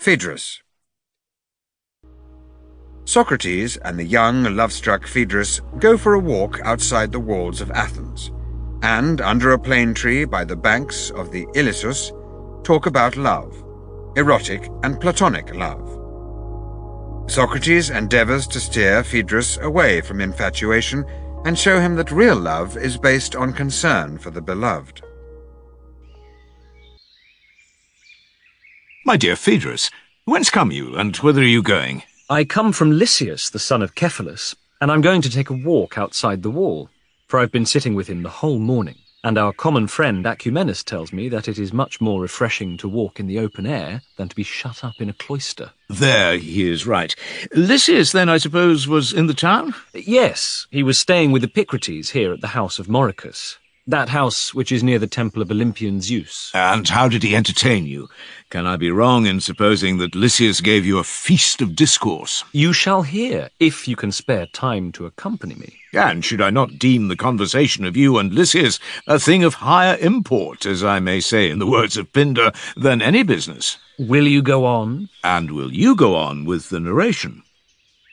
Phaedrus. Socrates and the young, love-struck Phaedrus go for a walk outside the walls of Athens, and under a plane tree by the banks of the Ilissus talk about love, erotic and Platonic love. Socrates endeavors to steer Phaedrus away from infatuation and show him that real love is based on concern for the beloved. My dear Phaedrus, whence come you, and whither are you going? I come from Lysias, the son of Cephalus, and I'm going to take a walk outside the wall, for I've been sitting with him the whole morning, and our common friend Acumenus tells me that it is much more refreshing to walk in the open air than to be shut up in a cloister. There he is right. Lysias, then, I suppose, was in the town? Yes, he was staying with Epicrates here at the house of Mauricus, that house which is near the temple of Olympian Zeus. And how did he entertain you? Can I be wrong in supposing that Lysias gave you a feast of discourse? You shall hear, if you can spare time to accompany me. And should I not deem the conversation of you and Lysias a thing of higher import, as I may say in the words of Pindar, than any business? Will you go on? And will you go on with the narration?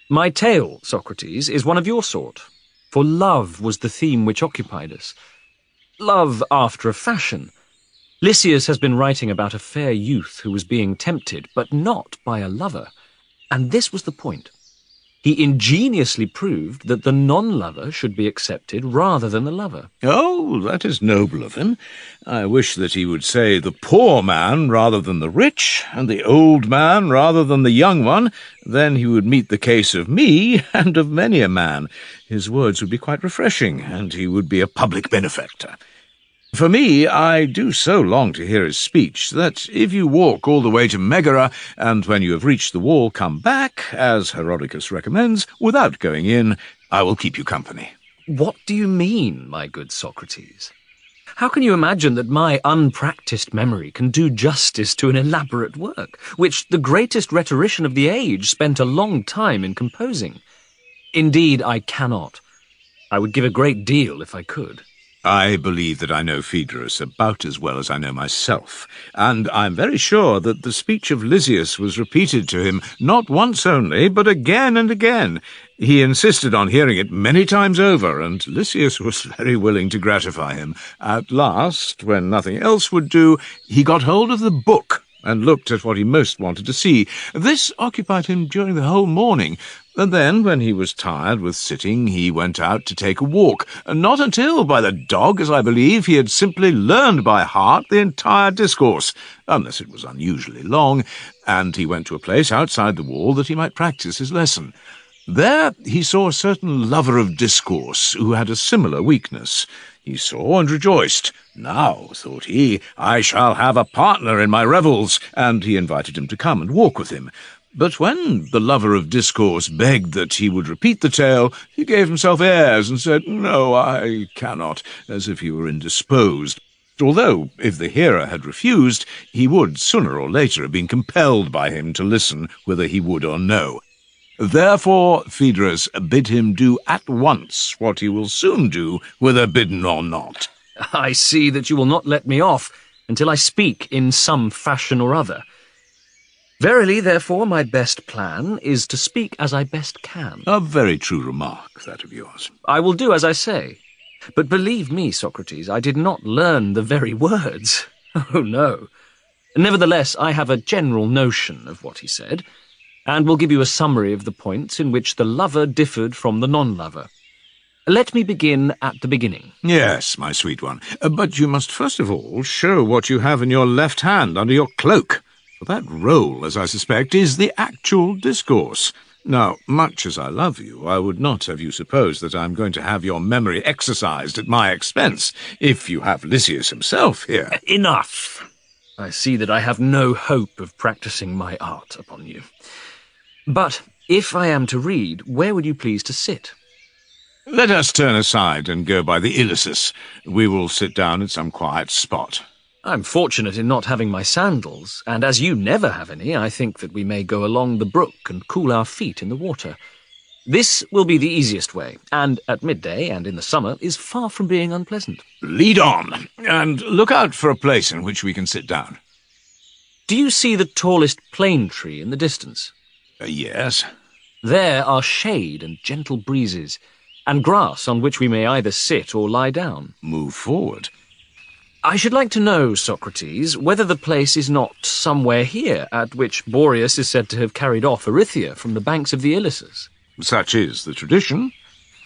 My tale, Socrates, is one of your sort, for love was the theme which occupied us. Love after a fashion. Lysias has been writing about a fair youth who was being tempted, but not by a lover. And this was the point. He ingeniously proved that the non-lover should be accepted rather than the lover. Oh, that is noble of him. I wish that he would say the poor man rather than the rich, and the old man rather than the young one. Then he would meet the case of me and of many a man. His words would be quite refreshing, and he would be a public benefactor. For me, I do so long to hear his speech that if you walk all the way to Megara, and when you have reached the wall come back, as Herodotus recommends, without going in, I will keep you company. What do you mean, my good Socrates? How can you imagine that my unpractised memory can do justice to an elaborate work, which the greatest rhetorician of the age spent a long time in composing? Indeed, I cannot. I would give a great deal if I could. I believe that I know Phaedrus about as well as I know myself, and I'm very sure that the speech of Lysias was repeated to him not once only, but again and again. He insisted on hearing it many times over, and Lysias was very willing to gratify him. At last, when nothing else would do, he got hold of the book and looked at what he most wanted to see. This occupied him during the whole morning, and then, when he was tired with sitting, he went out to take a walk, and not until, by the dog, as I believe, he had simply learned by heart the entire discourse, unless it was unusually long, and he went to a place outside the wall that he might practice his lesson. There he saw a certain lover of discourse who had a similar weakness. He saw and rejoiced. Now, thought he, I shall have a partner in my revels, and he invited him to come and walk with him. But when the lover of discourse begged that he would repeat the tale, he gave himself airs and said, No, I cannot, as if he were indisposed, although, if the hearer had refused, he would sooner or later have been compelled by him to listen whether he would or no. Therefore, Phaedrus bid him do at once what he will soon do, whether bidden or not. I see that you will not let me off until I speak in some fashion or other. Verily, therefore, my best plan is to speak as I best can. A very true remark, that of yours. I will do as I say. But believe me, Socrates, I did not learn the very words. Oh, no. Nevertheless, I have a general notion of what he said, and will give you a summary of the points in which the lover differed from the non-lover. Let me begin at the beginning. Yes, my sweet one, but you must first of all show what you have in your left hand under your cloak. For that roll, as I suspect, is the actual discourse. Now, much as I love you, I would not have you suppose that I am going to have your memory exercised at my expense, if you have Lysias himself here. Enough! I see that I have no hope of practising my art upon you. But if I am to read, where would you please to sit? Let us turn aside and go by the Ilissus. We will sit down at some quiet spot. I'm fortunate in not having my sandals, and as you never have any, I think that we may go along the brook and cool our feet in the water. This will be the easiest way, and at midday and in the summer is far from being unpleasant. Lead on, and look out for a place in which we can sit down. Do you see the tallest plane tree in the distance? Yes. There are shade and gentle breezes, and grass on which we may either sit or lie down. Move forward. I should like to know, Socrates, whether the place is not somewhere here at which Boreas is said to have carried off Erythia from the banks of the Ilissus. Such is the tradition.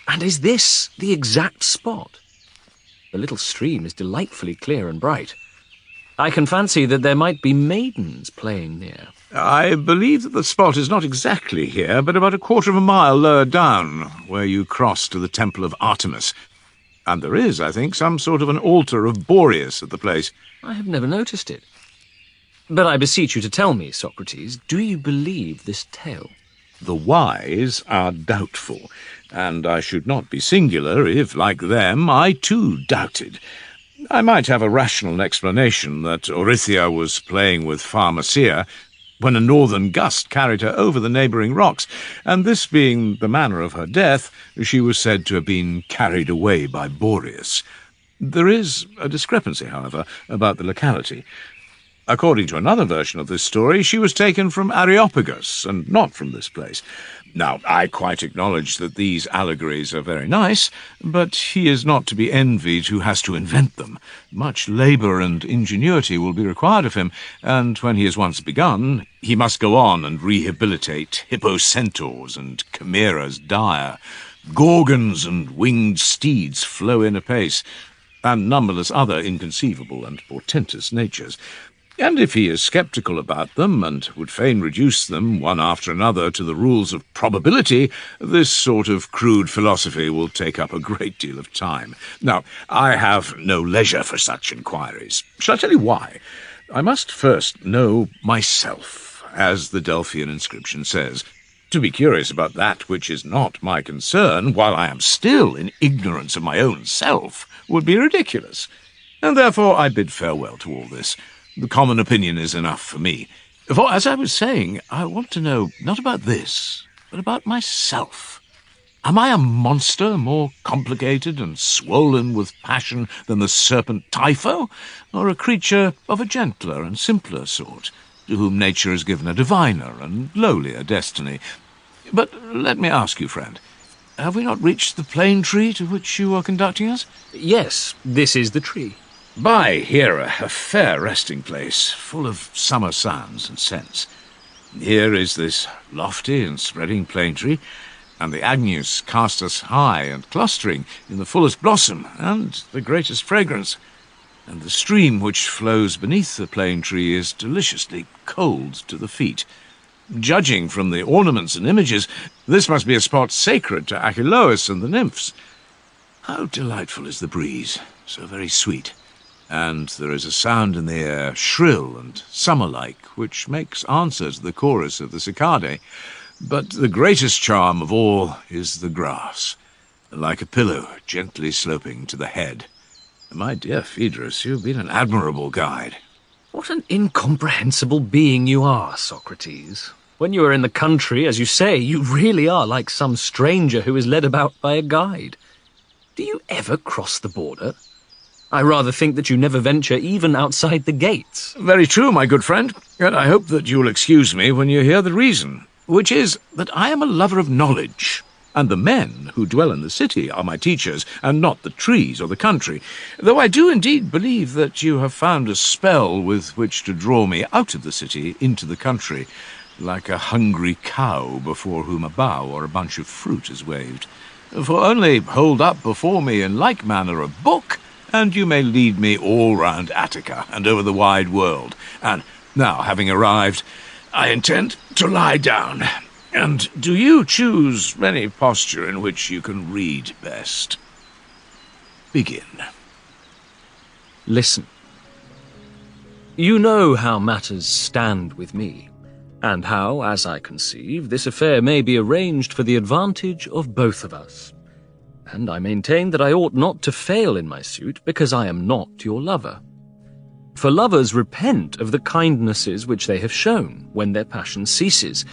And is this the exact spot? The little stream is delightfully clear and bright. I can fancy that there might be maidens playing near. I believe that the spot is not exactly here, but about a quarter of a mile lower down, where you cross to the Temple of Artemis. And there is, I think, some sort of an altar of Boreas at the place. I have never noticed it. But I beseech you to tell me, Socrates, do you believe this tale? The wise are doubtful, and I should not be singular if, like them, I too doubted. I might have a rational explanation that Erythia was playing with Pharmacia when a northern gust carried her over the neighbouring rocks, and this being the manner of her death, she was said to have been carried away by Boreas. There is a discrepancy, however, about the locality. According to another version of this story, she was taken from Areopagus, and not from this place. Now, I quite acknowledge that these allegories are very nice, but he is not to be envied who has to invent them. Much labour and ingenuity will be required of him, and when he has once begun, he must go on and rehabilitate hippocentaurs and chimeras dire. Gorgons and winged steeds flow in apace, and numberless other inconceivable and portentous natures. And if he is sceptical about them, and would fain reduce them, one after another, to the rules of probability, this sort of crude philosophy will take up a great deal of time. Now, I have no leisure for such inquiries. Shall I tell you why? I must first know myself, as the Delphian inscription says. To be curious about that which is not my concern, while I am still in ignorance of my own self, would be ridiculous. And therefore I bid farewell to all this. The common opinion is enough for me. For, as I was saying, I want to know not about this, but about myself. Am I a monster more complicated and swollen with passion than the serpent Typho, or a creature of a gentler and simpler sort, to whom nature has given a diviner and lowlier destiny? But let me ask you, friend, have we not reached the plane tree to which you are conducting us? Yes, this is the tree. By here, a fair resting place, full of summer sounds and scents. Here is this lofty and spreading plane tree, and the agnus cast us high and clustering in the fullest blossom and the greatest fragrance. And the stream which flows beneath the plane tree is deliciously cold to the feet. Judging from the ornaments and images, this must be a spot sacred to Achelous and the nymphs. How delightful is the breeze, so very sweet. And there is a sound in the air, shrill and summer-like, which makes answer to the chorus of the cicadae. But the greatest charm of all is the grass, like a pillow gently sloping to the head. My dear Phaedrus, you've been an admirable guide. What an incomprehensible being you are, Socrates. When you are in the country, as you say, you really are like some stranger who is led about by a guide. Do you ever cross the border? I rather think that you never venture even outside the gates. Very true, my good friend, and I hope that you'll excuse me when you hear the reason, which is that I am a lover of knowledge, and the men who dwell in the city are my teachers, and not the trees or the country, though I do indeed believe that you have found a spell with which to draw me out of the city into the country, like a hungry cow before whom a bough or a bunch of fruit is waved. For only hold up before me in like manner a book, and you may lead me all round Attica and over the wide world. And now, having arrived, I intend to lie down. And do you choose any posture in which you can read best? Begin. Listen. You know how matters stand with me, and how, as I conceive, this affair may be arranged for the advantage of both of us. And I maintain that I ought not to fail in my suit because I am not your lover. For lovers repent of the kindnesses which they have shown when their passion ceases.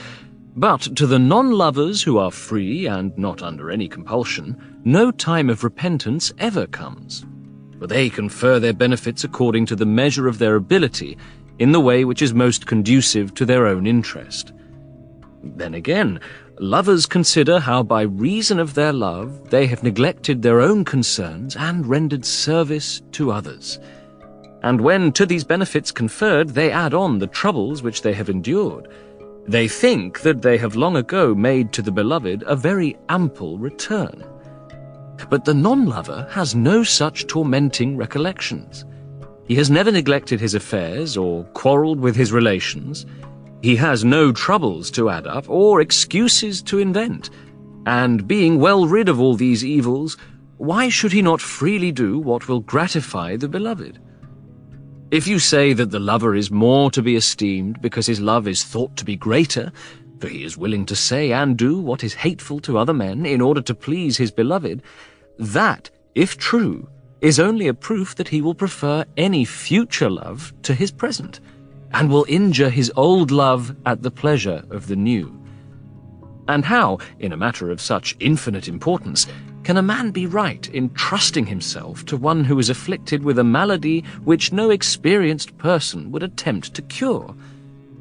But to the non-lovers who are free and not under any compulsion, no time of repentance ever comes. For they confer their benefits according to the measure of their ability, in the way which is most conducive to their own interest. Then again, lovers consider how by reason of their love they have neglected their own concerns and rendered service to others. And when to these benefits conferred they add on the troubles which they have endured, they think that they have long ago made to the beloved a very ample return. But the non-lover has no such tormenting recollections. He has never neglected his affairs or quarrelled with his relations. He has no troubles to add up or excuses to invent, and being well rid of all these evils, why should he not freely do what will gratify the beloved? If you say that the lover is more to be esteemed because his love is thought to be greater, for he is willing to say and do what is hateful to other men in order to please his beloved, that, if true, is only a proof that he will prefer any future love to his present, and will injure his old love at the pleasure of the new. And how, in a matter of such infinite importance, can a man be right in trusting himself to one who is afflicted with a malady which no experienced person would attempt to cure?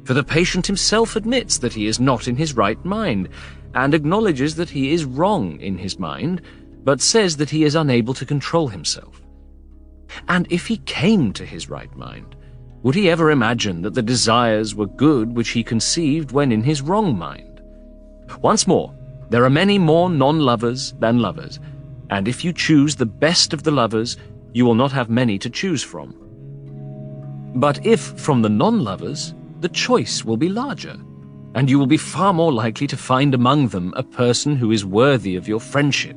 For the patient himself admits that he is not in his right mind, and acknowledges that he is wrong in his mind, but says that he is unable to control himself. And if he came to his right mind, would he ever imagine that the desires were good which he conceived when in his wrong mind? Once more, there are many more non-lovers than lovers, and if you choose the best of the lovers, you will not have many to choose from. But if from the non-lovers, the choice will be larger, and you will be far more likely to find among them a person who is worthy of your friendship.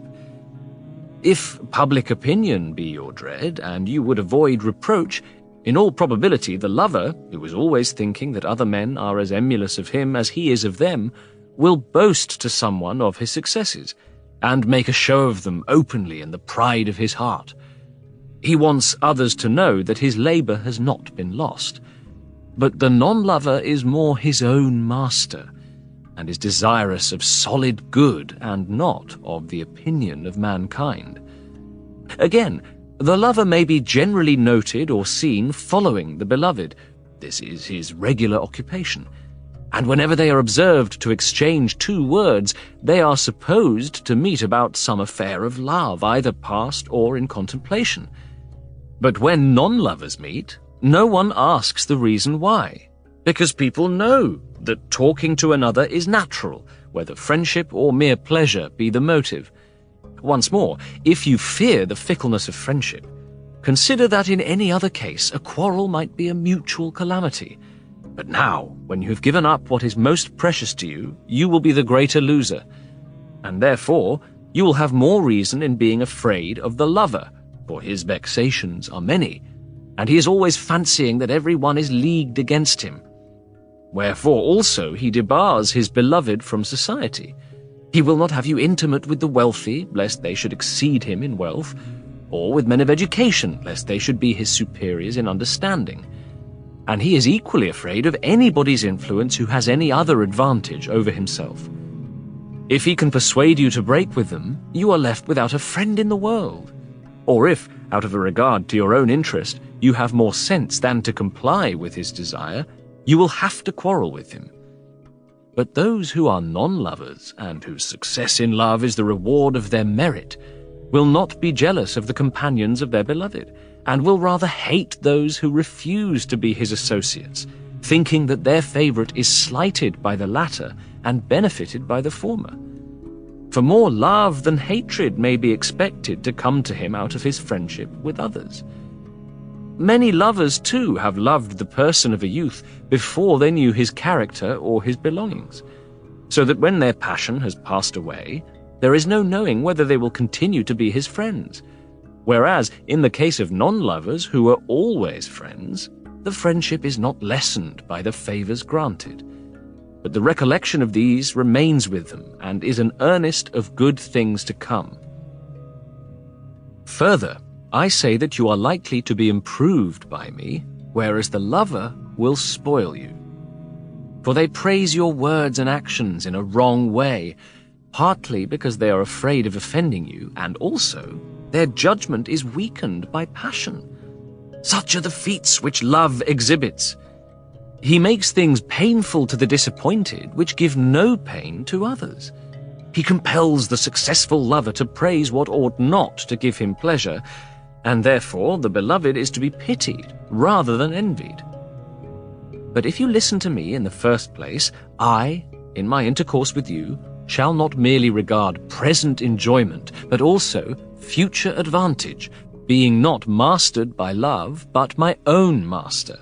If public opinion be your dread, and you would avoid reproach, in all probability the lover, who is always thinking that other men are as emulous of him as he is of them, will boast to someone of his successes, and make a show of them openly in the pride of his heart. He wants others to know that his labour has not been lost. But the non-lover is more his own master, and is desirous of solid good and not of the opinion of mankind. Again, the lover may be generally noted or seen following the beloved. This is his regular occupation. And whenever they are observed to exchange 2 words, they are supposed to meet about some affair of love, either past or in contemplation. But when non-lovers meet, no one asks the reason why, because people know that talking to another is natural, whether friendship or mere pleasure be the motive. Once more, if you fear the fickleness of friendship, consider that in any other case a quarrel might be a mutual calamity. But now, when you have given up what is most precious to you, you will be the greater loser, and therefore you will have more reason in being afraid of the lover, for his vexations are many, and he is always fancying that every one is leagued against him. Wherefore also he debars his beloved from society. He will not have you intimate with the wealthy, lest they should exceed him in wealth, or with men of education, lest they should be his superiors in understanding. And he is equally afraid of anybody's influence who has any other advantage over himself. If he can persuade you to break with them, you are left without a friend in the world. Or if, out of a regard to your own interest, you have more sense than to comply with his desire, you will have to quarrel with him. But those who are non-lovers, and whose success in love is the reward of their merit, will not be jealous of the companions of their beloved, and will rather hate those who refuse to be his associates, thinking that their favourite is slighted by the latter and benefited by the former. For more love than hatred may be expected to come to him out of his friendship with others. Many lovers, too, have loved the person of a youth before they knew his character or his belongings, so that when their passion has passed away, there is no knowing whether they will continue to be his friends. Whereas, in the case of non-lovers who are always friends, the friendship is not lessened by the favours granted, but the recollection of these remains with them and is an earnest of good things to come. Further, I say that you are likely to be improved by me, whereas the lover will spoil you. For they praise your words and actions in a wrong way, partly because they are afraid of offending you, and also their judgment is weakened by passion. Such are the feats which love exhibits. He makes things painful to the disappointed which give no pain to others. He compels the successful lover to praise what ought not to give him pleasure, and therefore the beloved is to be pitied rather than envied. But if you listen to me in the first place, I, in my intercourse with you, shall not merely regard present enjoyment, but also future advantage, being not mastered by love, but my own master,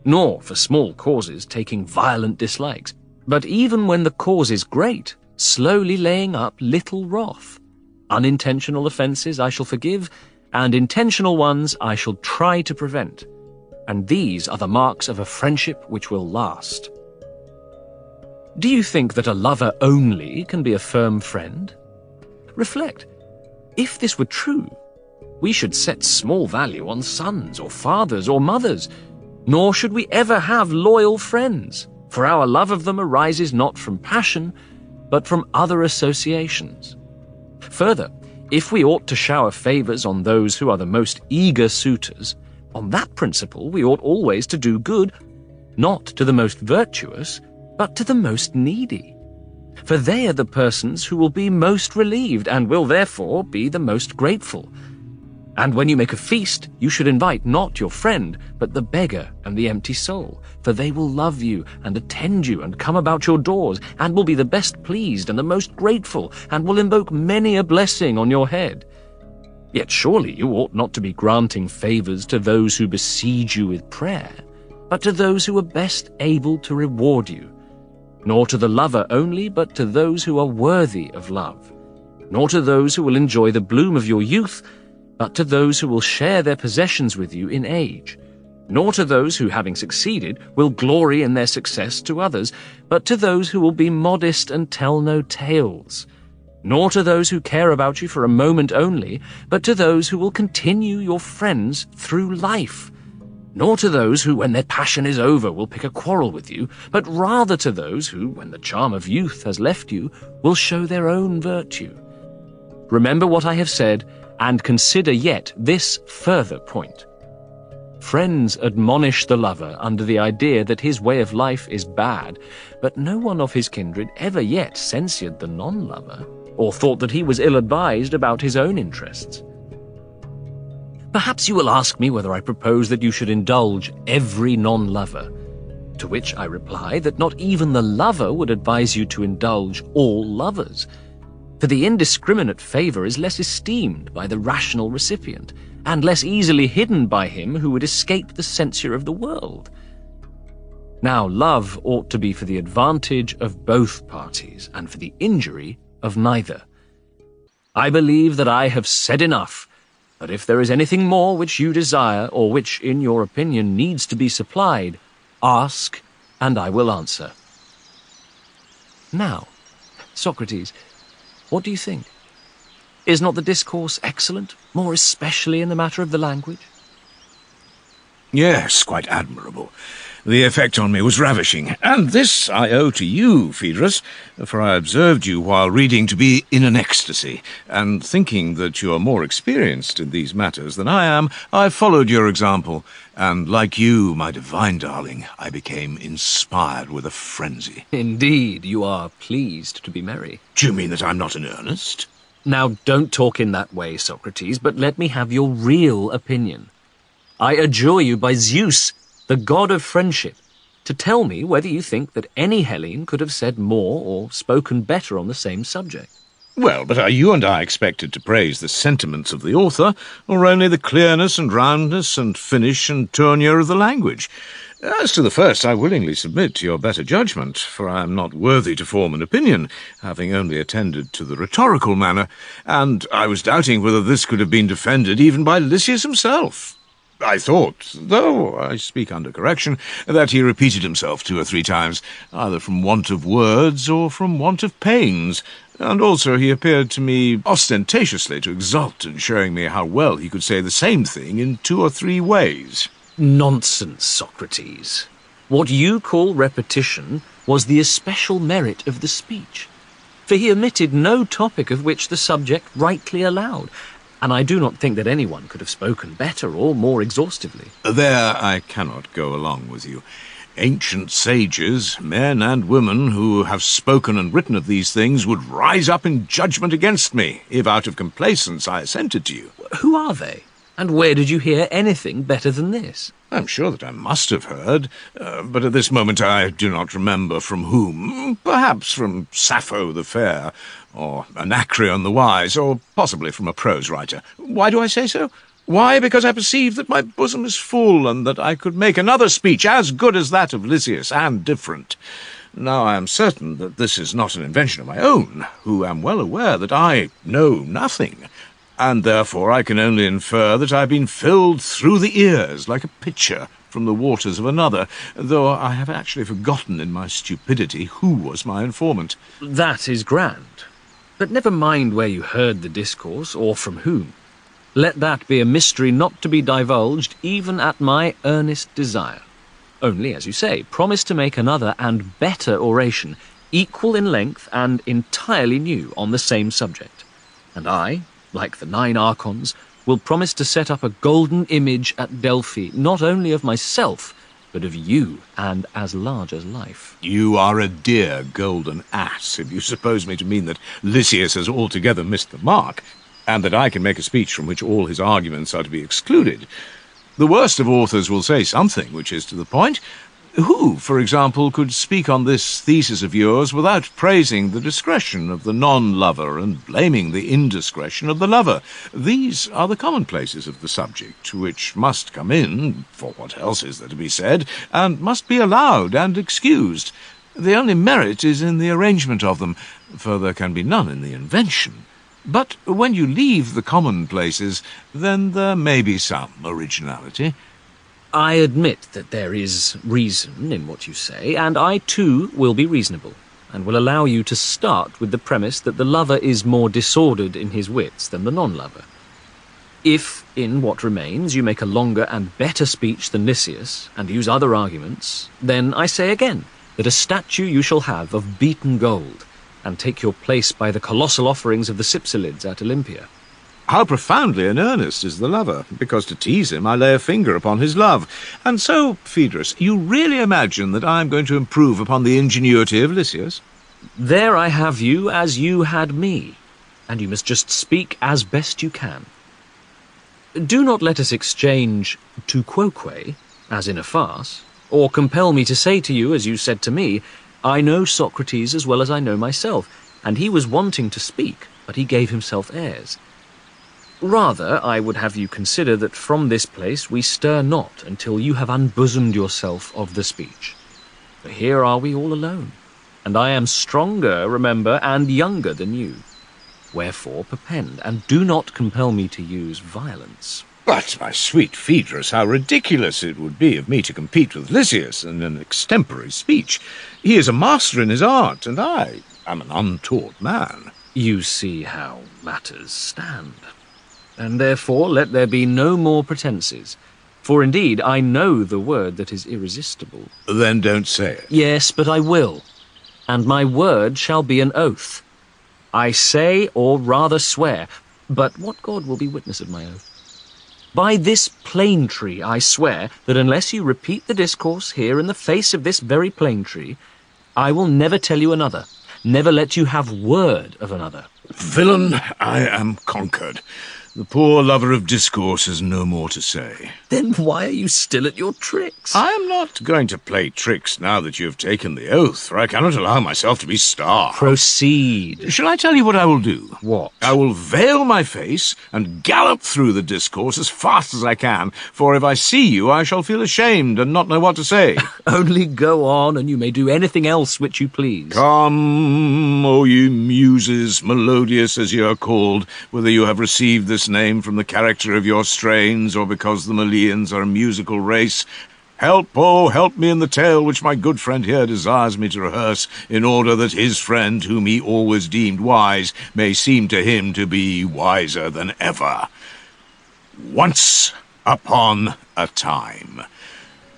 nor for small causes taking violent dislikes, but even when the cause is great, slowly laying up little wrath. Unintentional offences I shall forgive, and intentional ones I shall try to prevent. And these are the marks of a friendship which will last. Do you think that a lover only can be a firm friend? Reflect. If this were true, we should set small value on sons or fathers or mothers, nor should we ever have loyal friends, for our love of them arises not from passion, but from other associations. Further, if we ought to shower favours on those who are the most eager suitors, on that principle we ought always to do good, not to the most virtuous, but to the most needy. For they are the persons who will be most relieved, and will therefore be the most grateful. And when you make a feast, you should invite not your friend, but the beggar and the empty soul, for they will love you and attend you and come about your doors, and will be the best pleased and the most grateful, and will invoke many a blessing on your head. Yet surely you ought not to be granting favours to those who besiege you with prayer, but to those who are best able to reward you, nor to the lover only, but to those who are worthy of love, nor to those who will enjoy the bloom of your youth, but to those who will share their possessions with you in age, nor to those who, having succeeded, will glory in their success to others, but to those who will be modest and tell no tales, nor to those who care about you for a moment only, but to those who will continue your friends through life, nor to those who, when their passion is over, will pick a quarrel with you, but rather to those who, when the charm of youth has left you, will show their own virtue. Remember what I have said, and consider yet this further point. Friends admonish the lover under the idea that his way of life is bad, but no one of his kindred ever yet censured the non-lover, or thought that he was ill-advised about his own interests. Perhaps you will ask me whether I propose that you should indulge every non-lover, to which I reply that not even the lover would advise you to indulge all lovers, for the indiscriminate favour is less esteemed by the rational recipient, and less easily hidden by him who would escape the censure of the world. Now love ought to be for the advantage of both parties, and for the injury of neither. I believe that I have said enough, but if there is anything more which you desire, or which, in your opinion, needs to be supplied, ask, and I will answer. Now, Socrates, what do you think? Is not the discourse excellent, more especially in the matter of the language? Yes, quite admirable. The effect on me was ravishing, and this I owe to you, Phaedrus, for I observed you while reading to be in an ecstasy, and thinking that you are more experienced in these matters than I am, I followed your example, and like you, my divine darling, I became inspired with a frenzy. Indeed, you are pleased to be merry. Do you mean that I'm not in earnest? Now, don't talk in that way, Socrates, but let me have your real opinion. I adjure you by Zeus, the god of friendship, to tell me whether you think that any Hellene could have said more or spoken better on the same subject. Well, but are you and I expected to praise the sentiments of the author, or only the clearness and roundness and finish and tournure of the language? As to the first, I willingly submit to your better judgment, for I am not worthy to form an opinion, having only attended to the rhetorical manner, and I was doubting whether this could have been defended even by Lysias himself. I thought, though I speak under correction, that he repeated himself 2 or 3 times, either from want of words or from want of pains, and also he appeared to me ostentatiously to exult in showing me how well he could say the same thing in 2 or 3 ways. Nonsense, Socrates. What you call repetition was the especial merit of the speech, for he omitted no topic of which the subject rightly allowed, and I do not think that anyone could have spoken better or more exhaustively. There I cannot go along with you. ancient sages, men and women who have spoken and written of these things, would rise up in judgment against me, if out of complaisance I assented to you. Who are they? And where did you hear anything better than this? I'm sure that I must have heard, but at this moment I do not remember from whom. Perhaps from Sappho the Fair, or Anacreon the Wise, or possibly from a prose writer. Why do I say so? Why, because I perceive that my bosom is full, and that I could make another speech as good as that of Lysias, and different. Now I am certain that this is not an invention of my own, who am well aware that I know nothing, and therefore I can only infer that I have been filled through the ears like a pitcher from the waters of another, though I have actually forgotten in my stupidity who was my informant. That is grand. But never mind where you heard the discourse, or from whom. Let that be a mystery not to be divulged even at my earnest desire. Only, as you say, promise to make another and better oration, equal in length and entirely new on the same subject. And I, like the 9 archons, will promise to set up a golden image at Delphi, not only of myself, but of you, and as large as life. You are a dear golden ass, if you suppose me to mean that Lysias has altogether missed the mark, and that I can make a speech from which all his arguments are to be excluded. The worst of authors will say something which is to the point. Who, for example, could speak on this thesis of yours without praising the discretion of the non-lover and blaming the indiscretion of the lover? These are the commonplaces of the subject, which must come in, for what else is there to be said, and must be allowed and excused. The only merit is in the arrangement of them, for there can be none in the invention. But when you leave the commonplaces, then there may be some originality. I admit that there is reason in what you say, and I too will be reasonable, and will allow you to start with the premise that the lover is more disordered in his wits than the non-lover. If, in what remains, you make a longer and better speech than Lysias, and use other arguments, then I say again that a statue you shall have of beaten gold, and take your place by the colossal offerings of the Cypselids at Olympia. How profoundly in earnest is the lover, because to tease him I lay a finger upon his love. And so, Phaedrus, you really imagine that I am going to improve upon the ingenuity of Lysias? There I have you as you had me, and you must just speak as best you can. Do not let us exchange tu quoque, as in a farce, or compel me to say to you, as you said to me, I know Socrates as well as I know myself, and he was wanting to speak, but he gave himself airs. Rather, I would have you consider that from this place we stir not until you have unbosomed yourself of the speech. For here are we all alone, and I am stronger, remember, and younger than you. Wherefore perpend, and do not compel me to use violence. But, my sweet Phaedrus, how ridiculous it would be of me to compete with Lysias in an extempore speech. He is a master in his art, and I am an untaught man. You see how matters stand. And therefore let there be no more pretences. For indeed I know the word that is irresistible. Then don't say it. Yes, but I will. And my word shall be an oath. I say, or rather swear, but what God will be witness of my oath? By this plane tree I swear that unless you repeat the discourse here in the face of this very plane tree, I will never tell you another, never let you have word of another. Villain, I am conquered. The poor lover of discourse has no more to say. Then why are you still at your tricks? I am not going to play tricks now that you have taken the oath, for I cannot allow myself to be starved. Proceed. Shall I tell you what I will do? What? I will veil my face and gallop through the discourse as fast as I can, for if I see you I shall feel ashamed and not know what to say. Only go on, and you may do anything else which you please. Come, O ye muses, melodious as you are called, whether you have received this name from the character of your strains, or because the Malians are a musical race. Help, oh, help me in the tale which my good friend here desires me to rehearse, in order that his friend, whom he always deemed wise, may seem to him to be wiser than ever. Once upon a time,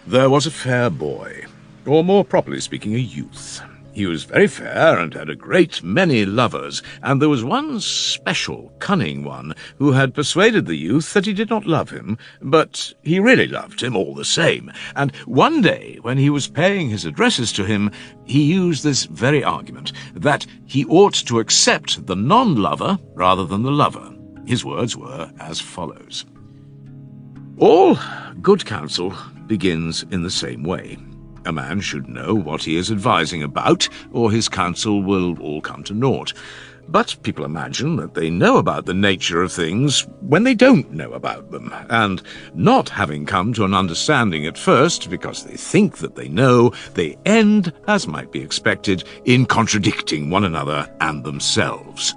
there was a fair boy, or more properly speaking, a youth. He was very fair and had a great many lovers, and there was one special, cunning one who had persuaded the youth that he did not love him, but he really loved him all the same. And one day, when he was paying his addresses to him, he used this very argument, that he ought to accept the non-lover rather than the lover. His words were as follows: "All good counsel begins in the same way. A man should know what he is advising about, or his counsel will all come to naught. But people imagine that they know about the nature of things when they don't know about them, and not having come to an understanding at first, because they think that they know, they end, as might be expected, in contradicting one another and themselves.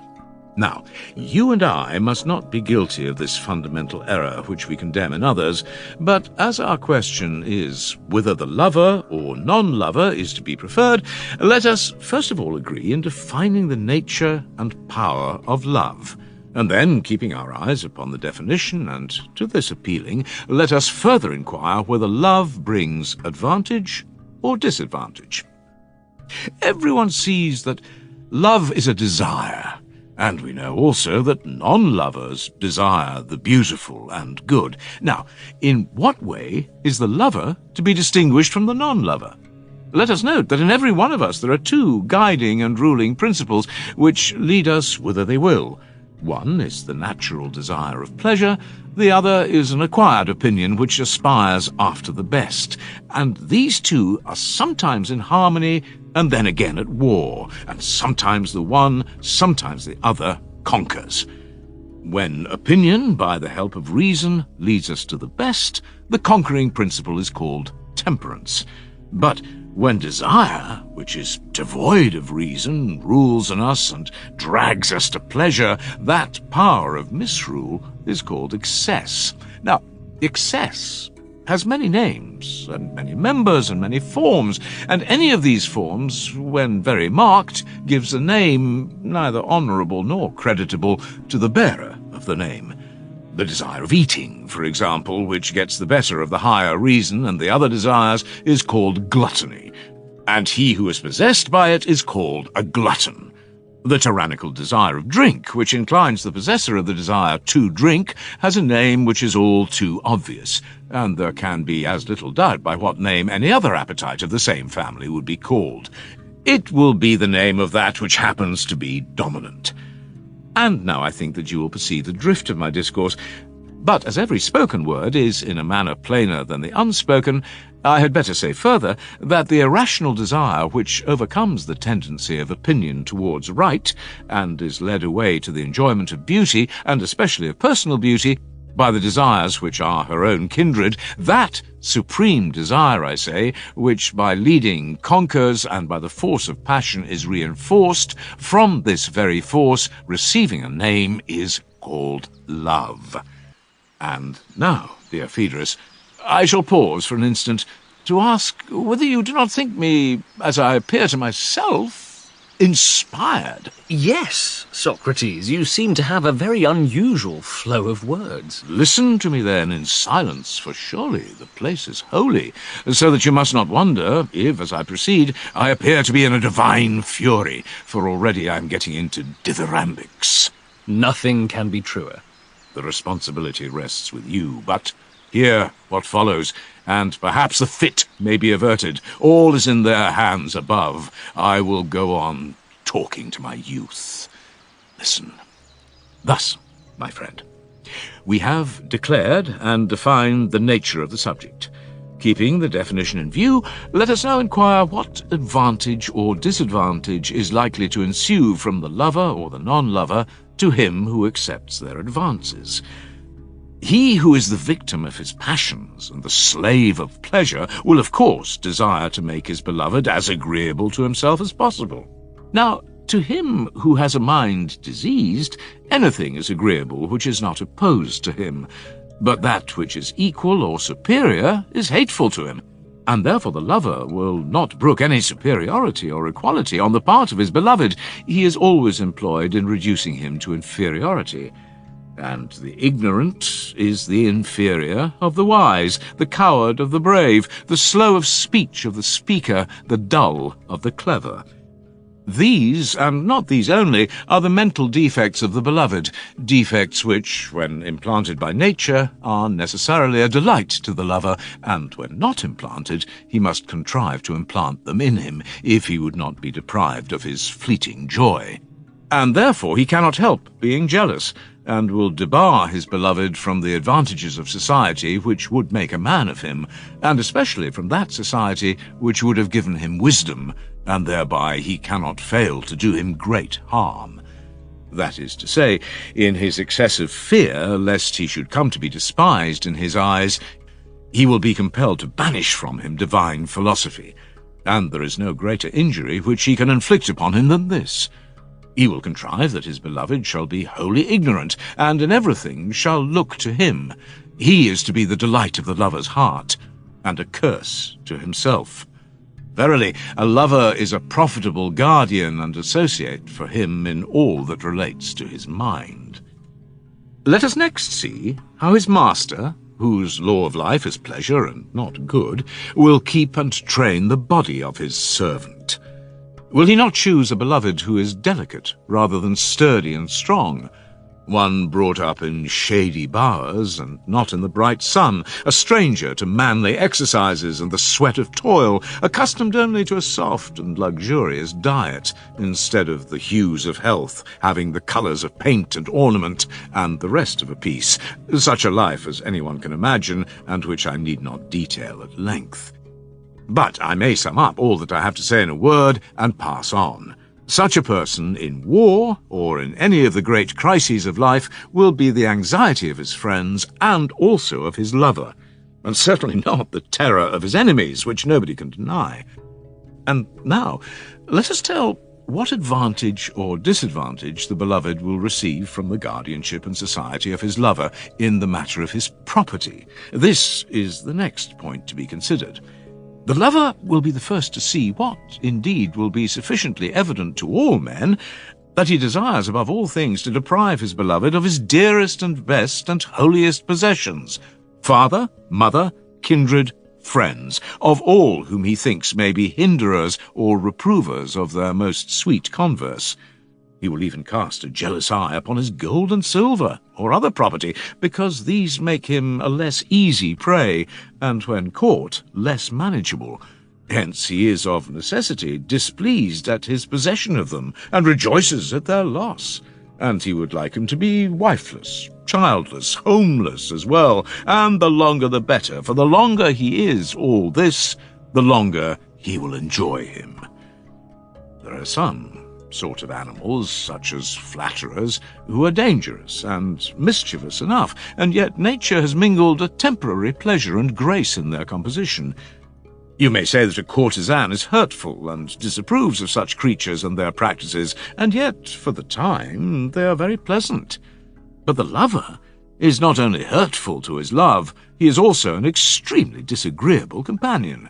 Now, you and I must not be guilty of this fundamental error which we condemn in others, but as our question is whether the lover or non-lover is to be preferred, let us first of all agree in defining the nature and power of love, and then, keeping our eyes upon the definition and to this appealing, let us further inquire whether love brings advantage or disadvantage. Everyone sees that love is a desire, and we know also that non-lovers desire the beautiful and good. Now, in what way is the lover to be distinguished from the non-lover? Let us note that in every one of us there are two guiding and ruling principles which lead us whither they will. One is the natural desire of pleasure, the other is an acquired opinion which aspires after the best, and these two are sometimes in harmony and then again at war, and sometimes the one, sometimes the other conquers. When opinion, by the help of reason, leads us to the best, the conquering principle is called temperance. But when desire, which is devoid of reason, rules in us and drags us to pleasure, that power of misrule is called excess. Now, excess has many names, and many members, and many forms, and any of these forms, when very marked, gives a name neither honourable nor creditable to the bearer of the name. The desire of eating, for example, which gets the better of the higher reason and the other desires, is called gluttony, and he who is possessed by it is called a glutton. The tyrannical desire of drink, which inclines the possessor of the desire to drink, has a name which is all too obvious, and there can be as little doubt by what name any other appetite of the same family would be called. It will be the name of that which happens to be dominant. And now I think that you will perceive the drift of my discourse. But as every spoken word is in a manner plainer than the unspoken, I had better say further that the irrational desire which overcomes the tendency of opinion towards right, and is led away to the enjoyment of beauty, and especially of personal beauty, by the desires which are her own kindred, that supreme desire, I say, which by leading conquers and by the force of passion is reinforced, from this very force receiving a name, is called love. And now, dear Phaedrus, I shall pause for an instant to ask whether you do not think me, as I appear to myself, inspired. Yes, Socrates, you seem to have a very unusual flow of words. Listen to me then in silence, for surely the place is holy, so that you must not wonder if, as I proceed, I appear to be in a divine fury, for already I am getting into dithyrambics. Nothing can be truer. The responsibility rests with you, but hear what follows, and perhaps the fit may be averted. All is in their hands above. I will go on talking to my youth. Listen. Thus, my friend, we have declared and defined the nature of the subject. Keeping the definition in view, let us now inquire what advantage or disadvantage is likely to ensue from the lover or the non-lover to him who accepts their advances. He who is the victim of his passions and the slave of pleasure will, of course, desire to make his beloved as agreeable to himself as possible. Now, to him who has a mind diseased, anything is agreeable which is not opposed to him, but that which is equal or superior is hateful to him, and therefore the lover will not brook any superiority or equality on the part of his beloved. He is always employed in reducing him to inferiority. And the ignorant is the inferior of the wise, the coward of the brave, the slow of speech of the speaker, the dull of the clever. These, and not these only, are the mental defects of the beloved, defects which, when implanted by nature, are necessarily a delight to the lover, and when not implanted, he must contrive to implant them in him, if he would not be deprived of his fleeting joy. And therefore he cannot help being jealous, and will debar his beloved from the advantages of society which would make a man of him, and especially from that society which would have given him wisdom, and thereby he cannot fail to do him great harm. That is to say, in his excessive fear lest he should come to be despised in his eyes, he will be compelled to banish from him divine philosophy, and there is no greater injury which he can inflict upon him than this. He will contrive that his beloved shall be wholly ignorant, and in everything shall look to him. He is to be the delight of the lover's heart, and a curse to himself. Verily, a lover is a profitable guardian and associate for him in all that relates to his mind. Let us next see how his master, whose law of life is pleasure and not good, will keep and train the body of his servant. Will he not choose a beloved who is delicate rather than sturdy and strong, one brought up in shady bowers and not in the bright sun, a stranger to manly exercises and the sweat of toil, accustomed only to a soft and luxurious diet, instead of the hues of health, having the colours of paint and ornament, and the rest of a piece, such a life as anyone can imagine, and which I need not detail at length. But I may sum up all that I have to say in a word, and pass on. Such a person in war, or in any of the great crises of life, will be the anxiety of his friends and also of his lover, and certainly not the terror of his enemies, which nobody can deny. And now, let us tell what advantage or disadvantage the beloved will receive from the guardianship and society of his lover in the matter of his property. This is the next point to be considered. The lover will be the first to see what, indeed, will be sufficiently evident to all men, that he desires above all things to deprive his beloved of his dearest and best and holiest possessions, father, mother, kindred, friends, of all whom he thinks may be hinderers or reprovers of their most sweet converse. He will even cast a jealous eye upon his gold and silver, or other property, because these make him a less easy prey, and when caught, less manageable. Hence he is of necessity displeased at his possession of them, and rejoices at their loss. And he would like him to be wifeless, childless, homeless as well, and the longer the better, for the longer he is all this, the longer he will enjoy him. There are some sort of animals, such as flatterers, who are dangerous and mischievous enough, and yet nature has mingled a temporary pleasure and grace in their composition. You may say that a courtesan is hurtful and disapproves of such creatures and their practices, and yet, for the time, they are very pleasant. But the lover is not only hurtful to his love, he is also an extremely disagreeable companion.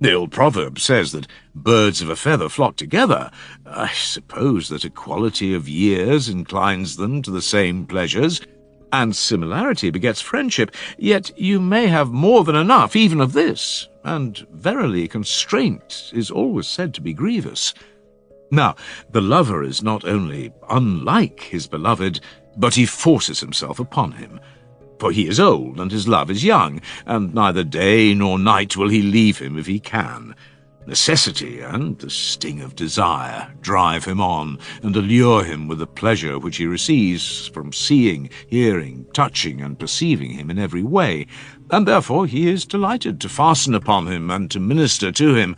The old proverb says that birds of a feather flock together. I suppose that equality of years inclines them to the same pleasures, and similarity begets friendship, yet you may have more than enough even of this, and verily constraint is always said to be grievous. Now, the lover is not only unlike his beloved, but he forces himself upon him. For he is old, and his love is young, and neither day nor night will he leave him if he can. Necessity and the sting of desire drive him on, and allure him with the pleasure which he receives from seeing, hearing, touching, and perceiving him in every way, and therefore he is delighted to fasten upon him and to minister to him.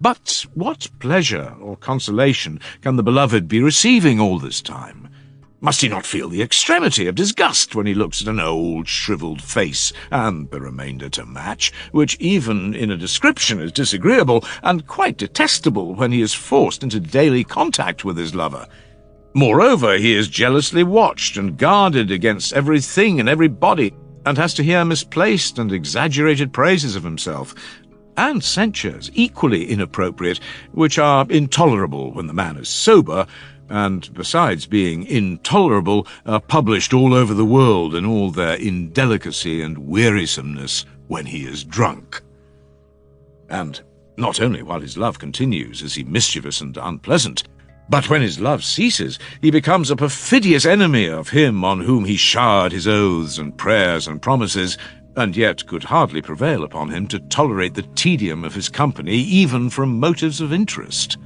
But what pleasure or consolation can the beloved be receiving all this time? Must he not feel the extremity of disgust when he looks at an old, shriveled face, and the remainder to match, which even in a description is disagreeable, and quite detestable when he is forced into daily contact with his lover? Moreover, he is jealously watched and guarded against everything and everybody, and has to hear misplaced and exaggerated praises of himself, and censures equally inappropriate, which are intolerable when the man is sober, and, besides being intolerable, are published all over the world in all their indelicacy and wearisomeness when he is drunk. And not only while his love continues is he mischievous and unpleasant, but when his love ceases, he becomes a perfidious enemy of him on whom he showered his oaths and prayers and promises, and yet could hardly prevail upon him to tolerate the tedium of his company, even from motives of interest.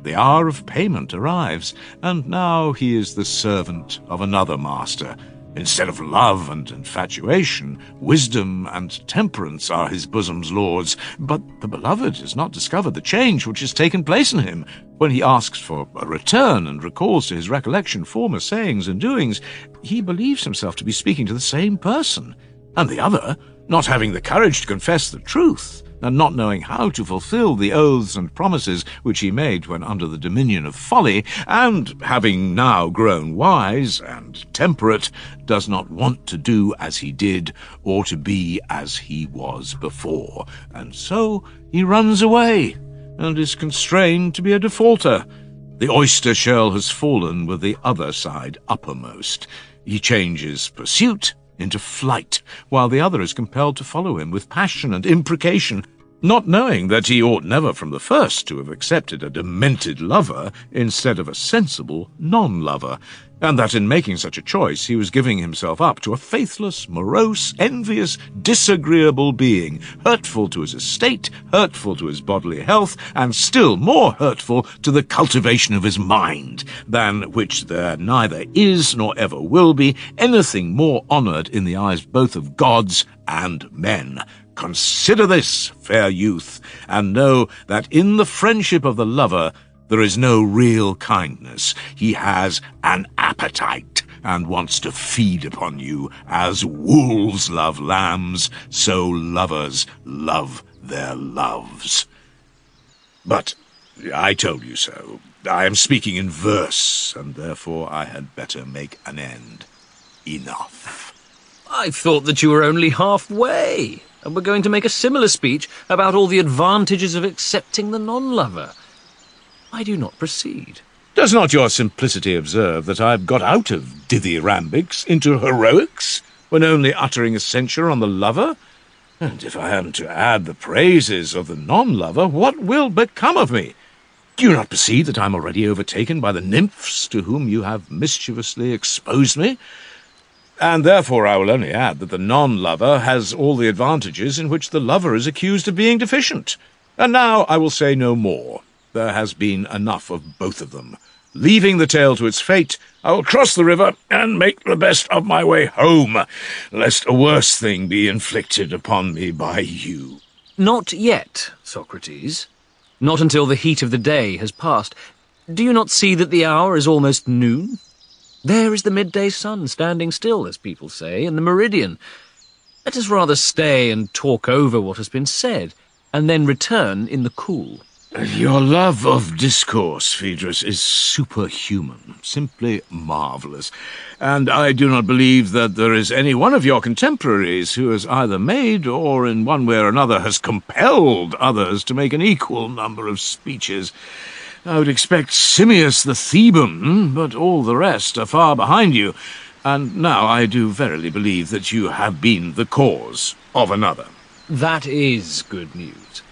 The hour of payment arrives, and now he is the servant of another master. Instead of love and infatuation, wisdom and temperance are his bosom's lords, but the beloved has not discovered the change which has taken place in him. When he asks for a return and recalls to his recollection former sayings and doings, he believes himself to be speaking to the same person, and the other, not having the courage to confess the truth, and not knowing how to fulfill the oaths and promises which he made when under the dominion of folly, and having now grown wise and temperate, does not want to do as he did, or to be as he was before, and so he runs away, and is constrained to be a defaulter. The oyster shell has fallen with the other side uppermost. He changes pursuit into flight, while the other is compelled to follow him with passion and imprecation, not knowing that he ought never from the first to have accepted a demented lover instead of a sensible non-lover, and that in making such a choice he was giving himself up to a faithless, morose, envious, disagreeable being, hurtful to his estate, hurtful to his bodily health, and still more hurtful to the cultivation of his mind, than which there neither is nor ever will be anything more honoured in the eyes both of gods and men. Consider this, fair youth, and know that in the friendship of the lover there is no real kindness. He has an appetite, and wants to feed upon you. As wolves love lambs, so lovers love their loves. But I told you so. I am speaking in verse, and therefore I had better make an end. Enough. I thought that you were only halfway, and were going to make a similar speech about all the advantages of accepting the non-lover. I do not proceed. Does not your simplicity observe that I have got out of dithyrhambics into heroics, when only uttering a censure on the lover? And if I am to add the praises of the non-lover, what will become of me? Do you not perceive that I am already overtaken by the nymphs to whom you have mischievously exposed me? And therefore I will only add that the non-lover has all the advantages in which the lover is accused of being deficient. And now I will say no more. There has been enough of both of them. Leaving the tale to its fate, I will cross the river and make the best of my way home, lest a worse thing be inflicted upon me by you. Not yet, Socrates. Not until the heat of the day has passed. Do you not see that the hour is almost noon? There is the midday sun standing still, as people say, in the meridian. Let us rather stay and talk over what has been said, and then return in the cool. Your love of discourse, Phaedrus, is superhuman, simply marvellous, and I do not believe that there is any one of your contemporaries who has either made, or in one way or another has compelled others to make an equal number of speeches. I would expect Simmias the Theban, but all the rest are far behind you, and now I do verily believe that you have been the cause of another. That is good news.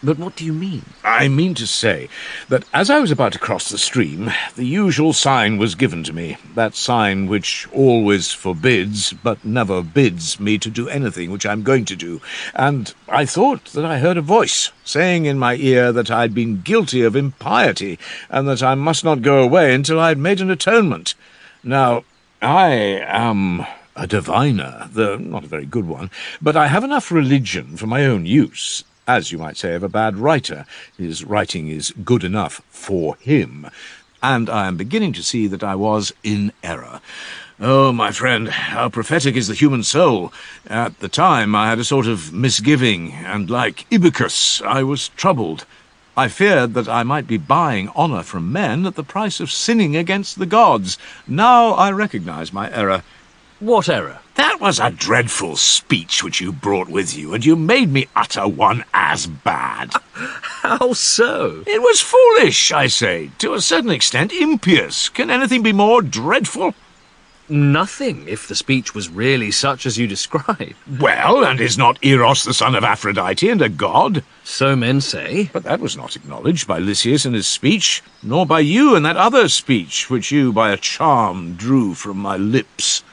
But what do you mean? I mean to say that as I was about to cross the stream, the usual sign was given to me, that sign which always forbids, but never bids me to do anything which I'm going to do, and I thought that I heard a voice saying in my ear that I'd been guilty of impiety, and that I must not go away until I had made an atonement. Now, I am a diviner, though not a very good one, but I have enough religion for my own use, as you might say of a bad writer. His writing is good enough for him, and I am beginning to see that I was in error. Oh, my friend, how prophetic is the human soul! At the time I had a sort of misgiving, and like Ibycus I was troubled. I feared that I might be buying honour from men at the price of sinning against the gods. Now I recognize my error. What error? That was a dreadful speech which you brought with you, and you made me utter one as bad. How so? It was foolish, I say, to a certain extent impious. Can anything be more dreadful? Nothing, if the speech was really such as you describe. Well, and is not Eros the son of Aphrodite and a god? So men say. But that was not acknowledged by Lysias in his speech, nor by you in that other speech which you by a charm drew from my lips.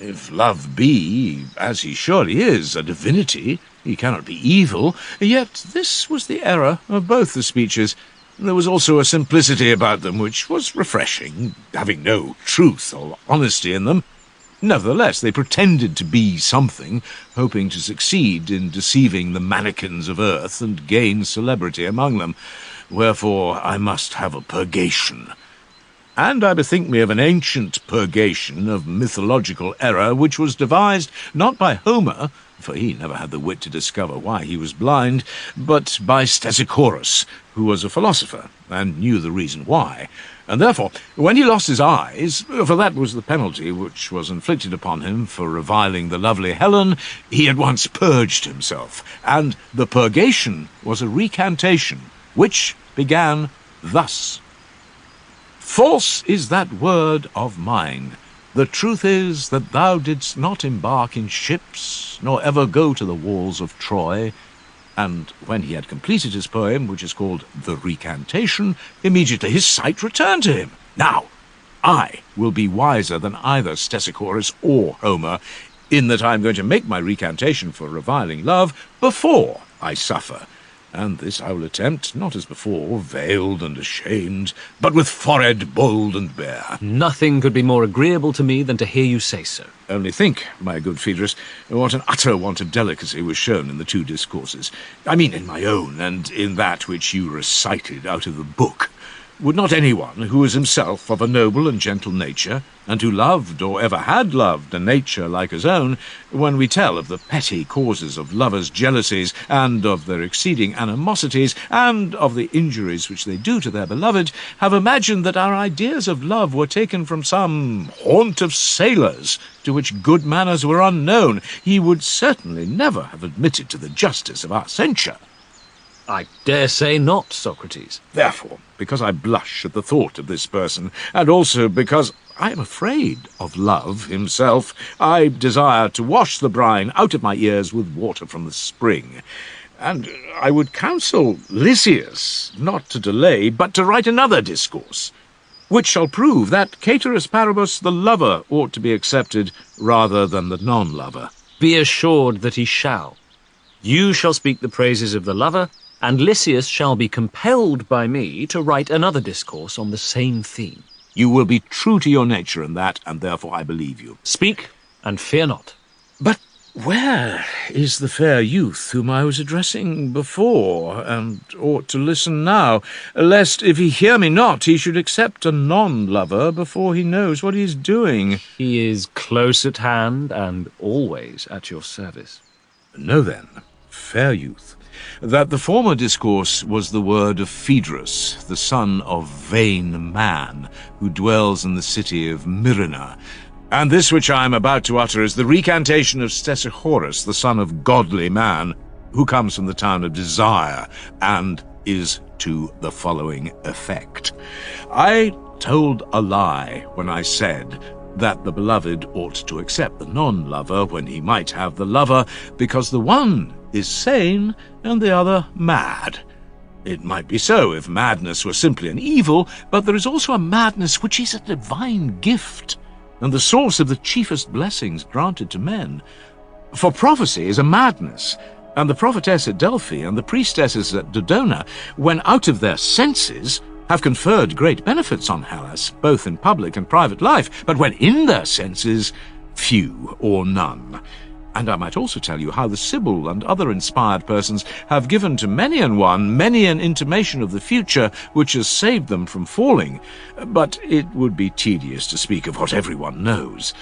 If love be, as he surely is, a divinity, he cannot be evil, yet this was the error of both the speeches. There was also a simplicity about them which was refreshing, having no truth or honesty in them. Nevertheless, they pretended to be something, hoping to succeed in deceiving the mannikins of earth and gain celebrity among them. Wherefore I must have a purgation. And I bethink me of an ancient purgation of mythological error which was devised not by Homer, for he never had the wit to discover why he was blind, but by Stesichorus, who was a philosopher, and knew the reason why. And therefore, when he lost his eyes, for that was the penalty which was inflicted upon him for reviling the lovely Helen, he at once purged himself, and the purgation was a recantation, which began thus. False is that word of mine. The truth is that thou didst not embark in ships, nor ever go to the walls of Troy. And when he had completed his poem, which is called The Recantation, immediately his sight returned to him. Now, I will be wiser than either Stesichorus or Homer, in that I am going to make my recantation for reviling love before I suffer. And this I will attempt, not as before, veiled and ashamed, but with forehead bold and bare. Nothing could be more agreeable to me than to hear you say so. Only think, my good Phaedrus, what an utter want of delicacy was shown in the two discourses. I mean in my own, and in that which you recited out of the book. Would not anyone who was himself of a noble and gentle nature, and who loved or ever had loved a nature like his own, when we tell of the petty causes of lovers' jealousies, and of their exceeding animosities, and of the injuries which they do to their beloved, have imagined that our ideas of love were taken from some haunt of sailors, to which good manners were unknown, he would certainly never have admitted to the justice of our censure. I dare say not, Socrates. Therefore, because I blush at the thought of this person, and also because I am afraid of love himself, I desire to wash the brine out of my ears with water from the spring. And I would counsel Lysias not to delay, but to write another discourse, which shall prove that caeteris paribus the lover ought to be accepted rather than the non-lover. Be assured that he shall. You shall speak the praises of the lover, and Lysias shall be compelled by me to write another discourse on the same theme. You will be true to your nature in that, and therefore I believe you. Speak, and fear not. But where is the fair youth whom I was addressing before, and ought to listen now, lest if he hear me not, he should accept a non-lover before he knows what he is doing? He is close at hand, and always at your service. Know then, fair youth, that the former discourse was the word of Phaedrus, the son of vain man, who dwells in the city of Myrina, and this which I am about to utter is the recantation of Stesichorus, the son of godly man, who comes from the town of Desire, and is to the following effect. I told a lie when I said that the beloved ought to accept the non-lover when he might have the lover, because the one is sane and the other mad. It might be so if madness were simply an evil, but there is also a madness which is a divine gift, and the source of the chiefest blessings granted to men. For prophecy is a madness, and the prophetess at Delphi and the priestesses at Dodona, when out of their senses, have conferred great benefits on Hellas, both in public and private life, but when in their senses, few or none. And I might also tell you how the Sibyl and other inspired persons have given to many an one many an intimation of the future which has saved them from falling, but it would be tedious to speak of what everyone knows.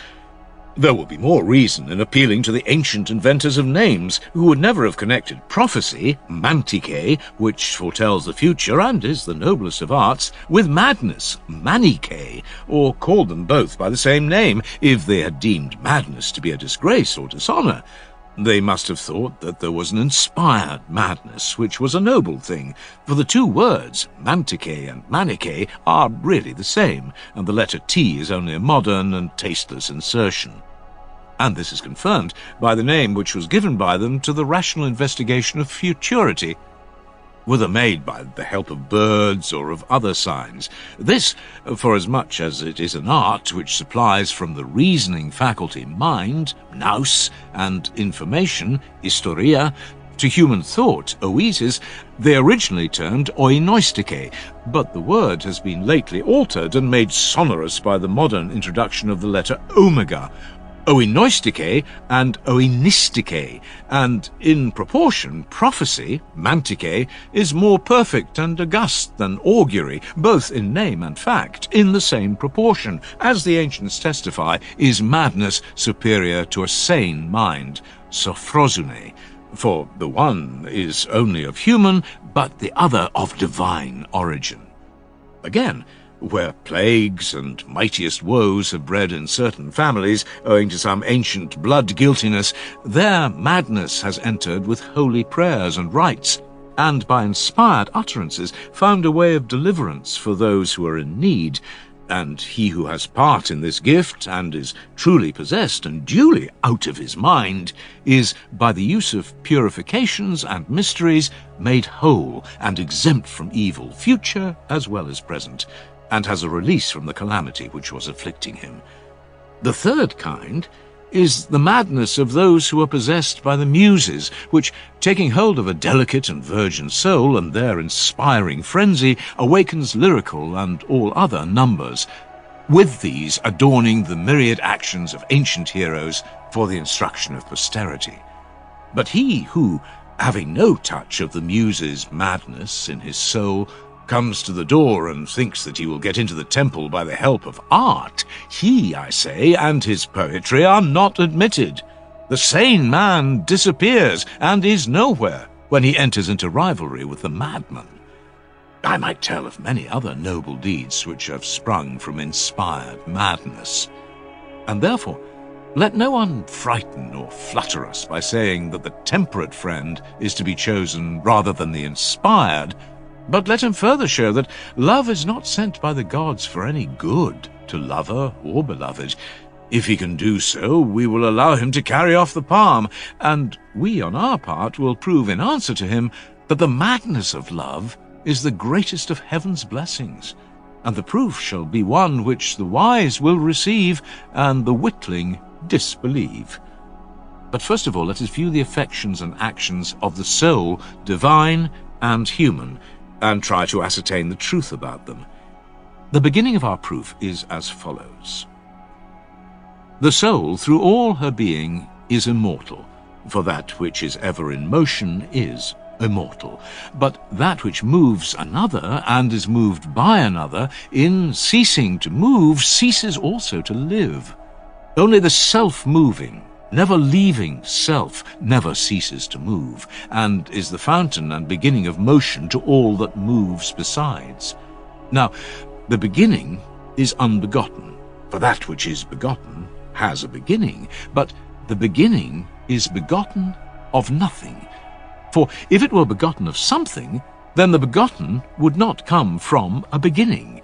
There will be more reason in appealing to the ancient inventors of names, who would never have connected prophecy, mantike, which foretells the future and is the noblest of arts, with madness, manike, or called them both by the same name, if they had deemed madness to be a disgrace or dishonor. They must have thought that there was an inspired madness, which was a noble thing, for the two words, mantike and manike, are really the same, and the letter T is only a modern and tasteless insertion. And this is confirmed by the name which was given by them to the rational investigation of futurity, whether made by the help of birds or of other signs. This, forasmuch as it is an art which supplies from the reasoning faculty mind, nous, and information, historia, to human thought, oesis, they originally termed oinoistike, but the word has been lately altered and made sonorous by the modern introduction of the letter omega, oinoistike and oinistike, and in proportion prophecy, mantike, is more perfect and august than augury, both in name and fact, in the same proportion, as the ancients testify, is madness superior to a sane mind, sophrosune, for the one is only of human, but the other of divine origin. Again, where plagues and mightiest woes have bred in certain families, owing to some ancient blood guiltiness, their madness has entered with holy prayers and rites, and by inspired utterances found a way of deliverance for those who are in need. And he who has part in this gift, and is truly possessed and duly out of his mind, is, by the use of purifications and mysteries, made whole and exempt from evil, future as well as present, and has a release from the calamity which was afflicting him. The third kind is the madness of those who are possessed by the Muses, which, taking hold of a delicate and virgin soul and their inspiring frenzy, awakens lyrical and all other numbers, with these adorning the myriad actions of ancient heroes for the instruction of posterity. But he who, having no touch of the Muses' madness in his soul, comes to the door and thinks that he will get into the temple by the help of art, he, I say, and his poetry are not admitted. The sane man disappears and is nowhere when he enters into rivalry with the madman. I might tell of many other noble deeds which have sprung from inspired madness. And therefore, let no one frighten or flutter us by saying that the temperate friend is to be chosen rather than the inspired, but let him further show that love is not sent by the gods for any good to lover or beloved. If he can do so, we will allow him to carry off the palm, and we on our part will prove in answer to him that the madness of love is the greatest of heaven's blessings, and the proof shall be one which the wise will receive and the witling disbelieve. But first of all, let us view the affections and actions of the soul, divine and human, and try to ascertain the truth about them. The beginning of our proof is as follows. The soul, through all her being, is immortal, for that which is ever in motion is immortal. But that which moves another, and is moved by another, in ceasing to move, ceases also to live. Only the self-moving, never leaving self, never ceases to move, and is the fountain and beginning of motion to all that moves besides. Now, the beginning is unbegotten, for that which is begotten has a beginning, but the beginning is begotten of nothing. For if it were begotten of something, then the begotten would not come from a beginning.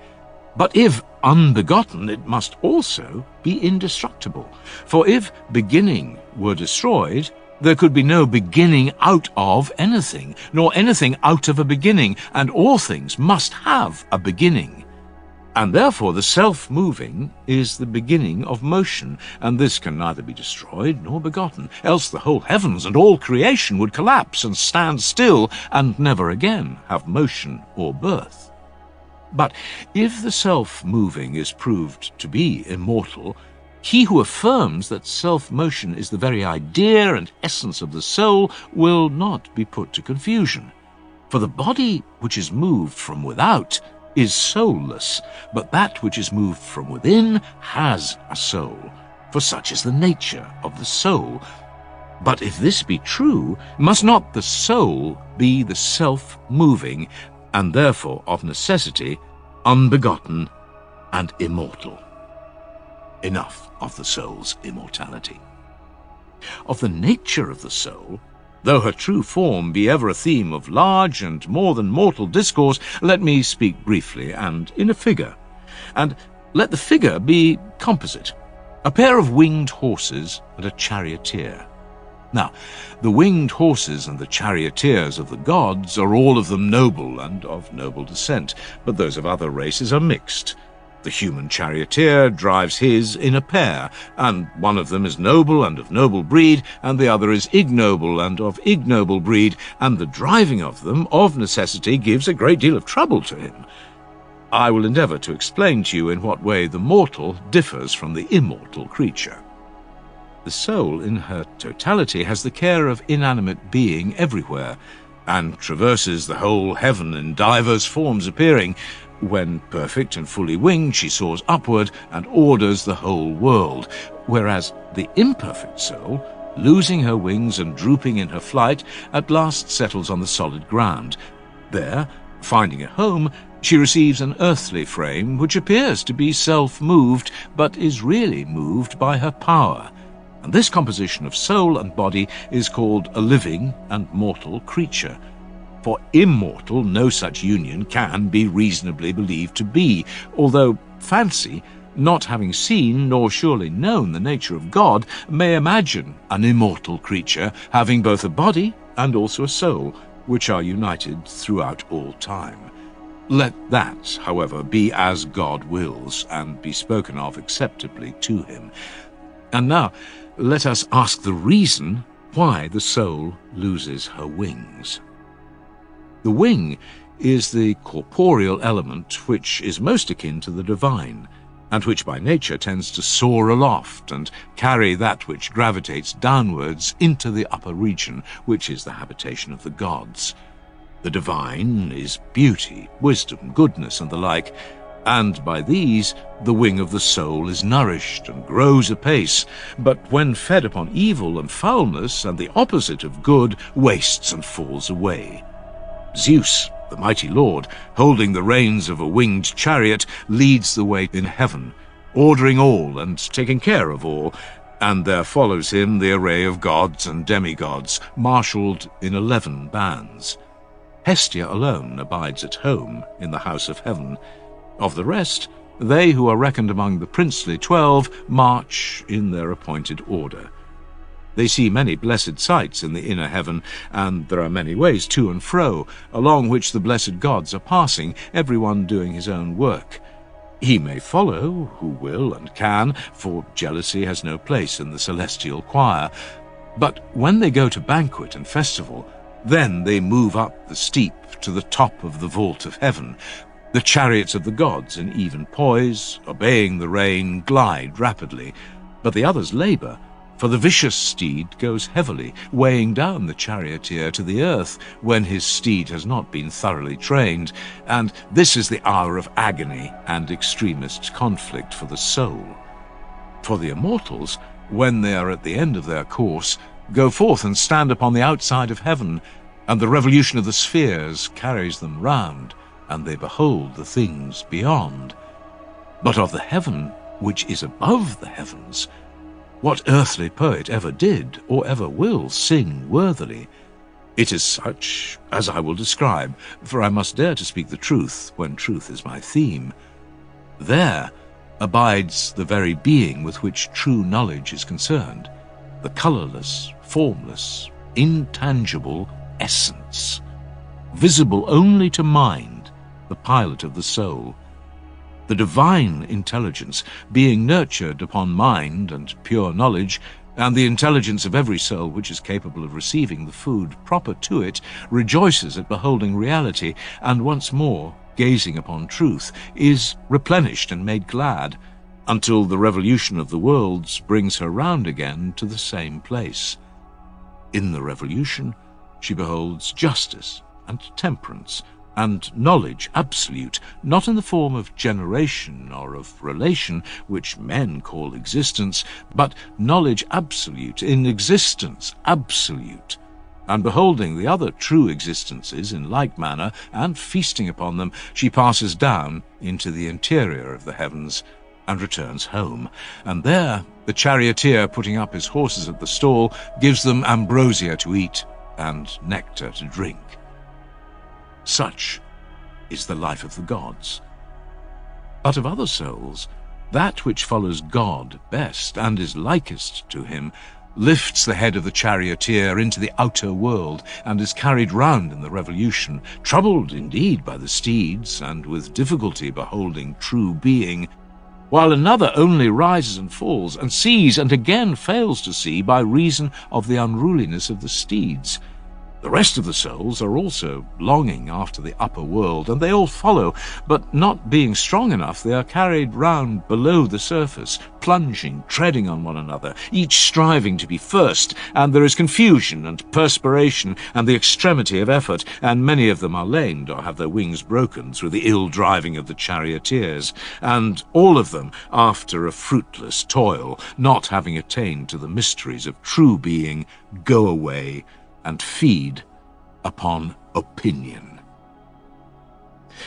But if unbegotten, it must also be indestructible. For if beginning were destroyed, there could be no beginning out of anything, nor anything out of a beginning, and all things must have a beginning. And therefore the self-moving is the beginning of motion, and this can neither be destroyed nor begotten, else the whole heavens and all creation would collapse and stand still, and never again have motion or birth. But if the self-moving is proved to be immortal, he who affirms that self-motion is the very idea and essence of the soul will not be put to confusion. For the body which is moved from without is soulless, but that which is moved from within has a soul, for such is the nature of the soul. But if this be true, must not the soul be the self-moving, and therefore of necessity unbegotten and immortal? Enough of the soul's immortality. Of the nature of the soul, though her true form be ever a theme of large and more than mortal discourse, let me speak briefly and in a figure. And let the figure be composite, a pair of winged horses and a charioteer. Now, the winged horses and the charioteers of the gods are all of them noble and of noble descent, but those of other races are mixed. The human charioteer drives his in a pair, and one of them is noble and of noble breed, and the other is ignoble and of ignoble breed, and the driving of them, of necessity, gives a great deal of trouble to him. I will endeavour to explain to you in what way the mortal differs from the immortal creature. The soul in her totality has the care of inanimate being everywhere, and traverses the whole heaven in divers forms appearing. When perfect and fully winged, she soars upward and orders the whole world, whereas the imperfect soul, losing her wings and drooping in her flight, at last settles on the solid ground. There, finding a home, she receives an earthly frame which appears to be self-moved, but is really moved by her power. And this composition of soul and body is called a living and mortal creature. For immortal no such union can be reasonably believed to be, although fancy, not having seen nor surely known the nature of God, may imagine an immortal creature having both a body and also a soul, which are united throughout all time. Let that, however, be as God wills, and be spoken of acceptably to him. And now let us ask the reason why the soul loses her wings. The wing is the corporeal element which is most akin to the divine, and which by nature tends to soar aloft and carry that which gravitates downwards into the upper region, which is the habitation of the gods. The divine is beauty, wisdom, goodness, and the like, and by these the wing of the soul is nourished and grows apace, but when fed upon evil and foulness and the opposite of good, wastes and falls away. Zeus, the mighty lord, holding the reins of a winged chariot, leads the way in heaven, ordering all and taking care of all, and there follows him the array of gods and demigods, marshalled in 11 bands. Hestia alone abides at home in the house of heaven. Of the rest, they who are reckoned among the princely 12 march in their appointed order. They see many blessed sights in the inner heaven, and there are many ways to and fro, along which the blessed gods are passing, every one doing his own work. He may follow, who will and can, for jealousy has no place in the celestial choir. But when they go to banquet and festival, then they move up the steep to the top of the vault of heaven. The chariots of the gods, in even poise, obeying the rein, glide rapidly, but the others labour, for the vicious steed goes heavily, weighing down the charioteer to the earth when his steed has not been thoroughly trained, and this is the hour of agony and extremest conflict for the soul. For the immortals, when they are at the end of their course, go forth and stand upon the outside of heaven, and the revolution of the spheres carries them round, and they behold the things beyond. But of the heaven which is above the heavens, what earthly poet ever did or ever will sing worthily? It is such as I will describe, for I must dare to speak the truth when truth is my theme. There abides the very being with which true knowledge is concerned, the colourless, formless, intangible essence, visible only to mind, the pilot of the soul. The divine intelligence, being nurtured upon mind and pure knowledge, and the intelligence of every soul which is capable of receiving the food proper to it, rejoices at beholding reality, and once more, gazing upon truth, is replenished and made glad, until the revolution of the worlds brings her round again to the same place. In the revolution, she beholds justice and temperance, and knowledge absolute, not in the form of generation or of relation, which men call existence, but knowledge absolute in existence absolute. And beholding the other true existences in like manner, and feasting upon them, she passes down into the interior of the heavens, and returns home. And there the charioteer, putting up his horses at the stall, gives them ambrosia to eat and nectar to drink. Such is the life of the gods. But of other souls, that which follows God best and is likest to him lifts the head of the charioteer into the outer world and is carried round in the revolution, troubled indeed by the steeds and with difficulty beholding true being, while another only rises and falls and sees and again fails to see by reason of the unruliness of the steeds. The rest of the souls are also longing after the upper world, and they all follow, but not being strong enough, they are carried round below the surface, plunging, treading on one another, each striving to be first, and there is confusion and perspiration and the extremity of effort, and many of them are lamed or have their wings broken through the ill driving of the charioteers, and all of them, after a fruitless toil, not having attained to the mysteries of true being, go away and feed upon opinion.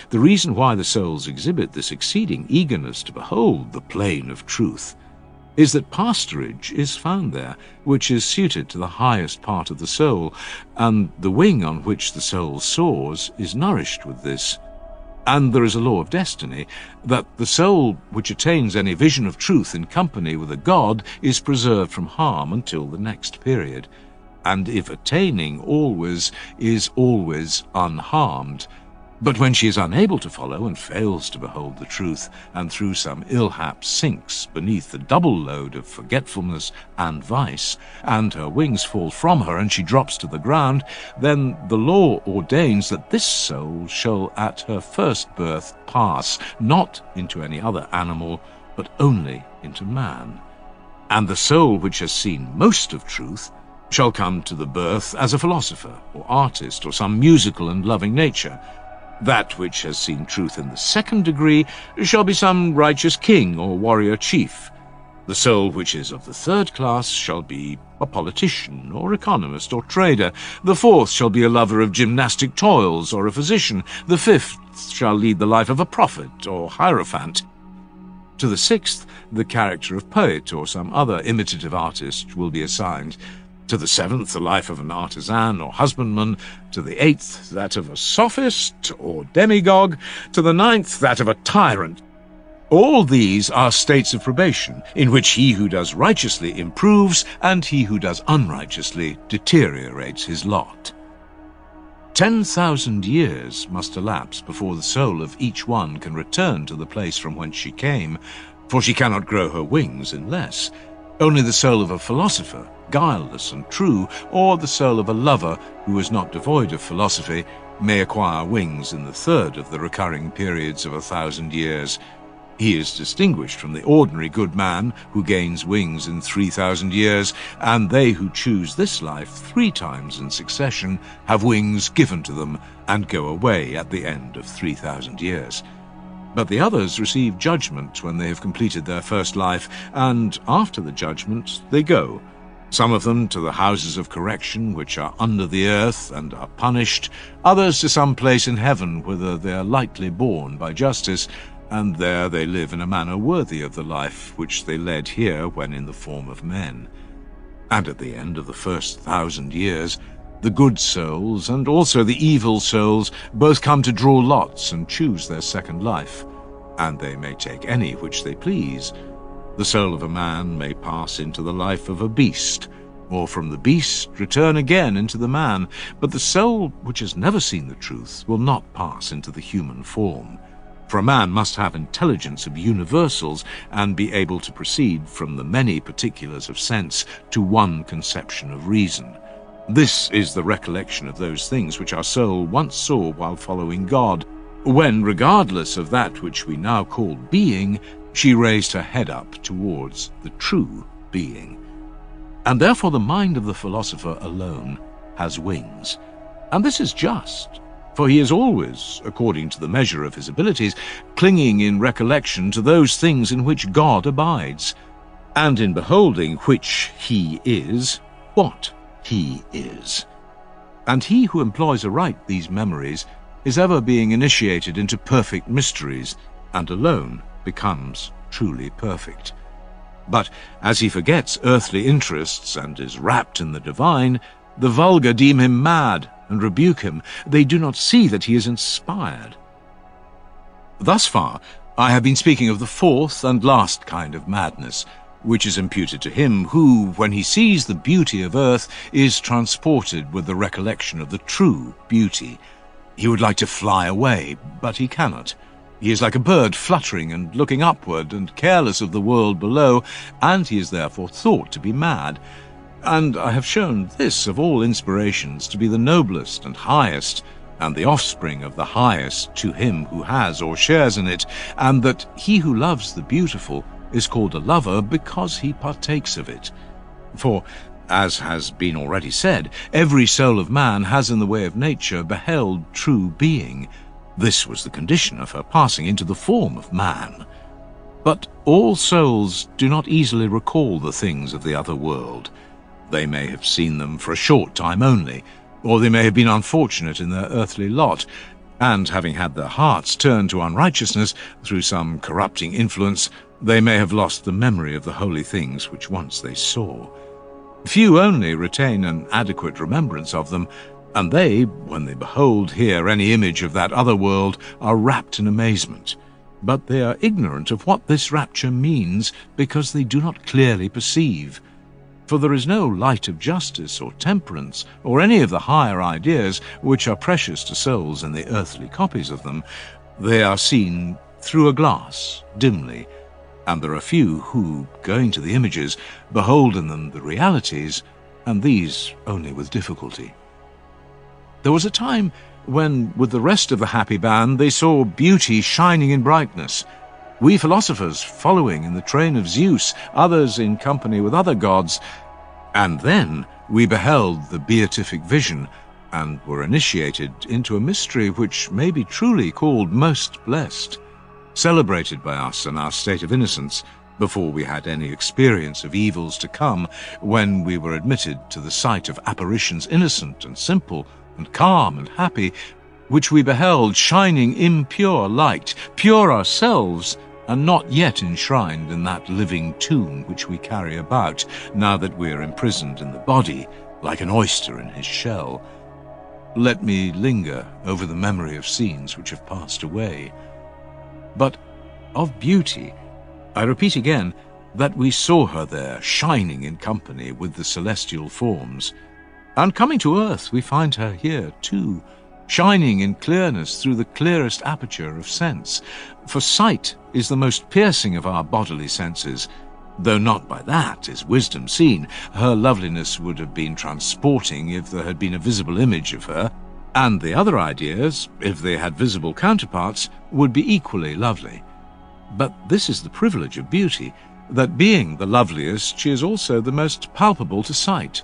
The reason why the souls exhibit this exceeding eagerness to behold the plain of truth is that pasturage is found there, which is suited to the highest part of the soul, and the wing on which the soul soars is nourished with this. And there is a law of destiny, that the soul which attains any vision of truth in company with a god is preserved from harm until the next period, and if attaining always, is always unharmed. But when she is unable to follow and fails to behold the truth, and through some ill hap sinks beneath the double load of forgetfulness and vice, and her wings fall from her and she drops to the ground, then the law ordains that this soul shall at her first birth pass, not into any other animal, but only into man. And the soul which has seen most of truth shall come to the birth as a philosopher, or artist, or some musical and loving nature. That which has seen truth in the second degree shall be some righteous king or warrior chief. The soul which is of the third class shall be a politician, or economist, or trader. The fourth shall be a lover of gymnastic toils, or a physician. The fifth shall lead the life of a prophet, or hierophant. To the sixth, the character of poet, or some other imitative artist will be assigned. To the seventh, the life of an artisan or husbandman. To the eighth, that of a sophist or demagogue. To the ninth, that of a tyrant. All these are states of probation, in which he who does righteously improves, and he who does unrighteously deteriorates his lot. 10,000 years must elapse before the soul of each one can return to the place from whence she came, for she cannot grow her wings in less. Only the soul of a philosopher, guileless and true, or the soul of a lover who is not devoid of philosophy, may acquire wings in the third of the recurring periods of 1,000 years. He is distinguished from the ordinary good man who gains wings in 3,000 years, and they who choose this life 3 times in succession have wings given to them and go away at the end of 3,000 years. But the others receive judgment when they have completed their first life, and after the judgment they go, some of them to the houses of correction which are under the earth and are punished, others to some place in heaven whither they are lightly borne by justice, and there they live in a manner worthy of the life which they led here when in the form of men. And at the end of the first 1,000 years, the good souls and also the evil souls both come to draw lots and choose their second life, and they may take any which they please. The soul of a man may pass into the life of a beast, or from the beast return again into the man, but the soul which has never seen the truth will not pass into the human form. For a man must have intelligence of universals and be able to proceed from the many particulars of sense to one conception of reason. This is the recollection of those things which our soul once saw while following God, when, regardless of that which we now call being, she raised her head up towards the true being. And therefore the mind of the philosopher alone has wings. And this is just, for he is always, according to the measure of his abilities, clinging in recollection to those things in which God abides, and in beholding which he is, what he is. And he who employs aright these memories is ever being initiated into perfect mysteries, and alone becomes truly perfect. But as he forgets earthly interests and is wrapped in the divine, the vulgar deem him mad and rebuke him. They do not see that he is inspired. Thus far, I have been speaking of the fourth and last kind of madness, which is imputed to him who, when he sees the beauty of earth, is transported with the recollection of the true beauty. He would like to fly away, but he cannot. He is like a bird fluttering and looking upward and careless of the world below, and he is therefore thought to be mad. And I have shown this of all inspirations to be the noblest and highest, and the offspring of the highest to him who has or shares in it, and that he who loves the beautiful is called a lover because he partakes of it. For, as has been already said, every soul of man has in the way of nature beheld true being. This was the condition of her passing into the form of man. But all souls do not easily recall the things of the other world. They may have seen them for a short time only, or they may have been unfortunate in their earthly lot, and having had their hearts turned to unrighteousness through some corrupting influence, they may have lost the memory of the holy things which once they saw. Few only retain an adequate remembrance of them, and they, when they behold here any image of that other world, are wrapped in amazement. But they are ignorant of what this rapture means, because they do not clearly perceive. For there is no light of justice or temperance, or any of the higher ideas which are precious to souls in the earthly copies of them. They are seen through a glass, dimly, and there are few who, going to the images, behold in them the realities, and these only with difficulty. There was a time when, with the rest of the happy band, they saw beauty shining in brightness, we philosophers following in the train of Zeus, others in company with other gods, and then we beheld the beatific vision, and were initiated into a mystery which may be truly called most blessed, celebrated by us in our state of innocence, before we had any experience of evils to come, when we were admitted to the sight of apparitions innocent and simple, and calm and happy, which we beheld shining impure light, pure ourselves, and not yet enshrined in that living tomb which we carry about, now that we are imprisoned in the body, like an oyster in his shell. Let me linger over the memory of scenes which have passed away. But of beauty, I repeat again, that we saw her there, shining in company with the celestial forms. And coming to earth, we find her here too, shining in clearness through the clearest aperture of sense. For sight is the most piercing of our bodily senses, though not by that is wisdom seen. Her loveliness would have been transporting if there had been a visible image of her, and the other ideas, if they had visible counterparts, would be equally lovely. But this is the privilege of beauty, that being the loveliest, she is also the most palpable to sight.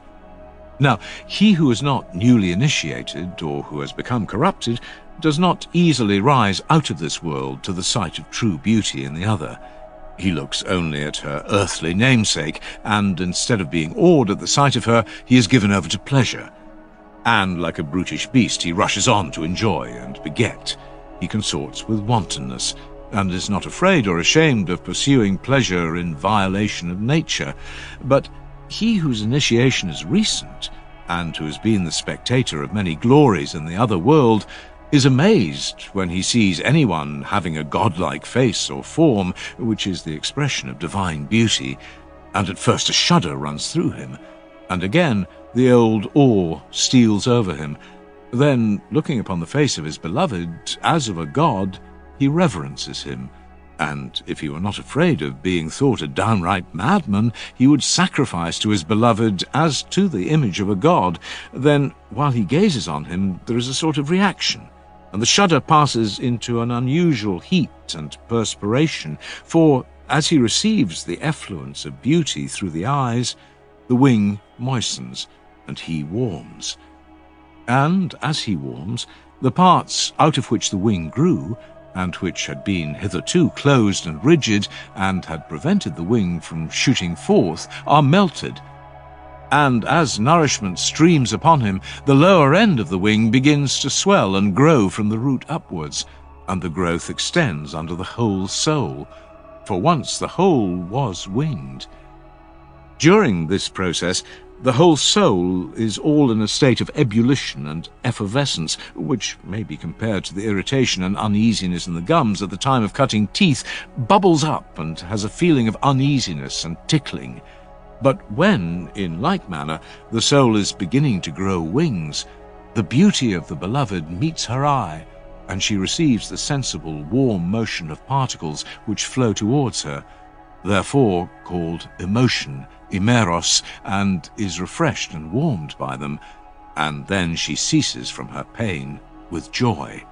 Now, he who is not newly initiated, or who has become corrupted, does not easily rise out of this world to the sight of true beauty in the other. He looks only at her earthly namesake, and instead of being awed at the sight of her, he is given over to pleasure. And like a brutish beast, he rushes on to enjoy and beget. He consorts with wantonness, and is not afraid or ashamed of pursuing pleasure in violation of nature. But he whose initiation is recent, and who has been the spectator of many glories in the other world, is amazed when he sees anyone having a godlike face or form, which is the expression of divine beauty, and at first a shudder runs through him, and again the old awe steals over him. Then, looking upon the face of his beloved as of a god, he reverences him, and if he were not afraid of being thought a downright madman, he would sacrifice to his beloved as to the image of a god. Then, while he gazes on him, there is a sort of reaction, and the shudder passes into an unusual heat and perspiration, for as he receives the effluence of beauty through the eyes, the wing moistens, and he warms. And as he warms, the parts out of which the wing grew, and which had been hitherto closed and rigid, and had prevented the wing from shooting forth, are melted. And as nourishment streams upon him, the lower end of the wing begins to swell and grow from the root upwards, and the growth extends under the whole soul. for once the whole was winged. During this process, the whole soul is all in a state of ebullition and effervescence, which may be compared to the irritation and uneasiness in the gums at the time of cutting teeth, bubbles up and has a feeling of uneasiness and tickling. But when, in like manner, the soul is beginning to grow wings, the beauty of the beloved meets her eye, and she receives the sensible, warm motion of particles which flow towards her, therefore called emotion, emeros, and is refreshed and warmed by them, and then she ceases from her pain with joy.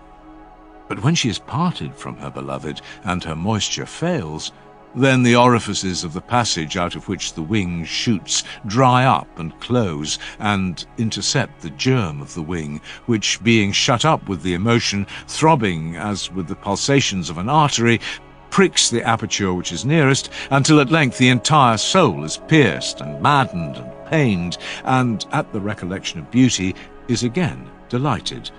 But when she is parted from her beloved, and her moisture fails, then the orifices of the passage out of which the wing shoots dry up and close, and intercept the germ of the wing, which, being shut up with the emotion, throbbing as with the pulsations of an artery, pricks the aperture which is nearest, until at length the entire soul is pierced and maddened and pained, and at the recollection of beauty is again delighted.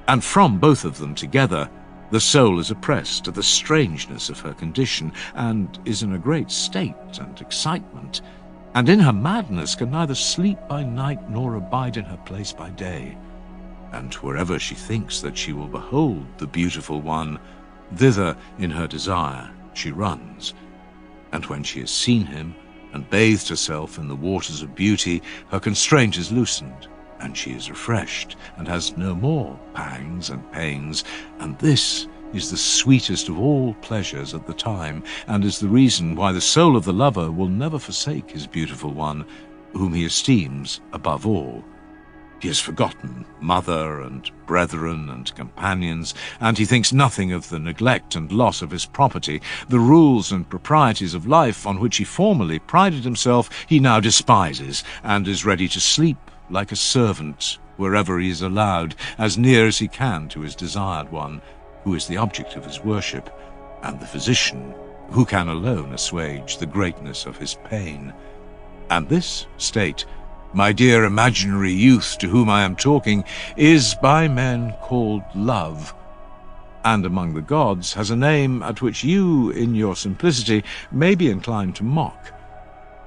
And from both of them together the soul is oppressed at the strangeness of her condition, and is in a great state and excitement, and in her madness can neither sleep by night nor abide in her place by day. And wherever she thinks that she will behold the beautiful one, thither in her desire she runs. And when she has seen him, and bathed herself in the waters of beauty, her constraint is loosened, and she is refreshed, and has no more pangs and pains, and this is the sweetest of all pleasures at the time, and is the reason why the soul of the lover will never forsake his beautiful one, whom he esteems above all. He has forgotten mother and brethren and companions, and he thinks nothing of the neglect and loss of his property. The rules and proprieties of life on which he formerly prided himself he now despises, and is ready to sleep like a servant wherever he is allowed, as near as he can to his desired one, who is the object of his worship, and the physician, who can alone assuage the greatness of his pain. And this state, my dear imaginary youth to whom I am talking, is by men called love, and among the gods has a name at which you, in your simplicity, may be inclined to mock.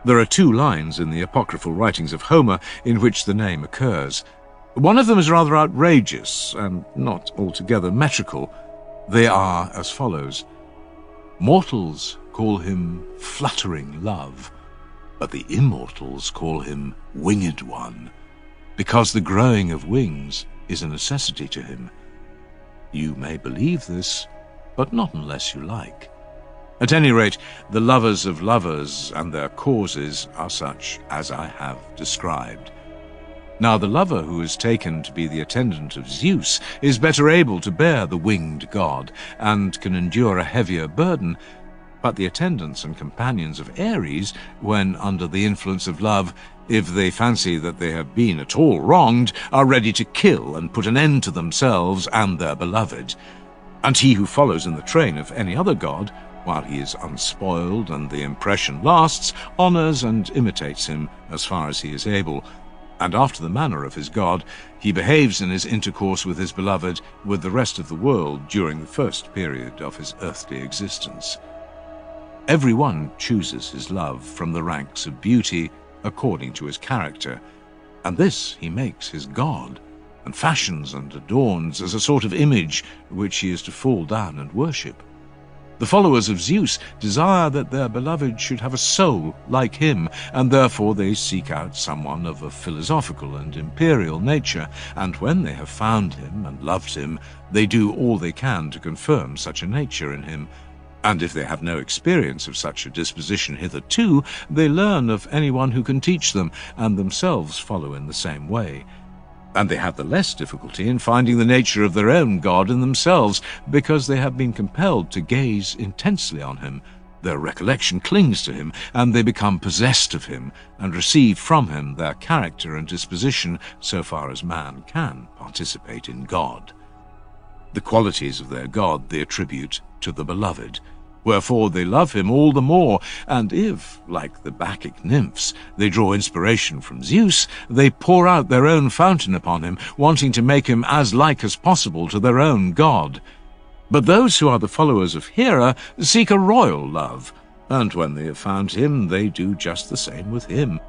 There are 2 lines in the apocryphal writings of Homer in which the name occurs. One of them is rather outrageous, and not altogether metrical. They are as follows: mortals call him fluttering love, but the immortals call him winged one, because the growing of wings is a necessity to him. You may believe this, but not unless you like. At any rate, the lovers of lovers and their causes are such as I have described. Now the lover who is taken to be the attendant of Zeus is better able to bear the winged god, and can endure a heavier burden, but the attendants and companions of Ares, when under the influence of love, if they fancy that they have been at all wronged, are ready to kill and put an end to themselves and their beloved. And he who follows in the train of any other god, while he is unspoiled and the impression lasts, honors and imitates him as far as he is able, and after the manner of his god, he behaves in his intercourse with his beloved with the rest of the world during the first period of his earthly existence. Every one chooses his love from the ranks of beauty according to his character, and this he makes his god, and fashions and adorns as a sort of image which he is to fall down and worship. The followers of Zeus desire that their beloved should have a soul like him, and therefore they seek out someone of a philosophical and imperial nature, and when they have found him and loved him, they do all they can to confirm such a nature in him. And if they have no experience of such a disposition hitherto, they learn of anyone who can teach them, and themselves follow in the same way. And they have the less difficulty in finding the nature of their own god in themselves, because they have been compelled to gaze intensely on him. Their recollection clings to him, and they become possessed of him, and receive from him their character and disposition, so far as man can participate in God. The qualities of their god they attribute to the beloved, wherefore they love him all the more, and if, like the Bacchic nymphs, they draw inspiration from Zeus, they pour out their own fountain upon him, wanting to make him as like as possible to their own god. But those who are the followers of Hera seek a royal love, and when they have found him, they do just the same with him.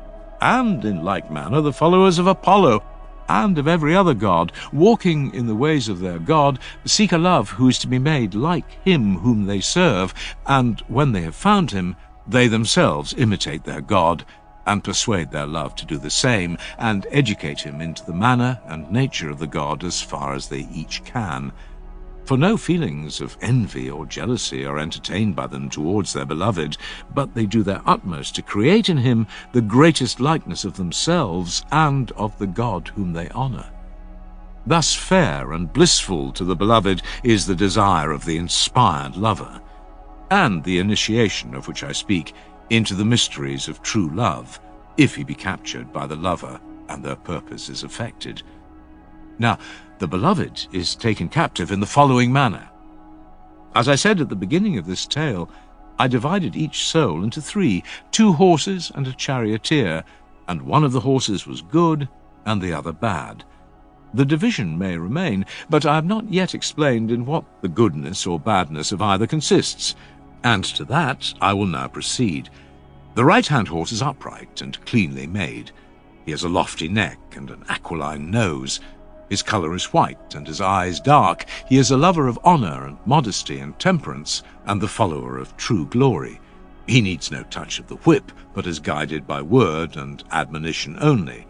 And in like manner the followers of Apollo and of every other god, walking in the ways of their god, seek a love who is to be made like him whom they serve, and when they have found him, they themselves imitate their god, and persuade their love to do the same, and educate him into the manner and nature of the god as far as they each can. For no feelings of envy or jealousy are entertained by them towards their beloved, but they do their utmost to create in him the greatest likeness of themselves and of the god whom they honor. Thus fair and blissful to the beloved is the desire of the inspired lover, and the initiation of which I speak into the mysteries of true love, if he be captured by the lover and their purpose is effected. Now, the beloved is taken captive in the following manner. As I said at the beginning of this tale, I divided each soul into three, 2 horses and a charioteer, and one of the horses was good and the other bad. The division may remain, but I have not yet explained in what the goodness or badness of either consists, and to that I will now proceed. The right-hand horse is upright and cleanly made. He has a lofty neck and an aquiline nose. His colour is white and his eyes dark. He is a lover of honour and modesty and temperance, and the follower of true glory. He needs no touch of the whip, but is guided by word and admonition only.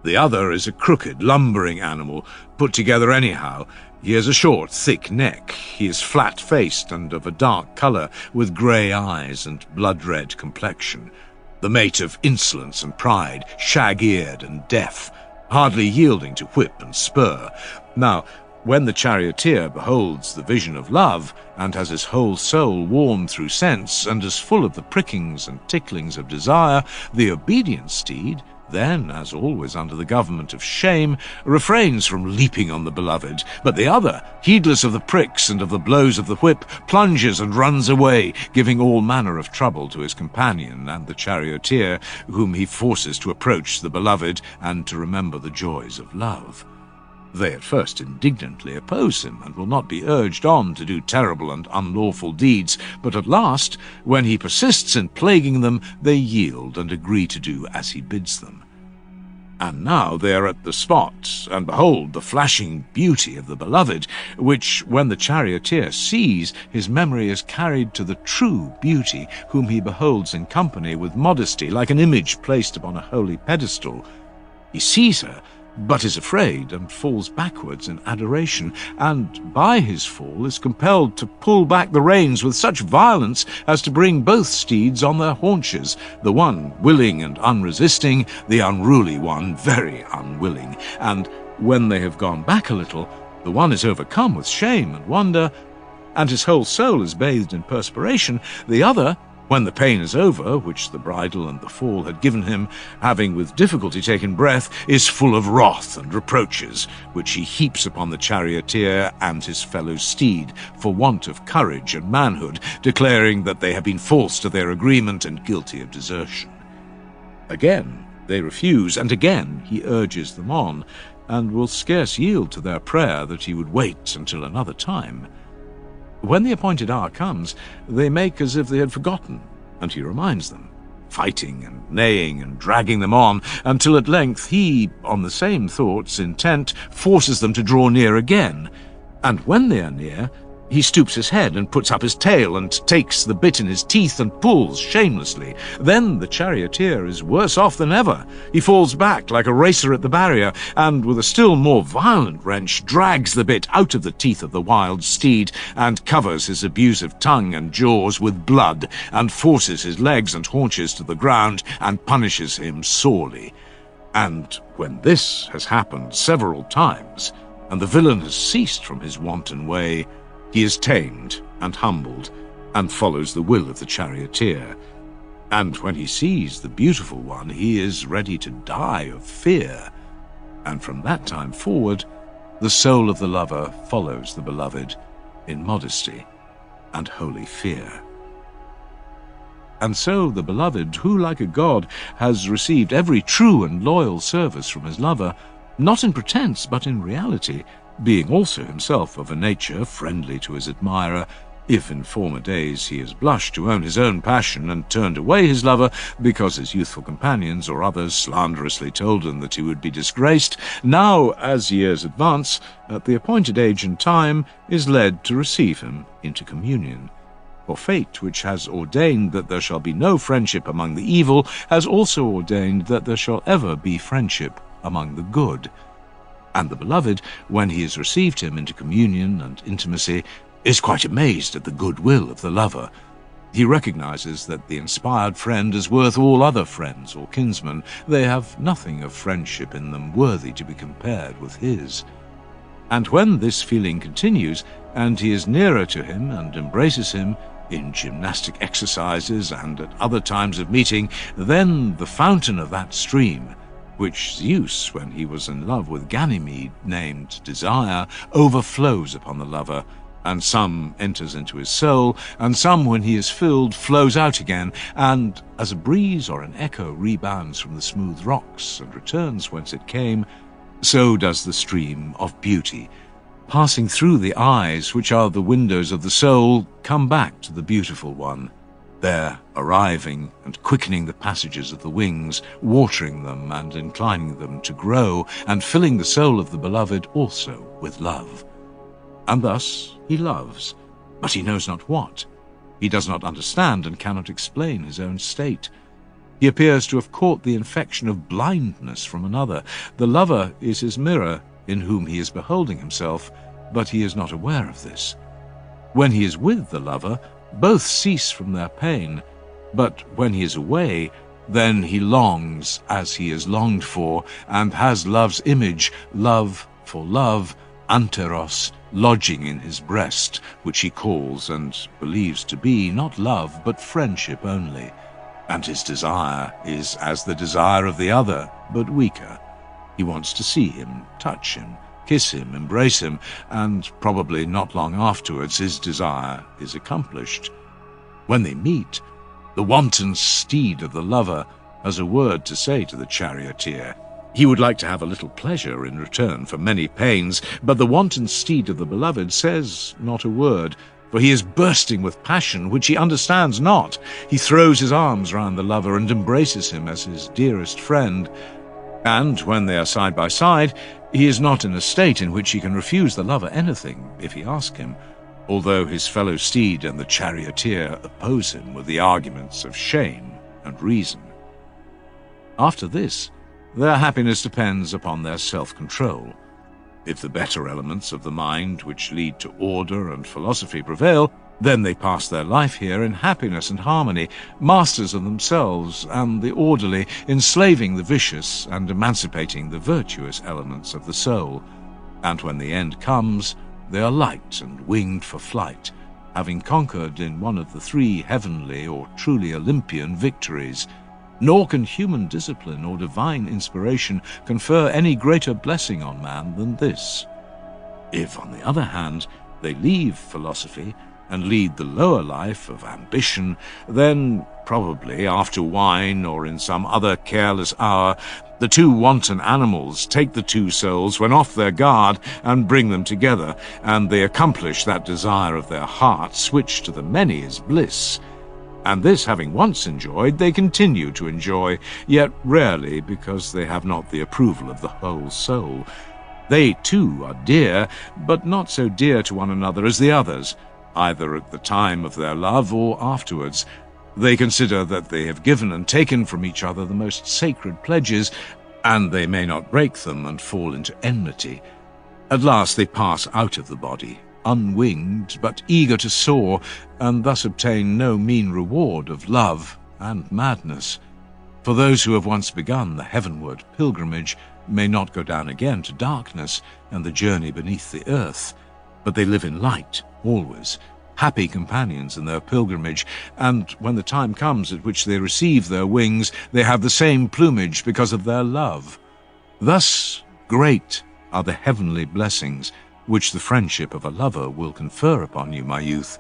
The other is a crooked, lumbering animal, put together anyhow. He has a short, thick neck. He is flat-faced and of a dark colour, with grey eyes and blood-red complexion. The mate of insolence and pride, shag-eared and deaf, hardly yielding to whip and spur. Now, when the charioteer beholds the vision of love, and has his whole soul warmed through sense, and is full of the prickings and ticklings of desire, the obedient steed, then, as always under the government of shame, refrains from leaping on the beloved, but the other, heedless of the pricks and of the blows of the whip, plunges and runs away, giving all manner of trouble to his companion and the charioteer, whom he forces to approach the beloved and to remember the joys of love. They at first indignantly oppose him, and will not be urged on to do terrible and unlawful deeds, but at last, when he persists in plaguing them, they yield and agree to do as he bids them. And now they are at the spot, and behold the flashing beauty of the beloved, which, when the charioteer sees, his memory is carried to the true beauty, whom he beholds in company with modesty, like an image placed upon a holy pedestal. He sees her, but is afraid and falls backwards in adoration, and by his fall is compelled to pull back the reins with such violence as to bring both steeds on their haunches, the one willing and unresisting, the unruly one very unwilling, and when they have gone back a little, the one is overcome with shame and wonder, and his whole soul is bathed in perspiration, the other, when the pain is over, which the bridle and the fall had given him, having with difficulty taken breath, is full of wrath and reproaches, which he heaps upon the charioteer and his fellow steed, for want of courage and manhood, declaring that they have been false to their agreement and guilty of desertion. Again they refuse, and again he urges them on, and will scarce yield to their prayer that he would wait until another time. When the appointed hour comes, they make as if they had forgotten, and he reminds them, fighting and neighing and dragging them on, until at length he, on the same thoughts intent, forces them to draw near again. And when they are near, he stoops his head and puts up his tail and takes the bit in his teeth and pulls shamelessly. Then the charioteer is worse off than ever. He falls back like a racer at the barrier, and with a still more violent wrench drags the bit out of the teeth of the wild steed, and covers his abusive tongue and jaws with blood, and forces his legs and haunches to the ground, and punishes him sorely. And when this has happened several times, and the villain has ceased from his wanton way, he is tamed and humbled, and follows the will of the charioteer. And when he sees the beautiful one, he is ready to die of fear. And from that time forward, the soul of the lover follows the beloved in modesty and holy fear. And so the beloved, who like a god has received every true and loyal service from his lover, not in pretense but in reality, being also himself of a nature friendly to his admirer, if in former days he has blushed to own his own passion and turned away his lover because his youthful companions or others slanderously told him that he would be disgraced, now, as years advance, at the appointed age and time, is led to receive him into communion. For fate, which has ordained that there shall be no friendship among the evil, has also ordained that there shall ever be friendship among the good. And the beloved, when he has received him into communion and intimacy, is quite amazed at the goodwill of the lover. He recognizes that the inspired friend is worth all other friends or kinsmen. They have nothing of friendship in them worthy to be compared with his. And when this feeling continues, and he is nearer to him and embraces him, in gymnastic exercises and at other times of meeting, then the fountain of that stream, which Zeus, when he was in love with Ganymede, named Desire, overflows upon the lover, and some enters into his soul, and some, when he is filled, flows out again, and as a breeze or an echo rebounds from the smooth rocks and returns whence it came, so does the stream of beauty, passing through the eyes, which are the windows of the soul, come back to the beautiful one, there arriving and quickening the passages of the wings, watering them and inclining them to grow, and filling the soul of the beloved also with love. And thus he loves, but he knows not what. He does not understand and cannot explain his own state. He appears to have caught the infection of blindness from another. The lover is his mirror, in whom he is beholding himself, but he is not aware of this. When he is with the lover, both cease from their pain, but when he is away, then he longs as he is longed for, and has love's image, love for love, anteros, lodging in his breast, which he calls and believes to be not love but friendship only, and his desire is as the desire of the other, but weaker. He wants to see him, touch him, kiss him, embrace him, and probably not long afterwards his desire is accomplished. When they meet, the wanton steed of the lover has a word to say to the charioteer. He would like to have a little pleasure in return for many pains, but the wanton steed of the beloved says not a word, for he is bursting with passion which he understands not. He throws his arms round the lover and embraces him as his dearest friend. And when they are side by side, he is not in a state in which he can refuse the lover anything if he ask him, although his fellow steed and the charioteer oppose him with the arguments of shame and reason. After this, their happiness depends upon their self-control. If the better elements of the mind which lead to order and philosophy prevail, then they pass their life here in happiness and harmony, masters of themselves and the orderly, enslaving the vicious and emancipating the virtuous elements of the soul. And when the end comes, they are light and winged for flight, having conquered in one of the three heavenly or truly Olympian victories. Nor can human discipline or divine inspiration confer any greater blessing on man than this. If, on the other hand, they leave philosophy and lead the lower life of ambition, then, probably after wine or in some other careless hour, the two wanton animals take the two souls when off their guard and bring them together, and they accomplish that desire of their hearts which to the many is bliss. And this having once enjoyed, they continue to enjoy, yet rarely because they have not the approval of the whole soul. They too are dear, but not so dear to one another as the others, either at the time of their love or afterwards. They consider that they have given and taken from each other the most sacred pledges, and they may not break them and fall into enmity. At last they pass out of the body, unwinged but eager to soar, and thus obtain no mean reward of love and madness. For those who have once begun the heavenward pilgrimage may not go down again to darkness and the journey beneath the earth, but they live in light always, happy companions in their pilgrimage, and when the time comes at which they receive their wings, they have the same plumage because of their love. Thus great are the heavenly blessings which the friendship of a lover will confer upon you, my youth,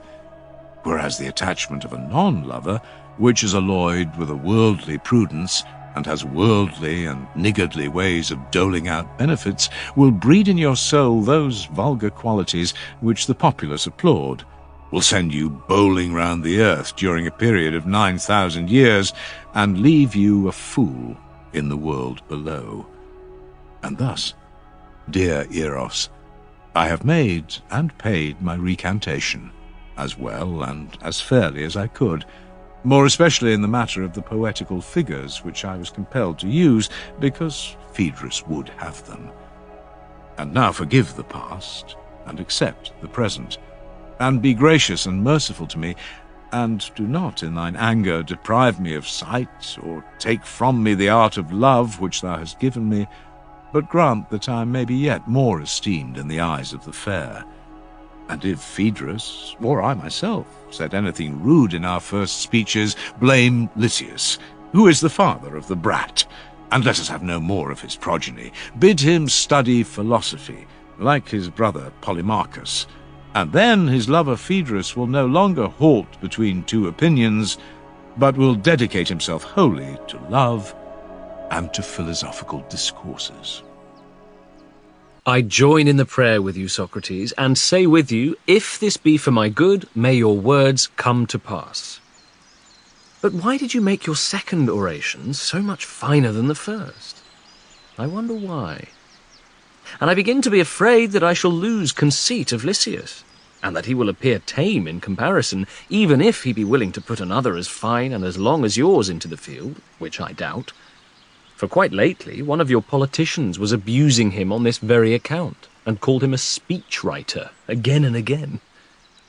whereas the attachment of a non-lover, which is alloyed with a worldly prudence, and has worldly and niggardly ways of doling out benefits, will breed in your soul those vulgar qualities which the populace applaud, will send you bowling round the earth during a period of 9,000 years, and leave you a fool in the world below. And thus, dear Eros, I have made and paid my recantation, as well and as fairly as I could, more especially in the matter of the poetical figures which I was compelled to use, because Phaedrus would have them. And now forgive the past, and accept the present, and be gracious and merciful to me, and do not in thine anger deprive me of sight, or take from me the art of love which thou hast given me, but grant that I may be yet more esteemed in the eyes of the fair. And if Phaedrus, or I myself, said anything rude in our first speeches, blame Lysias, who is the father of the brat, and let us have no more of his progeny. Bid him study philosophy, like his brother Polemarchus, and then his lover Phaedrus will no longer halt between two opinions, but will dedicate himself wholly to love and to philosophical discourses. I join in the prayer with you, Socrates, and say with you, if this be for my good, may your words come to pass. But why did you make your second oration so much finer than the first? I wonder why. And I begin to be afraid that I shall lose conceit of Lysias, and that he will appear tame in comparison, even if he be willing to put another as fine and as long as yours into the field, which I doubt. For quite lately, one of your politicians was abusing him on this very account, and called him a speech-writer again and again,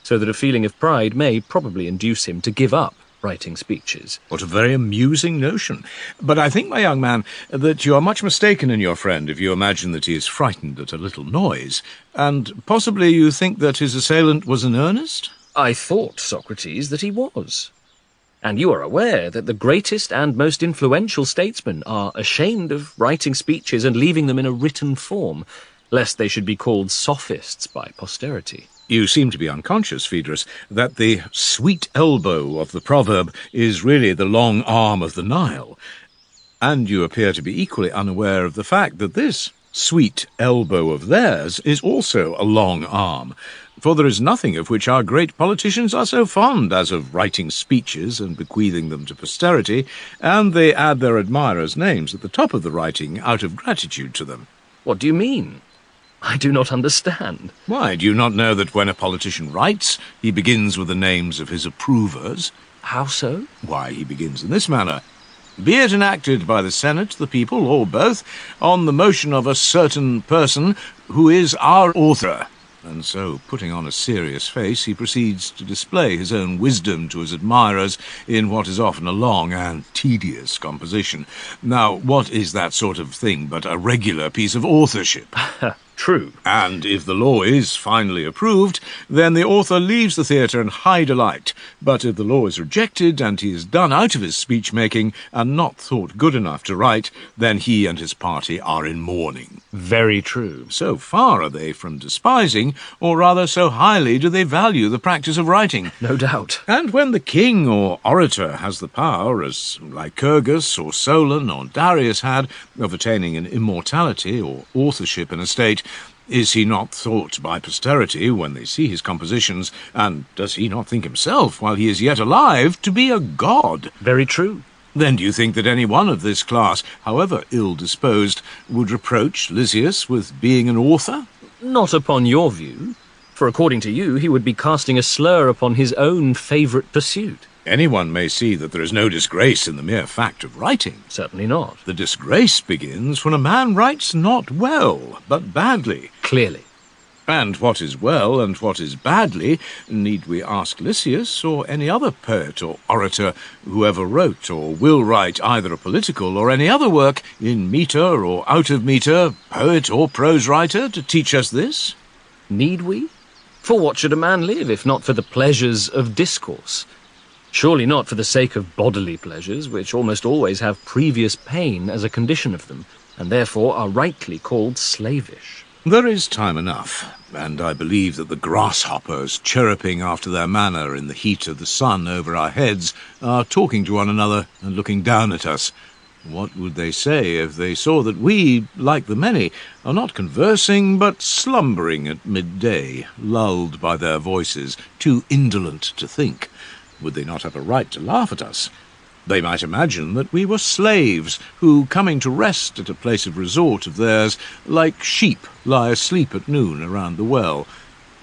so that a feeling of pride may probably induce him to give up writing speeches. What a very amusing notion. But I think, my young man, that you are much mistaken in your friend if you imagine that he is frightened at a little noise, and possibly you think that his assailant was in earnest? I thought, Socrates, that he was. And you are aware that the greatest and most influential statesmen are ashamed of writing speeches and leaving them in a written form, lest they should be called sophists by posterity. You seem to be unconscious, Phaedrus, that the sweet elbow of the proverb is really the long arm of the Nile, and you appear to be equally unaware of the fact that this sweet elbow of theirs is also a long arm, for there is nothing of which our great politicians are so fond as of writing speeches and bequeathing them to posterity, and they add their admirers' names at the top of the writing out of gratitude to them. What do you mean? I do not understand. Why, do you not know that when a politician writes, he begins with the names of his approvers? How so? Why, he begins in this manner: be it enacted by the Senate, the people, or both, on the motion of a certain person who is our author. And so, putting on a serious face, he proceeds to display his own wisdom to his admirers in what is often a long and tedious composition. Now, what is that sort of thing but a regular piece of authorship? True. And if the law is finally approved, then the author leaves the theatre in high delight. But if the law is rejected, and he is done out of his speech-making, and not thought good enough to write, then he and his party are in mourning. Very true. So far are they from despising, or rather so highly do they value the practice of writing. No doubt. And when the king or orator has the power, as Lycurgus or Solon or Darius had, of attaining an immortality or authorship in a state, is he not thought by posterity, when they see his compositions, and does he not think himself, while he is yet alive, to be a god? Very true. Then do you think that any one of this class, however ill-disposed, would reproach Lysias with being an author? Not upon your view, for according to you, he would be casting a slur upon his own favourite pursuit. Anyone may see that there is no disgrace in the mere fact of writing. Certainly not. The disgrace begins when a man writes not well, but badly. Clearly. And what is well and what is badly, need we ask Lysias or any other poet or orator who ever wrote or will write either a political or any other work, in metre or out of metre, poet or prose writer, to teach us this? Need we? For what should a man live, if not for the pleasures of discourse? Surely not for the sake of bodily pleasures, which almost always have previous pain as a condition of them, and therefore are rightly called slavish. There is time enough, and I believe that the grasshoppers, chirruping after their manner in the heat of the sun over our heads, are talking to one another and looking down at us, What would they say if they saw that we, like the many, are not conversing but slumbering at midday, lulled by their voices, too indolent to think? Would they not have a right to laugh at us? They might imagine that we were slaves, who, coming to rest at a place of resort of theirs, like sheep lie asleep at noon around the well.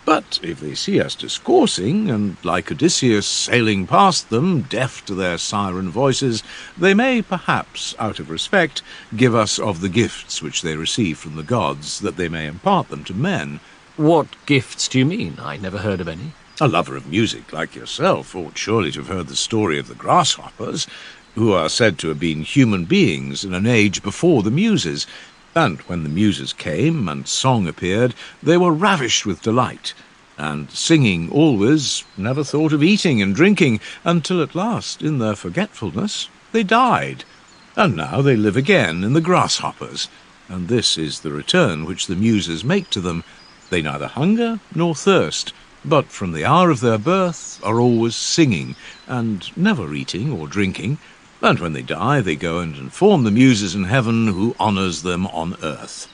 But if they see us discoursing, and like Odysseus sailing past them, deaf to their siren voices, they may perhaps, out of respect, give us of the gifts which they receive from the gods, that they may impart them to men. What gifts do you mean? I never heard of any. A lover of music like yourself ought surely to have heard the story of the grasshoppers, who are said to have been human beings in an age before the Muses. And when the Muses came and song appeared, they were ravished with delight, and singing always, never thought of eating and drinking, until at last, in their forgetfulness, they died. And now they live again in the grasshoppers, and this is the return which the Muses make to them. They neither hunger nor thirst, but from the hour of their birth are always singing, and never eating or drinking, and when they die they go and inform the Muses in heaven, who honours them on earth.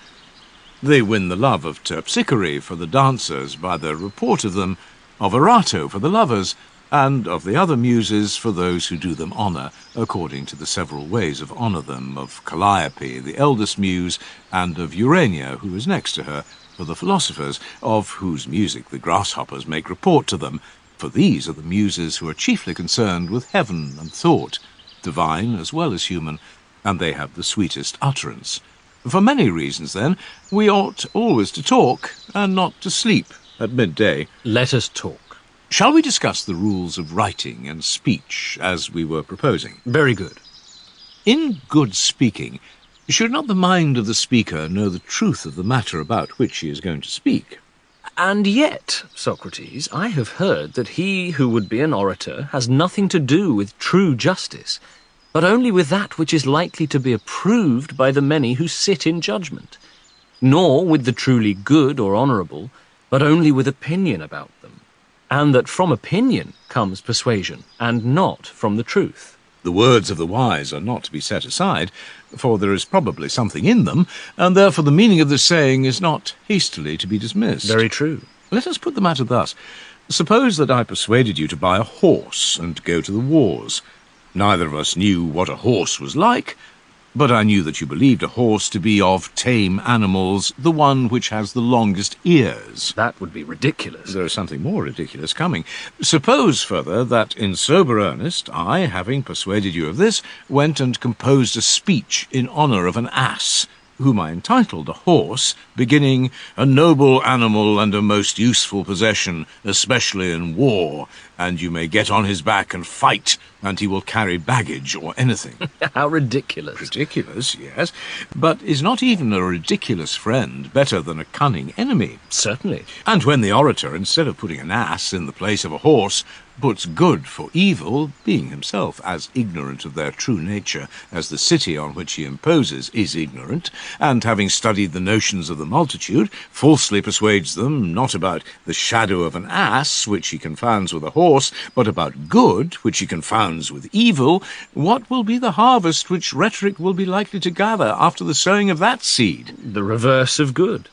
They win the love of terpsichore for the dancers by their report of them, of Erato for the lovers, and of the other Muses for those who do them honour, according to the several ways of honour them, of Calliope, the eldest Muse, and of Urania, who is next to her, for the philosophers, of whose music the grasshoppers make report to them, for these are the Muses who are chiefly concerned with heaven and thought, divine as well as human, and they have the sweetest utterance. For many reasons, then, we ought always to talk, and not to sleep at midday. Let us talk. Shall we discuss the rules of writing and speech, as we were proposing? Very good. In good speaking, should not the mind of the speaker know the truth of the matter about which he is going to speak? And yet, Socrates, I have heard that he who would be an orator has nothing to do with true justice, but only with that which is likely to be approved by the many who sit in judgment, nor with the truly good or honourable, but only with opinion about them, and that from opinion comes persuasion, and not from the truth. The words of the wise are not to be set aside, for there is probably something in them, and therefore the meaning of the saying is not hastily to be dismissed. Very true. Let us put the matter thus. Suppose that I persuaded you to buy a horse and go to the wars. Neither of us knew what a horse was like, but I knew that you believed a horse to be of tame animals the one which has the longest ears. That would be ridiculous. There is something more ridiculous coming. Suppose, further, that in sober earnest I, having persuaded you of this, went and composed a speech in honour of an ass, whom I entitled a horse, beginning, "A noble animal and a most useful possession, especially in war, and you may get on his back and fight, and he will carry baggage or anything." How ridiculous. Ridiculous, yes, but is not even a ridiculous friend better than a cunning enemy? Certainly. And when the orator, instead of putting an ass in the place of a horse, puts good for evil, being himself as ignorant of their true nature as the city on which he imposes is ignorant, and having studied the notions of the multitude, falsely persuades them not about the shadow of an ass, which he confounds with a horse, but about good, which he confounds with evil, what will be the harvest which rhetoric will be likely to gather after the sowing of that seed? The reverse of good.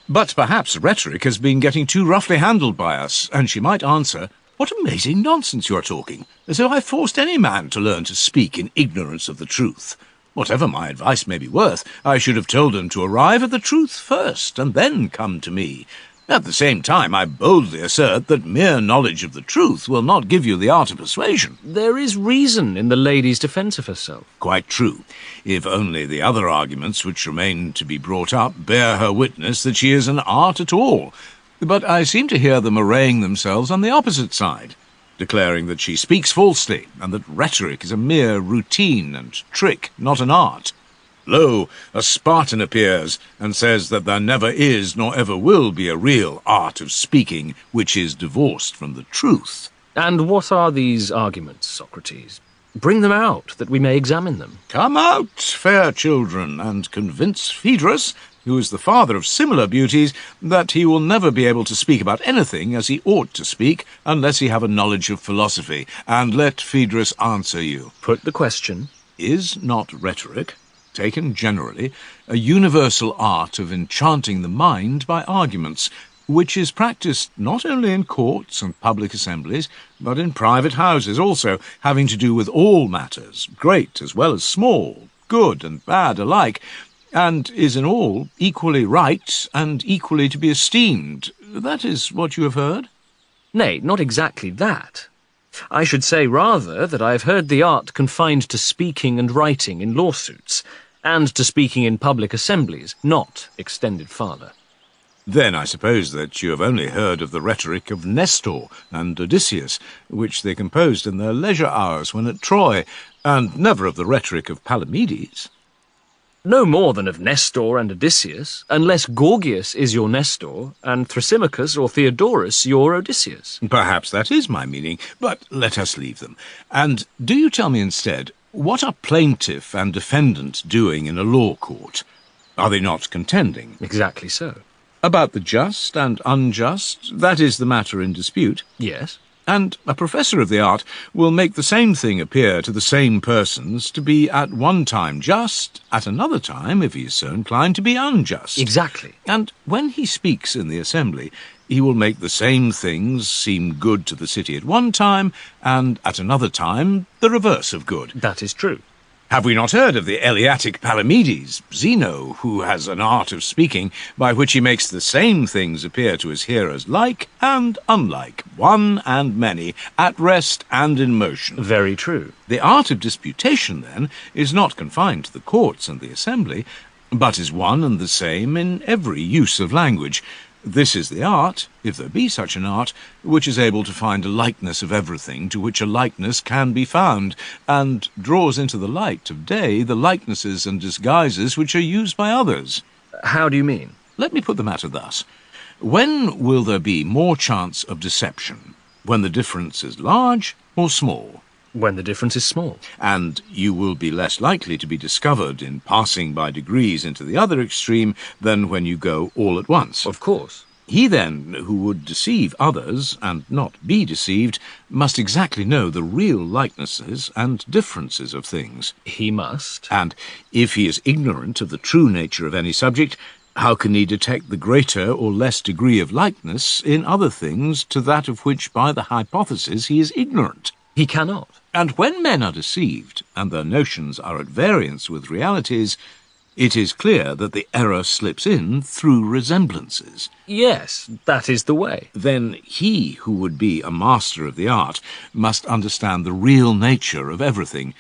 But perhaps rhetoric has been getting too roughly handled by us, and she might answer, "What amazing nonsense you are talking, as though I forced any man to learn to speak in ignorance of the truth. Whatever my advice may be worth, I should have told him to arrive at the truth first, and then come to me. At the same time, I boldly assert that mere knowledge of the truth will not give you the art of persuasion." There is reason in the lady's defence of herself. Quite true, if only the other arguments which remain to be brought up bear her witness that she is an art at all. But I seem to hear them arraying themselves on the opposite side, declaring that she speaks falsely, and that rhetoric is a mere routine and trick, not an art. Lo, a Spartan appears, and says that there never is nor ever will be a real art of speaking which is divorced from the truth. And what are these arguments, Socrates? Bring them out, that we may examine them. Come out, fair children, and convince Phaedrus, who is the father of similar beauties, that he will never be able to speak about anything as he ought to speak, unless he have a knowledge of philosophy, and let Phaedrus answer you. Put the question. Is not rhetoric, taken generally, a universal art of enchanting the mind by arguments, which is practised not only in courts and public assemblies, but in private houses also, having to do with all matters, great as well as small, good and bad alike, and is in all equally right and equally to be esteemed? That is what you have heard? Nay, not exactly that. I should say rather that I have heard the art confined to speaking and writing in lawsuits, and to speaking in public assemblies, not extended farther. Then I suppose that you have only heard of the rhetoric of Nestor and Odysseus, which they composed in their leisure hours when at Troy, and never of the rhetoric of Palamedes. No more than of Nestor and Odysseus, unless Gorgias is your Nestor, and Thrasymachus or Theodorus your Odysseus. Perhaps that is my meaning, but let us leave them. And do you tell me instead, what are plaintiff and defendant doing in a law court? Are they not contending? Exactly so. About the just and unjust, that is the matter in dispute. Yes. And a professor of the art will make the same thing appear to the same persons to be at one time just, at another time, if he is so inclined, to be unjust. Exactly. And when he speaks in the assembly, he will make the same things seem good to the city at one time, and at another time the reverse of good. That is true. Have we not heard of the Eleatic Palamedes, Zeno, who has an art of speaking by which he makes the same things appear to his hearers like and unlike, one and many, at rest and in motion? Very true. The art of disputation, then, is not confined to the courts and the assembly, but is one and the same in every use of language. This is the art, if there be such an art, which is able to find a likeness of everything to which a likeness can be found, and draws into the light of day the likenesses and disguises which are used by others. How do you mean? Let me put the matter thus. When will there be more chance of deception? When the difference is large or small? When the difference is small. And you will be less likely to be discovered in passing by degrees into the other extreme than when you go all at once. Of course. He then, who would deceive others and not be deceived, must exactly know the real likenesses and differences of things. He must. And if he is ignorant of the true nature of any subject, how can he detect the greater or less degree of likeness in other things to that of which by the hypothesis he is ignorant? He cannot. And when men are deceived, and their notions are at variance with realities, it is clear that the error slips in through resemblances. Yes, that is the way. Then he who would be a master of the art must understand the real nature of everything,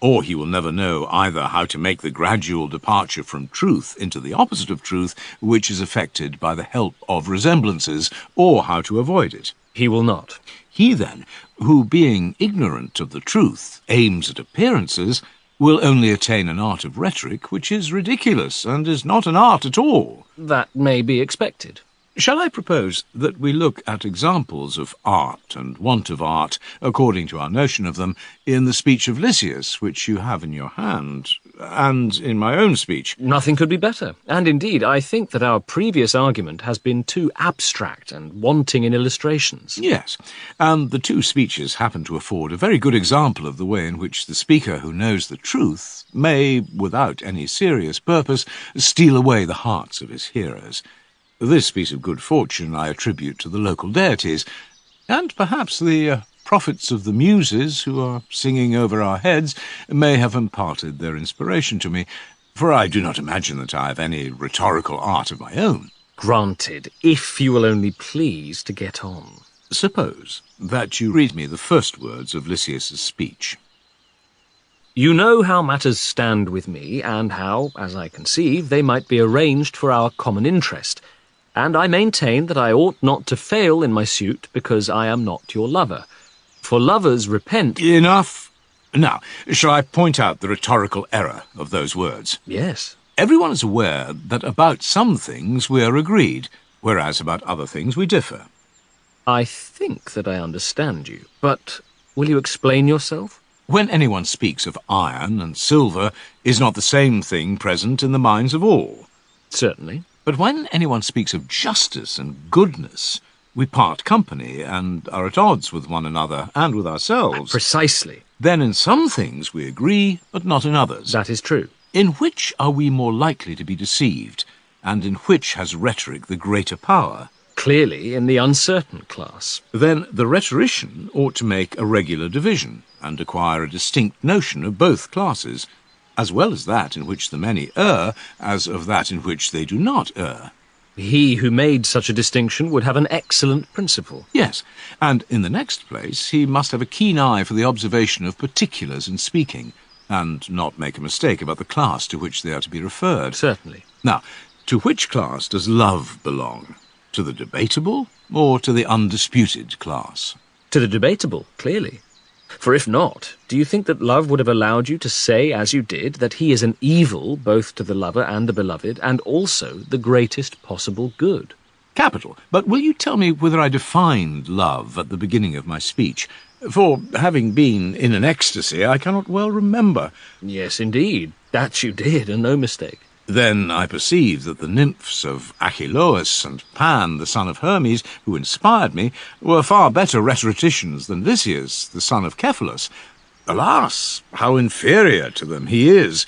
or he will never know either how to make the gradual departure from truth into the opposite of truth, which is effected by the help of resemblances, or how to avoid it. He will not. He then, who being ignorant of the truth aims at appearances, will only attain an art of rhetoric which is ridiculous and is not an art at all. That may be expected. Shall I propose that we look at examples of art and want of art, according to our notion of them, in the speech of Lysias, which you have in your hand, and in my own speech? Nothing could be better. And indeed, I think that our previous argument has been too abstract and wanting in illustrations. Yes, and the two speeches happen to afford a very good example of the way in which the speaker who knows the truth may, without any serious purpose, steal away the hearts of his hearers. This piece of good fortune I attribute to the local deities, and perhaps the prophets of the Muses, who are singing over our heads, may have imparted their inspiration to me, for I do not imagine that I have any rhetorical art of my own. Granted, if you will only please to get on. Suppose that you read me the first words of Lysias' speech. You know how matters stand with me, and how, as I conceive, they might be arranged for our common interest, and I maintain that I ought not to fail in my suit because I am not your lover. For lovers repent— Enough! Now, shall I point out the rhetorical error of those words? Yes. Everyone is aware that about some things we are agreed, whereas about other things we differ. I think that I understand you, but will you explain yourself? When anyone speaks of iron and silver, is not the same thing present in the minds of all? Certainly. But when anyone speaks of justice and goodness, we part company and are at odds with one another and with ourselves. Precisely. Then in some things we agree, but not in others. That is true. In which are we more likely to be deceived, and in which has rhetoric the greater power? Clearly in the uncertain class. Then the rhetorician ought to make a regular division, and acquire a distinct notion of both classes, as well as that in which the many err, as of that in which they do not err. He who made such a distinction would have an excellent principle. Yes, and in the next place he must have a keen eye for the observation of particulars in speaking, and not make a mistake about the class to which they are to be referred. Certainly. Now, to which class does love belong? To the debatable, or to the undisputed class? To the debatable, clearly. For if not, do you think that love would have allowed you to say, as you did, that he is an evil both to the lover and the beloved, and also the greatest possible good? Capital. But will you tell me whether I defined love at the beginning of my speech? For, having been in an ecstasy, I cannot well remember. Yes, indeed. That you did, and no mistake. Then I perceive that the nymphs of Achelous and Pan, the son of Hermes, who inspired me, were far better rhetoricians than Lysias, the son of Cephalus. Alas, how inferior to them he is!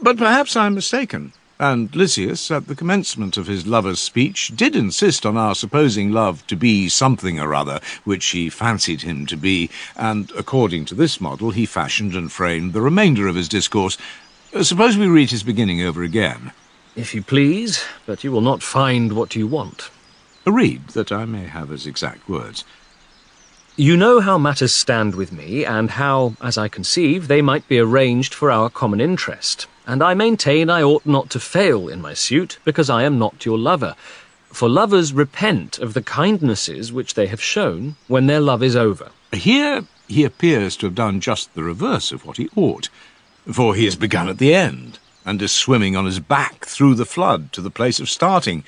But perhaps I am mistaken, and Lysias, at the commencement of his lover's speech, did insist on our supposing love to be something or other, which he fancied him to be, and according to this model he fashioned and framed the remainder of his discourse. Suppose we read his beginning over again. If you please, but you will not find what you want. Read, that I may have his exact words. You know how matters stand with me, and how, as I conceive, they might be arranged for our common interest. And I maintain I ought not to fail in my suit, because I am not your lover. For lovers repent of the kindnesses which they have shown when their love is over. Here he appears to have done just the reverse of what he ought. For he has begun at the end, and is swimming on his back through the flood to the place of starting.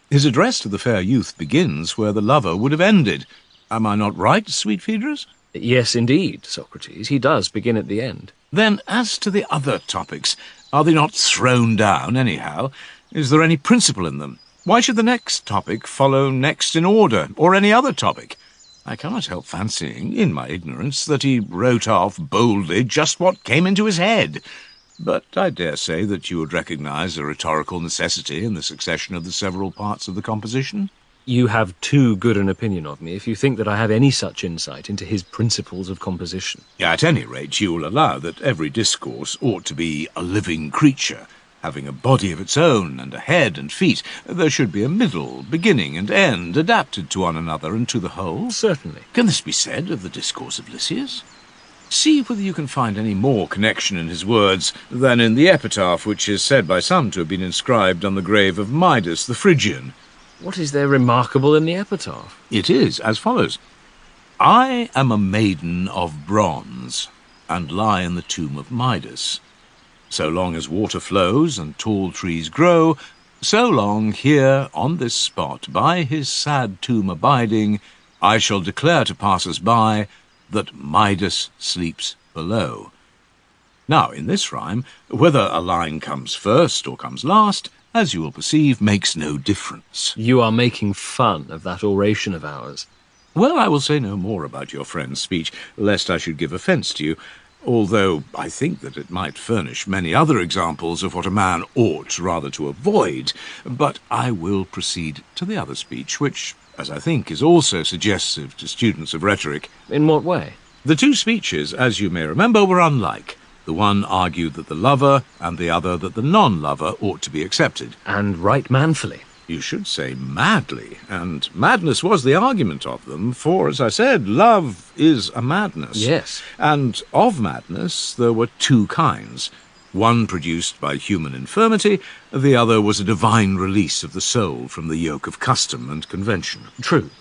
His address to the fair youth begins where the lover would have ended. Am I not right, sweet Phaedrus? Yes, indeed, Socrates. He does begin at the end. Then, as to the other topics, are they not thrown down anyhow? Is there any principle in them? Why should the next topic follow next in order, or any other topic? I cannot help fancying, in my ignorance, that he wrote off boldly just what came into his head. But I dare say that you would recognize a rhetorical necessity in the succession of the several parts of the composition. You have too good an opinion of me if you think that I have any such insight into his principles of composition. At any rate, you will allow that every discourse ought to be a living creature, having a body of its own and a head and feet. There should be a middle, beginning and end, adapted to one another and to the whole. Certainly. Can this be said of the discourse of Lysias? See whether you can find any more connection in his words than in the epitaph which is said by some to have been inscribed on the grave of Midas the Phrygian. What is there remarkable in the epitaph? It is as follows. I am a maiden of bronze, and lie in the tomb of Midas. So long as water flows and tall trees grow, so long here on this spot, by his sad tomb abiding, I shall declare to passers-by that Midas sleeps below. Now, in this rhyme, whether a line comes first or comes last, as you will perceive, makes no difference. You are making fun of that oration of ours. Well, I will say no more about your friend's speech, lest I should give offence to you, although I think that it might furnish many other examples of what a man ought rather to avoid. But I will proceed to the other speech, which, as I think, is also suggestive to students of rhetoric. In what way? The two speeches, as you may remember, were unlike. The one argued that the lover, and the other that the non-lover ought to be accepted. And right manfully. You should say madly, and madness was the argument of them, for, as I said, love is a madness. Yes. And of madness there were two kinds. One produced by human infirmity, the other was a divine release of the soul from the yoke of custom and convention. True.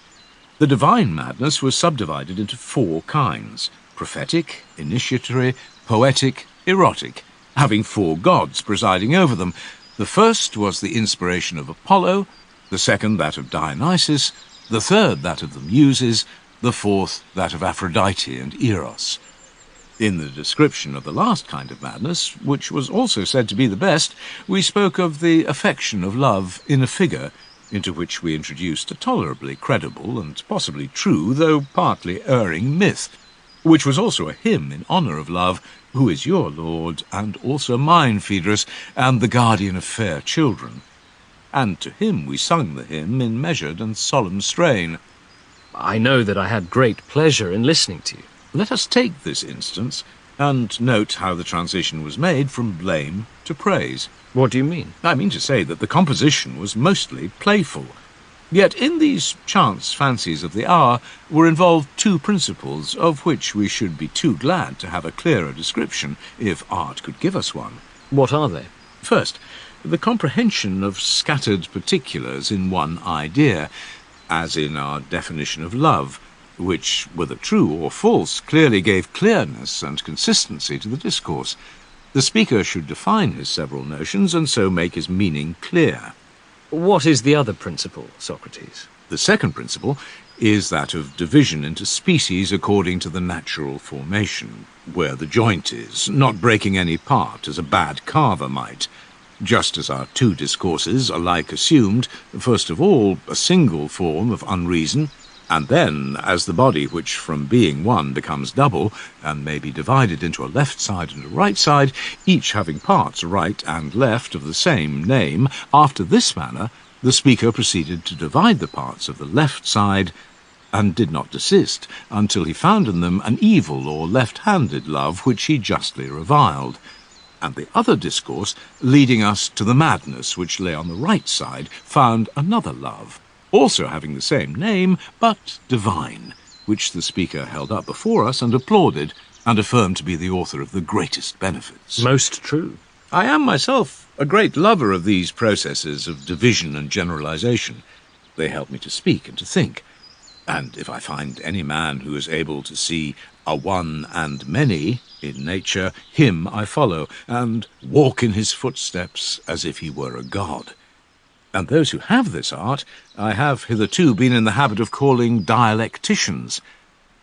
The divine madness was subdivided into four kinds: prophetic, initiatory, poetic, erotic, having four gods presiding over them. The first was the inspiration of Apollo, the second that of Dionysus, the third that of the Muses, the fourth that of Aphrodite and Eros. In the description of the last kind of madness, which was also said to be the best, we spoke of the affection of love in a figure, into which we introduced a tolerably credible and possibly true, though partly erring, myth, which was also a hymn in honour of love, who is your lord, and also mine, Phaedrus, and the guardian of fair children. And to him we sung the hymn in measured and solemn strain. I know that I had great pleasure in listening to you. Let us take this instance, and note how the transition was made from blame to praise. What do you mean? I mean to say that the composition was mostly playful. Yet in these chance fancies of the hour were involved two principles, of which we should be too glad to have a clearer description, if art could give us one. What are they? First, the comprehension of scattered particulars in one idea, as in our definition of love, which, whether true or false, clearly gave clearness and consistency to the discourse. The speaker should define his several notions and so make his meaning clear. What is the other principle, Socrates? The second principle is that of division into species according to the natural formation, where the joint is, not breaking any part as a bad carver might. Just as our two discourses alike assumed, first of all, a single form of unreason, and then, as the body which from being one becomes double, and may be divided into a left side and a right side, each having parts right and left of the same name, after this manner the speaker proceeded to divide the parts of the left side, and did not desist until he found in them an evil or left-handed love which he justly reviled, and the other discourse, leading us to the madness which lay on the right side, found another love, also having the same name, but divine, which the speaker held up before us and applauded, and affirmed to be the author of the greatest benefits. Most true. I am myself a great lover of these processes of division and generalization. They help me to speak and to think. And if I find any man who is able to see a one and many in nature, him I follow, and walk in his footsteps as if he were a god. And those who have this art I have hitherto been in the habit of calling dialecticians.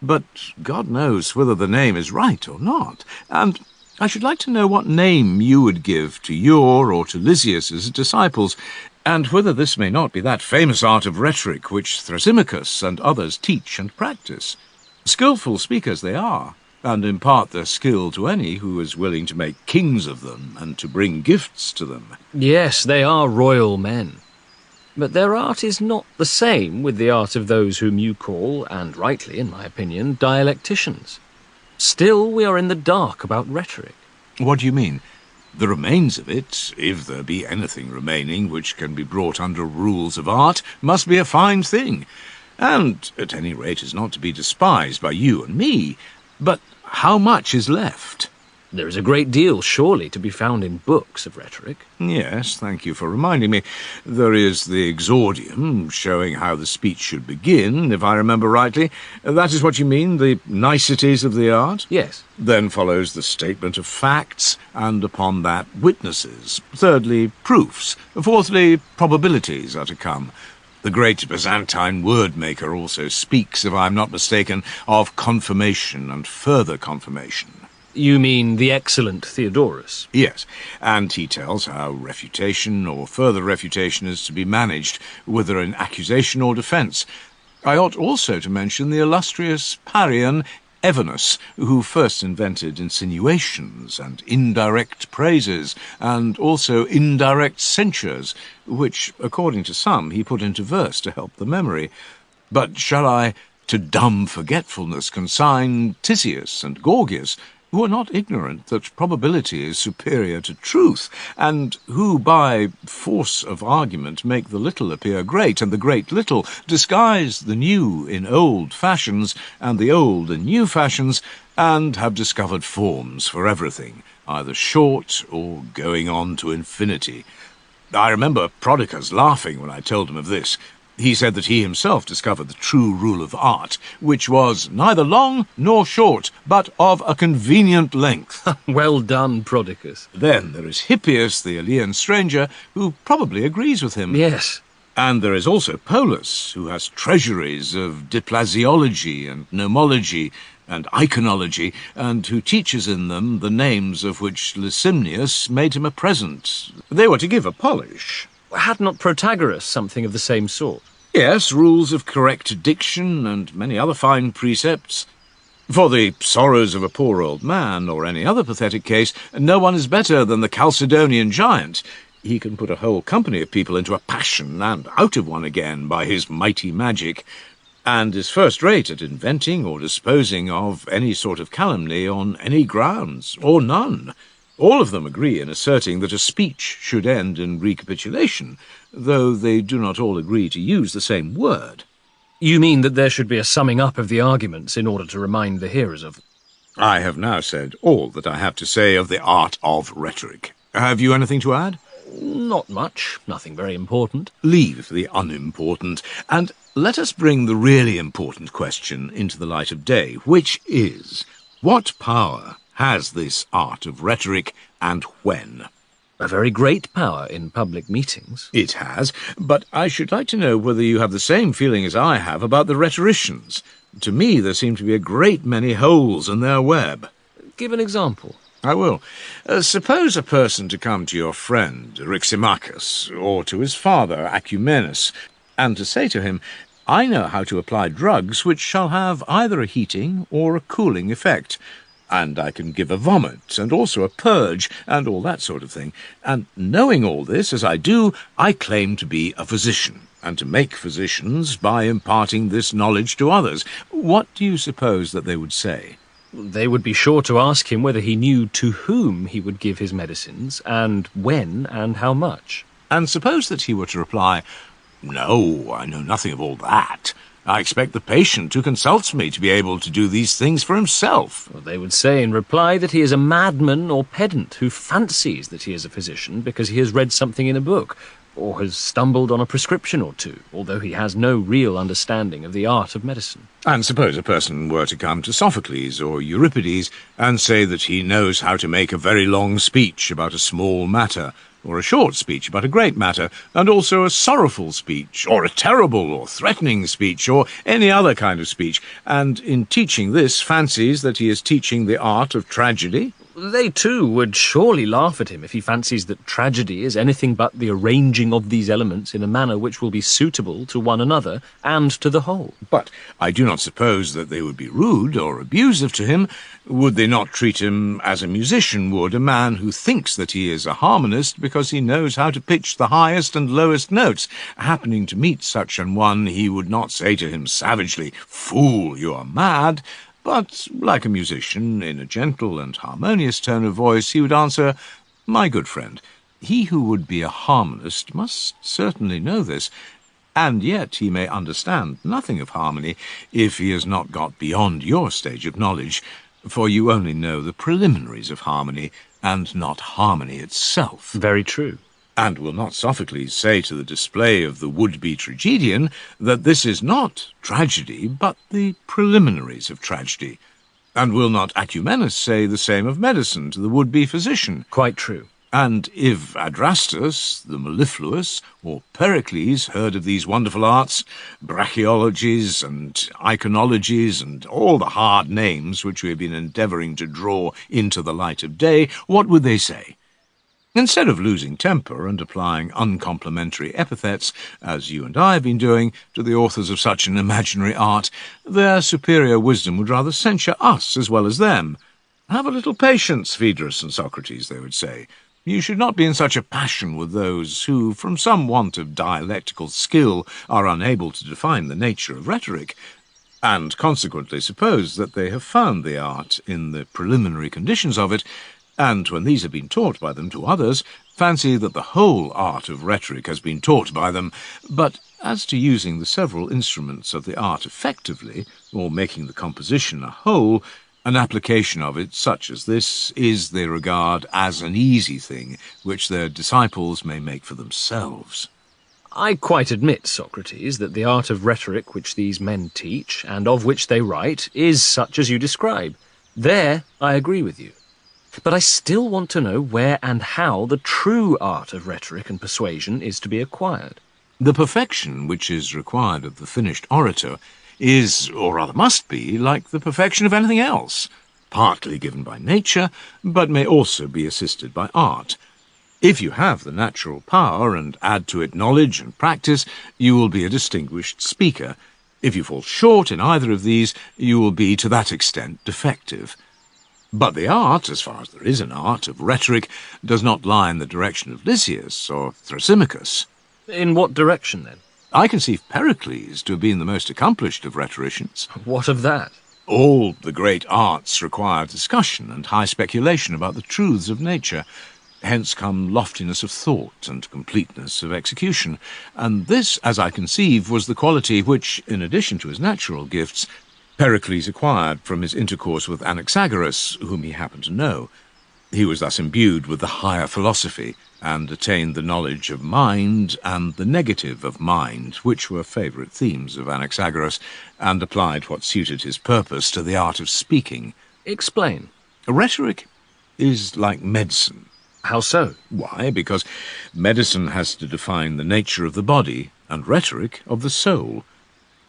But God knows whether the name is right or not, and I should like to know what name you would give to your or to Lysias's disciples, and whether this may not be that famous art of rhetoric which Thrasymachus and others teach and practice. Skilful speakers they are, and impart their skill to any who is willing to make kings of them and to bring gifts to them. Yes, they are royal men. But their art is not the same with the art of those whom you call, and rightly in my opinion, dialecticians. Still we are in the dark about rhetoric. What do you mean? The remains of it, if there be anything remaining which can be brought under rules of art, must be a fine thing, and at any rate is not to be despised by you and me. But how much is left? There is a great deal, surely, to be found in books of rhetoric. Yes, thank you for reminding me. There is the exordium, showing how the speech should begin, if I remember rightly. That is what you mean, the niceties of the art? Yes. Then follows the statement of facts, and upon that witnesses. Thirdly, proofs. Fourthly, probabilities are to come. The great Byzantine word-maker also speaks, if I am not mistaken, of confirmation and further confirmation. You mean the excellent Theodorus? Yes, and he tells how refutation or further refutation is to be managed, whether in accusation or defence. I ought also to mention the illustrious Parian Evenus, who first invented insinuations and indirect praises, and also indirect censures, which, according to some, he put into verse to help the memory. But shall I to dumb forgetfulness consign Tisias and Gorgias, who are not ignorant that probability is superior to truth, and who by force of argument make the little appear great, and the great little, disguise the new in old fashions, and the old in new fashions, and have discovered forms for everything, either short or going on to infinity. I remember Prodicus laughing when I told him of this. He said that he himself discovered the true rule of art, which was neither long nor short, but of a convenient length. Well done, Prodicus. Then there is Hippias, the Elean stranger, who probably agrees with him. Yes. And there is also Polus, who has treasuries of diplasiology and nomology and iconology, and who teaches in them the names of which Lysimnius made him a present. They were to give a polish. Had not Protagoras something of the same sort? Yes, rules of correct diction and many other fine precepts. For the sorrows of a poor old man, or any other pathetic case, no one is better than the Chalcedonian giant. He can put a whole company of people into a passion and out of one again by his mighty magic, and is first-rate at inventing or disposing of any sort of calumny on any grounds, or none. All of them agree in asserting that a speech should end in recapitulation, though they do not all agree to use the same word. You mean that there should be a summing up of the arguments in order to remind the hearers of them? I have now said all that I have to say of the art of rhetoric. Have you anything to add? Not much. Nothing very important. Leave the unimportant, and let us bring the really important question into the light of day, which is, what power has this art of rhetoric, and when? A very great power in public meetings. It has, but I should like to know whether you have the same feeling as I have about the rhetoricians. To me, there seem to be a great many holes in their web. Give an example. I will. Suppose a person to come to your friend, Riximachus, or to his father, Acumenus, and to say to him, I know how to apply drugs which shall have either a heating or a cooling effect, and I can give a vomit, and also a purge, and all that sort of thing. And knowing all this, as I do, I claim to be a physician, and to make physicians by imparting this knowledge to others. What do you suppose that they would say? They would be sure to ask him whether he knew to whom he would give his medicines, and when, and how much. And suppose that he were to reply, No, I know nothing of all that. I expect the patient who consults me to be able to do these things for himself. Well, they would say in reply that he is a madman or pedant who fancies that he is a physician because he has read something in a book, or has stumbled on a prescription or two, although he has no real understanding of the art of medicine. And suppose a person were to come to Sophocles or Euripides and say that he knows how to make a very long speech about a small matter, or a short speech about a great matter, and also a sorrowful speech, or a terrible or threatening speech, or any other kind of speech, and in teaching this fancies that he is teaching the art of tragedy? They, too, would surely laugh at him if he fancies that tragedy is anything but the arranging of these elements in a manner which will be suitable to one another and to the whole. But I do not suppose that they would be rude or abusive to him. Would they not treat him as a musician would a man who thinks that he is a harmonist because he knows how to pitch the highest and lowest notes? Happening to meet such an one, he would not say to him savagely, "Fool, you are mad," but, like a musician, in a gentle and harmonious tone of voice, he would answer, "My good friend, he who would be a harmonist must certainly know this, and yet he may understand nothing of harmony if he has not got beyond your stage of knowledge, for you only know the preliminaries of harmony, and not harmony itself." Very true. And will not Sophocles say to the display of the would-be tragedian that this is not tragedy, but the preliminaries of tragedy? And will not Acumenus say the same of medicine to the would-be physician? Quite true. And if Adrastus, the mellifluous, or Pericles heard of these wonderful arts, brachiologies and iconologies and all the hard names which we have been endeavouring to draw into the light of day, what would they say? Instead of losing temper and applying uncomplimentary epithets, as you and I have been doing, to the authors of such an imaginary art, their superior wisdom would rather censure us as well as them. Have a little patience, Phaedrus and Socrates, they would say. You should not be in such a passion with those who, from some want of dialectical skill, are unable to define the nature of rhetoric, and consequently suppose that they have found the art in the preliminary conditions of it, and when these have been taught by them to others, fancy that the whole art of rhetoric has been taught by them. But as to using the several instruments of the art effectively, or making the composition a whole, an application of it such as this is, they regard as an easy thing, which their disciples may make for themselves. I quite admit, Socrates, that the art of rhetoric which these men teach, and of which they write, is such as you describe. There I agree with you. But I still want to know where and how the true art of rhetoric and persuasion is to be acquired. The perfection which is required of the finished orator is, or rather must be, like the perfection of anything else, partly given by nature, but may also be assisted by art. If you have the natural power and add to it knowledge and practice, you will be a distinguished speaker. If you fall short in either of these, you will be to that extent defective. But the art, as far as there is an art, of rhetoric does not lie in the direction of Lysias or Thrasymachus. In what direction, then? I conceive Pericles to have been the most accomplished of rhetoricians. What of that? All the great arts require discussion and high speculation about the truths of nature. Hence come loftiness of thought and completeness of execution. And this, as I conceive, was the quality which, in addition to his natural gifts, Pericles acquired from his intercourse with Anaxagoras, whom he happened to know. He was thus imbued with the higher philosophy, and attained the knowledge of mind and the negative of mind, which were favourite themes of Anaxagoras, and applied what suited his purpose to the art of speaking. Explain. Rhetoric is like medicine. How so? Why? Because medicine has to define the nature of the body, and rhetoric of the soul.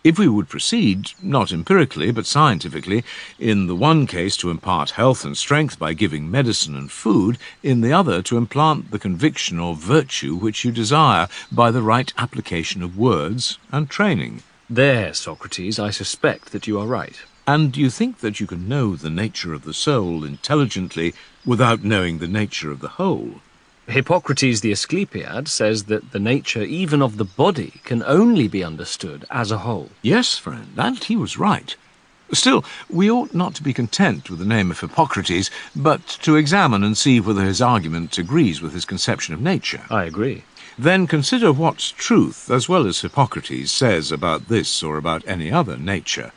If we would proceed, not empirically, but scientifically, in the one case to impart health and strength by giving medicine and food, in the other to implant the conviction or virtue which you desire by the right application of words and training. There, Socrates, I suspect that you are right. And you think that you can know the nature of the soul intelligently without knowing the nature of the whole? Hippocrates the Asclepiad says that the nature even of the body can only be understood as a whole. Yes, friend, and he was right. Still, we ought not to be content with the name of Hippocrates, but to examine and see whether his argument agrees with his conception of nature. I agree. Then consider what truth, as well as Hippocrates, says about this or about any other nature.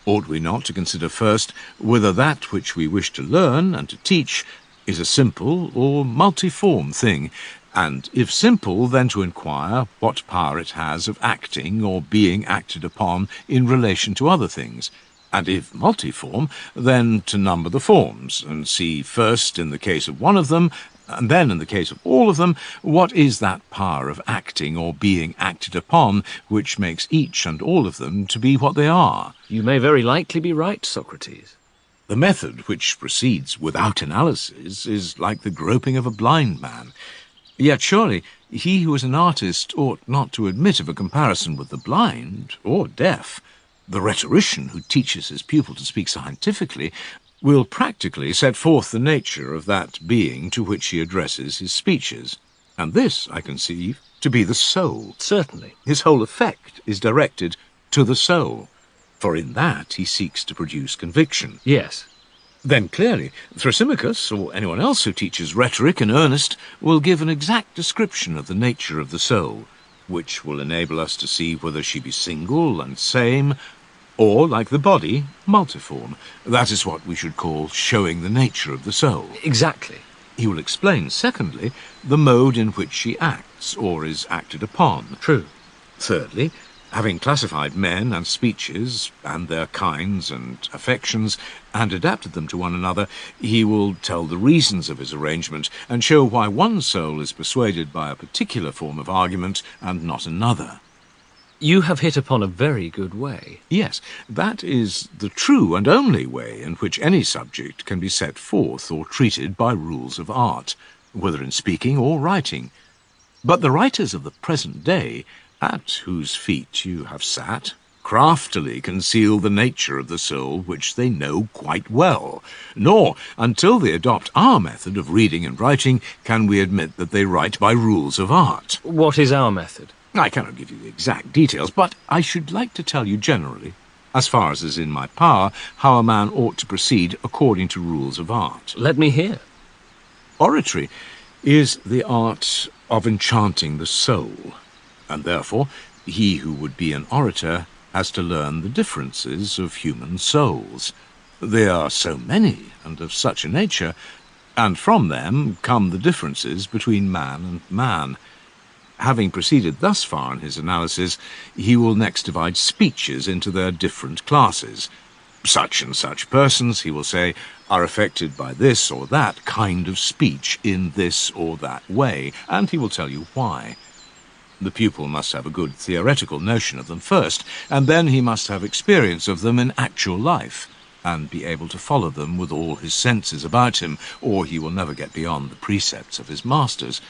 Ought we not to consider first whether that which we wish to learn and to teach is a simple or multiform thing, and if simple, then to inquire what power it has of acting or being acted upon in relation to other things, and if multiform, then to number the forms, and see first in the case of one of them, and then in the case of all of them, what is that power of acting or being acted upon which makes each and all of them to be what they are. You may very likely be right, Socrates. The method which proceeds without analysis is like the groping of a blind man. Yet surely he who is an artist ought not to admit of a comparison with the blind or deaf. The rhetorician who teaches his pupil to speak scientifically will practically set forth the nature of that being to which he addresses his speeches, and this, I conceive, to be the soul. Certainly. His whole effect is directed to the soul, for in that he seeks to produce conviction. Yes. Then clearly, Thrasymachus, or anyone else who teaches rhetoric in earnest, will give an exact description of the nature of the soul, which will enable us to see whether she be single and same, or, like the body, multiform. That is what we should call showing the nature of the soul. Exactly. He will explain, secondly, the mode in which she acts, or is acted upon. True. Thirdly, having classified men and speeches, and their kinds and affections, and adapted them to one another, he will tell the reasons of his arrangement, and show why one soul is persuaded by a particular form of argument, and not another. You have hit upon a very good way. Yes, that is the true and only way in which any subject can be set forth or treated by rules of art, whether in speaking or writing. But the writers of the present day, at whose feet you have sat, craftily conceal the nature of the soul which they know quite well, nor, until they adopt our method of reading and writing, can we admit that they write by rules of art. What is our method? I cannot give you the exact details, but I should like to tell you generally, as far as is in my power, how a man ought to proceed according to rules of art. Let me hear. Oratory is the art of enchanting the soul, and therefore he who would be an orator has to learn the differences of human souls. They are so many and of such a nature, and from them come the differences between man and man. Having proceeded thus far in his analysis, he will next divide speeches into their different classes. Such and such persons, he will say, are affected by this or that kind of speech in this or that way, and he will tell you why. The pupil must have a good theoretical notion of them first, and then he must have experience of them in actual life. and be able to follow them with all his senses about him, or he will never get beyond the precepts of his masters.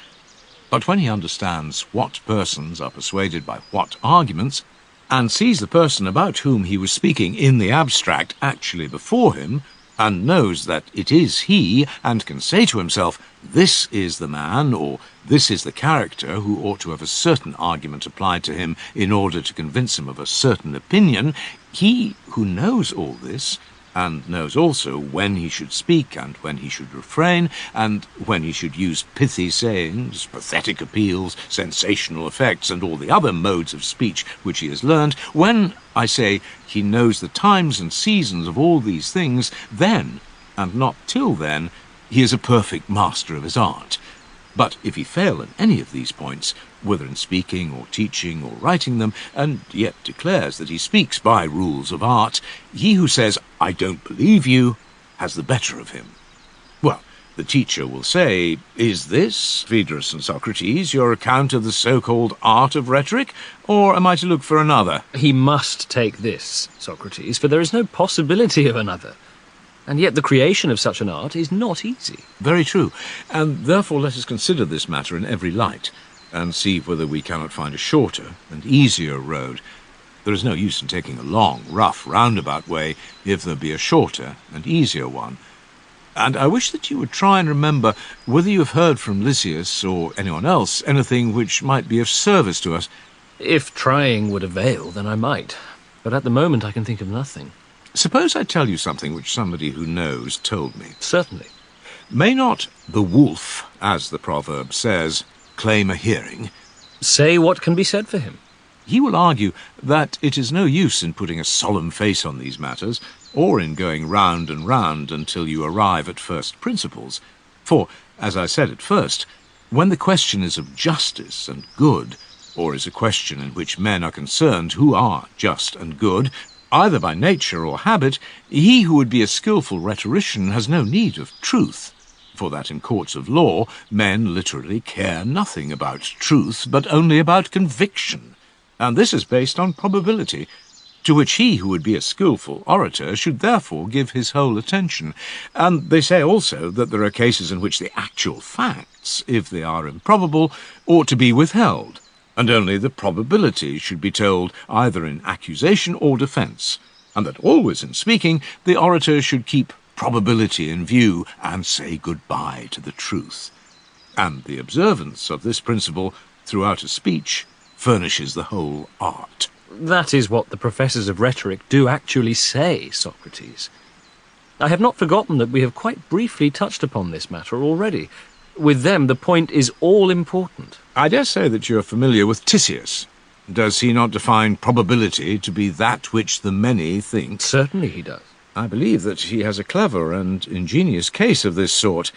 But when he understands what persons are persuaded by what arguments, and sees the person about whom he was speaking in the abstract actually before him, and knows that it is he, and can say to himself, this is the man, or this is the character who ought to have a certain argument applied to him in order to convince him of a certain opinion, he who knows all this, and knows also when he should speak and when he should refrain, and when he should use pithy sayings, pathetic appeals, sensational effects, and all the other modes of speech which he has learned, when, I say, he knows the times and seasons of all these things, then, and not till then, he is a perfect master of his art. But if he fail in any of these points, whether in speaking or teaching or writing them, and yet declares that he speaks by rules of art, he who says, I don't believe you, has the better of him. Well, the teacher will say, is this, Phaedrus and Socrates, your account of the so-called art of rhetoric, or am I to look for another? He must take this, Socrates, for there is no possibility of another. And yet the creation of such an art is not easy. Very true, and therefore let us consider this matter in every light, and see whether we cannot find a shorter and easier road. There is no use in taking a long, rough, roundabout way if there be a shorter and easier one. And I wish that you would try and remember whether you have heard from Lysias or anyone else anything which might be of service to us. If trying would avail, then I might. But at the moment I can think of nothing. Suppose I tell you something which somebody who knows told me. Certainly. May not the wolf, as the proverb says, claim a hearing? Say what can be said for him. He will argue that it is no use in putting a solemn face on these matters, or in going round and round until you arrive at first principles. For, as I said at first, when the question is of justice and good, or is a question in which men are concerned who are just and good, either by nature or habit, he who would be a skilful rhetorician has no need of truth, for that in courts of law men literally care nothing about truth, but only about conviction, and this is based on probability, to which he who would be a skilful orator should therefore give his whole attention. And they say also that there are cases in which the actual facts, if they are improbable, ought to be withheld, and only the probability should be told either in accusation or defence, and that always in speaking the orator should keep probability in view and say goodbye to the truth. And the observance of this principle throughout a speech furnishes the whole art. That is what the professors of rhetoric do actually say, Socrates. I have not forgotten that we have quite briefly touched upon this matter already. With them, the point is all important. I dare say that you are familiar with Tisias. Does he not define probability to be that which the many think? Certainly he does. I believe that he has a clever and ingenious case of this sort.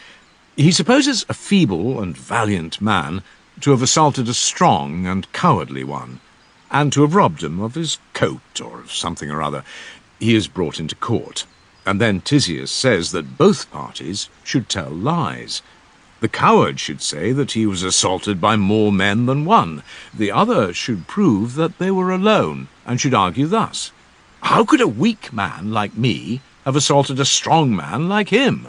He supposes a feeble and valiant man to have assaulted a strong and cowardly one, and to have robbed him of his coat or of something or other. He is brought into court, and then Tisias says that both parties should tell lies. The coward should say that he was assaulted by more men than one. The other should prove that they were alone, and should argue thus: how could a weak man like me have assaulted a strong man like him?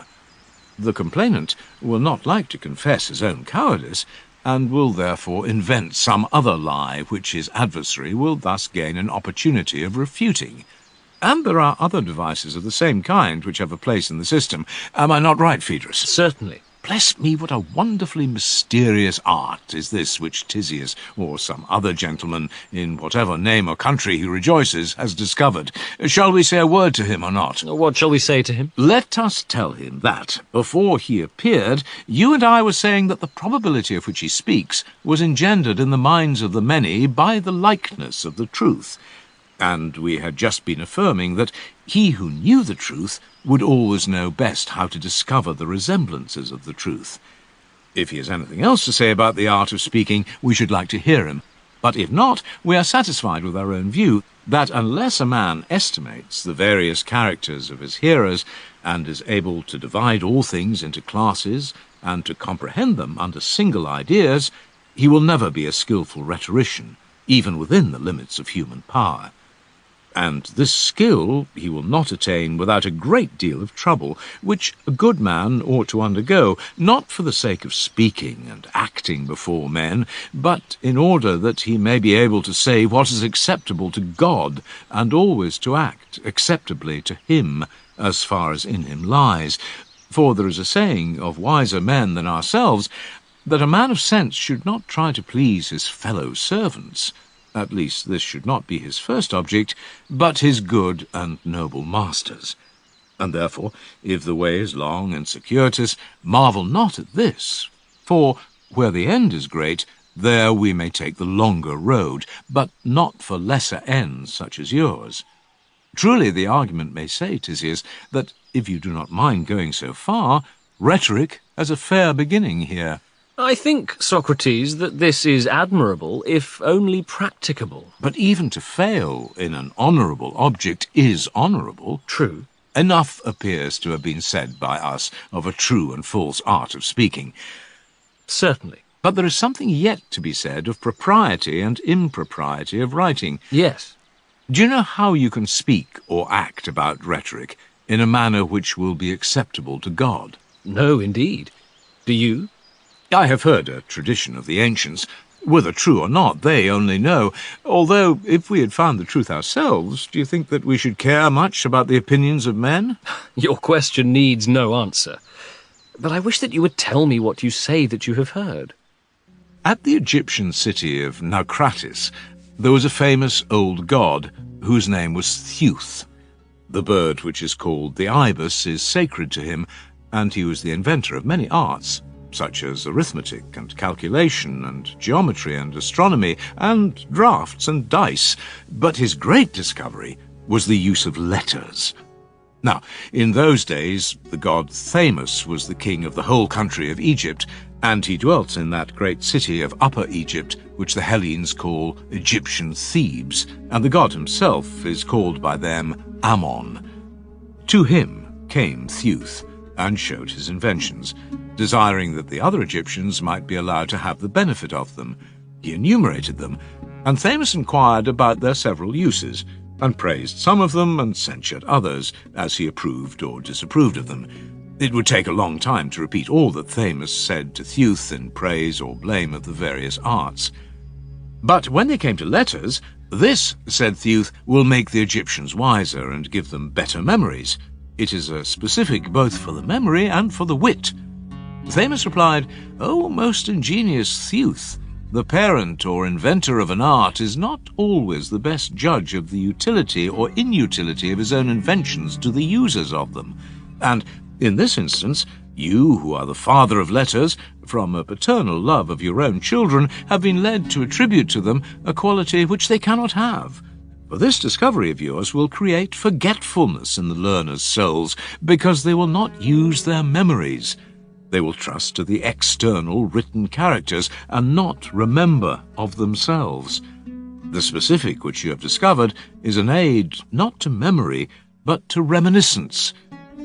The complainant will not like to confess his own cowardice, and will therefore invent some other lie which his adversary will thus gain an opportunity of refuting. And there are other devices of the same kind which have a place in the system. Am I not right, Phaedrus? Certainly. Bless me, what a wonderfully mysterious art is this which Tisias, or some other gentleman, in whatever name or country he rejoices, has discovered. Shall we say a word to him or not? What shall we say to him? Let us tell him that, before he appeared, you and I were saying that the probability of which he speaks was engendered in the minds of the many by the likeness of the truth. And we had just been affirming that he who knew the truth would always know best how to discover the resemblances of the truth. If he has anything else to say about the art of speaking, we should like to hear him. But if not, we are satisfied with our own view, that unless a man estimates the various characters of his hearers, and is able to divide all things into classes, and to comprehend them under single ideas, he will never be a skilful rhetorician, even within the limits of human power. and this skill he will not attain without a great deal of trouble, which a good man ought to undergo, not for the sake of speaking and acting before men, but in order that he may be able to say what is acceptable to God, and always to act acceptably to him, as far as in him lies. For there is a saying of wiser men than ourselves, that a man of sense should not try to please his fellow servants. At least this should not be his first object, but his good and noble masters. And therefore, if the way is long and circuitous, marvel not at this. For where the end is great, there we may take the longer road, but not for lesser ends such as yours. Truly the argument may say, Tisias, that if you do not mind going so far, rhetoric has a fair beginning here. I think, Socrates, that this is admirable, if only practicable. But even to fail in an honourable object is honourable. True. Enough appears to have been said by us of a true and false art of speaking. Certainly. But there is something yet to be said of propriety and impropriety of writing. Yes. Do you know how you can speak or act about rhetoric in a manner which will be acceptable to God? No, indeed. Do you? I have heard a tradition of the ancients. Whether true or not, they only know. Although, if we had found the truth ourselves, do you think that we should care much about the opinions of men? Your question needs no answer. But I wish that you would tell me what you say that you have heard. At the Egyptian city of Naucratis, there was a famous old god whose name was Theuth. The bird which is called the ibis is sacred to him, and he was the inventor of many arts, such as arithmetic and calculation and geometry and astronomy and drafts and dice. But his great discovery was the use of letters. Now, in those days, the god Thamus was the king of the whole country of Egypt, and he dwelt in that great city of Upper Egypt, which the Hellenes call Egyptian Thebes, and the god himself is called by them Ammon. To him came Theuth, and showed his inventions, desiring that the other Egyptians might be allowed to have the benefit of them. He enumerated them, and Thamus inquired about their several uses, and praised some of them and censured others, as he approved or disapproved of them. It would take a long time to repeat all that Thamus said to Theuth in praise or blame of the various arts. But when they came to letters, this, said Theuth, will make the Egyptians wiser and give them better memories. It is a specific both for the memory and for the wit. Thamus replied, O most ingenious Theuth, the parent or inventor of an art is not always the best judge of the utility or inutility of his own inventions to the users of them. And in this instance, you, who are the father of letters, from a paternal love of your own children, have been led to attribute to them a quality which they cannot have. For this discovery of yours will create forgetfulness in the learners' souls, because they will not use their memories. They will trust to the external written characters, and not remember of themselves. The specific which you have discovered is an aid not to memory, but to reminiscence,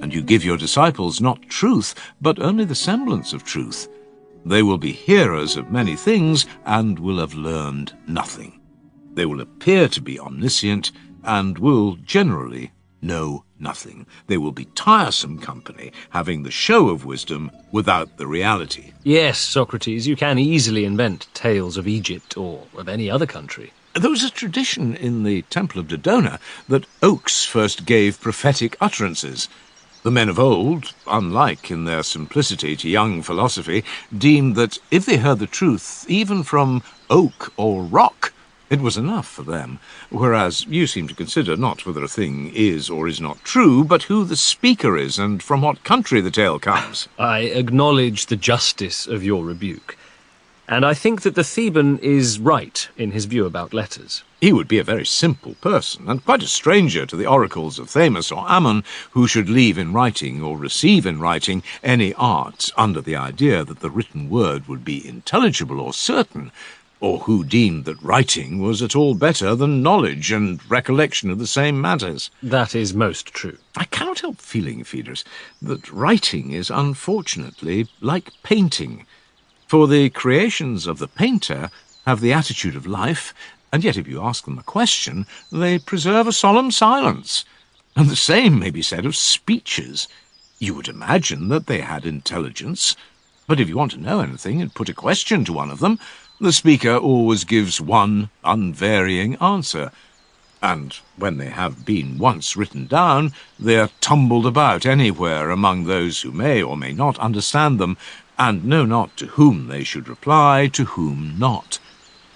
and you give your disciples not truth, but only the semblance of truth. They will be hearers of many things, and will have learned nothing. They will appear to be omniscient, and will generally know nothing. They will be tiresome company, having the show of wisdom without the reality. Yes, Socrates, you can easily invent tales of Egypt or of any other country. There was a tradition in the Temple of Dodona that oaks first gave prophetic utterances. The men of old, unlike in their simplicity to young philosophy, deemed that if they heard the truth, even from oak or rock, it was enough for them, whereas you seem to consider not whether a thing is or is not true, but who the speaker is and from what country the tale comes. I acknowledge the justice of your rebuke, and I think that the Theban is right in his view about letters. He would be a very simple person, and quite a stranger to the oracles of Thamus or Ammon, who should leave in writing or receive in writing any art under the idea that the written word would be intelligible or certain, or who deemed that writing was at all better than knowledge and recollection of the same matters. That is most true. I cannot help feeling, Phaedrus, that writing is unfortunately like painting, for the creations of the painter have the attitude of life, and yet if you ask them a question, they preserve a solemn silence. And the same may be said of speeches. You would imagine that they had intelligence, but if you want to know anything and put a question to one of them, the speaker always gives one unvarying answer. And when they have been once written down, they are tumbled about anywhere among those who may or may not understand them, and know not to whom they should reply, to whom not.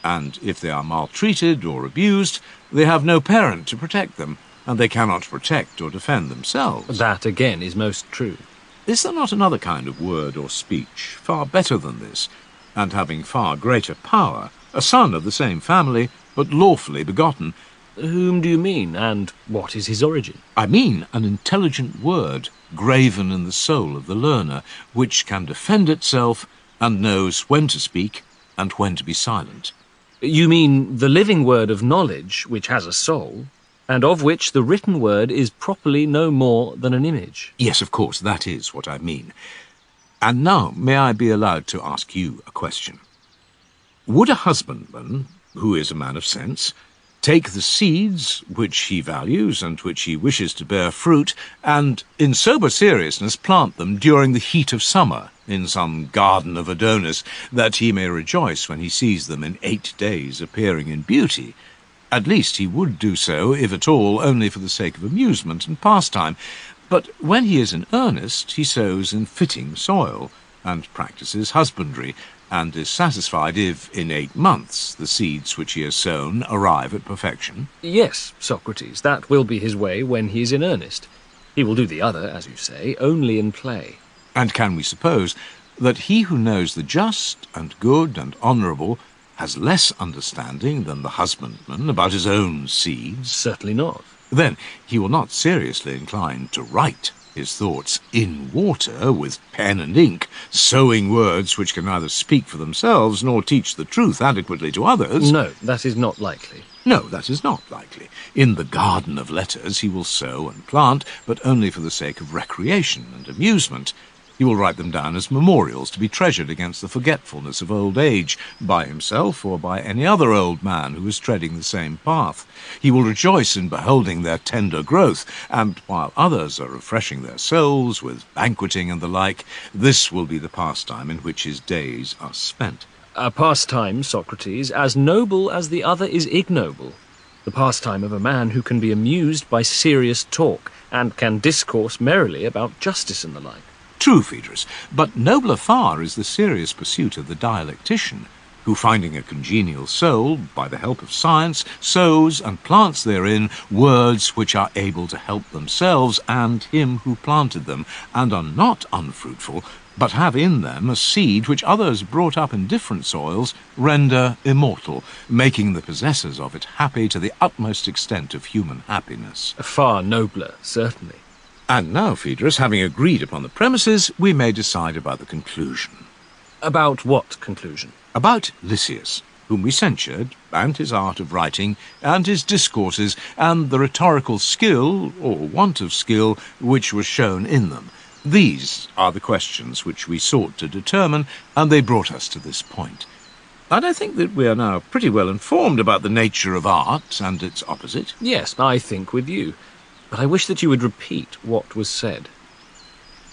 And if they are maltreated or abused, they have no parent to protect them, and they cannot protect or defend themselves. That, again, is most true. Is there not another kind of word or speech, far better than this, and having far greater power, a son of the same family, but lawfully begotten? Whom do you mean, and what is his origin? I mean an intelligent word, graven in the soul of the learner, which can defend itself, and knows when to speak and when to be silent. You mean the living word of knowledge, which has a soul, and of which the written word is properly no more than an image? Yes, of course, that is what I mean. And now, may I be allowed to ask you a question? Would a husbandman, who is a man of sense, take the seeds which he values and which he wishes to bear fruit, and in sober seriousness plant them during the heat of summer in some garden of Adonis, that he may rejoice when he sees them in 8 days appearing in beauty? At least he would do so, if at all, only for the sake of amusement and pastime. But when he is in earnest, he sows in fitting soil, and practices husbandry, and is satisfied if, in 8 months, the seeds which he has sown arrive at perfection? Yes, Socrates, that will be his way when he is in earnest. He will do the other, as you say, only in play. And can we suppose that he who knows the just and good and honourable has less understanding than the husbandman about his own seeds? Certainly not. Then he will not seriously incline to write his thoughts in water with pen and ink, sowing words which can neither speak for themselves nor teach the truth adequately to others. No, that is not likely. No, that is not likely. In the garden of letters he will sow and plant, but only for the sake of recreation and amusement. He will write them down as memorials to be treasured against the forgetfulness of old age, by himself or by any other old man who is treading the same path. He will rejoice in beholding their tender growth, and while others are refreshing their souls with banqueting and the like, this will be the pastime in which his days are spent. A pastime, Socrates, as noble as the other is ignoble. The pastime of a man who can be amused by serious talk, and can discourse merrily about justice and the like. True, Phaedrus, but nobler far is the serious pursuit of the dialectician, who, finding a congenial soul, by the help of science, sows and plants therein words which are able to help themselves and him who planted them, and are not unfruitful, but have in them a seed which others brought up in different soils render immortal, making the possessors of it happy to the utmost extent of human happiness. Far nobler, certainly. And now, Phaedrus, having agreed upon the premises, we may decide about the conclusion. About what conclusion? About Lysias, whom we censured, and his art of writing, and his discourses, and the rhetorical skill, or want of skill, which was shown in them. These are the questions which we sought to determine, and they brought us to this point. And I think that we are now pretty well informed about the nature of art and its opposite. Yes, I think with you. But I wish that you would repeat what was said.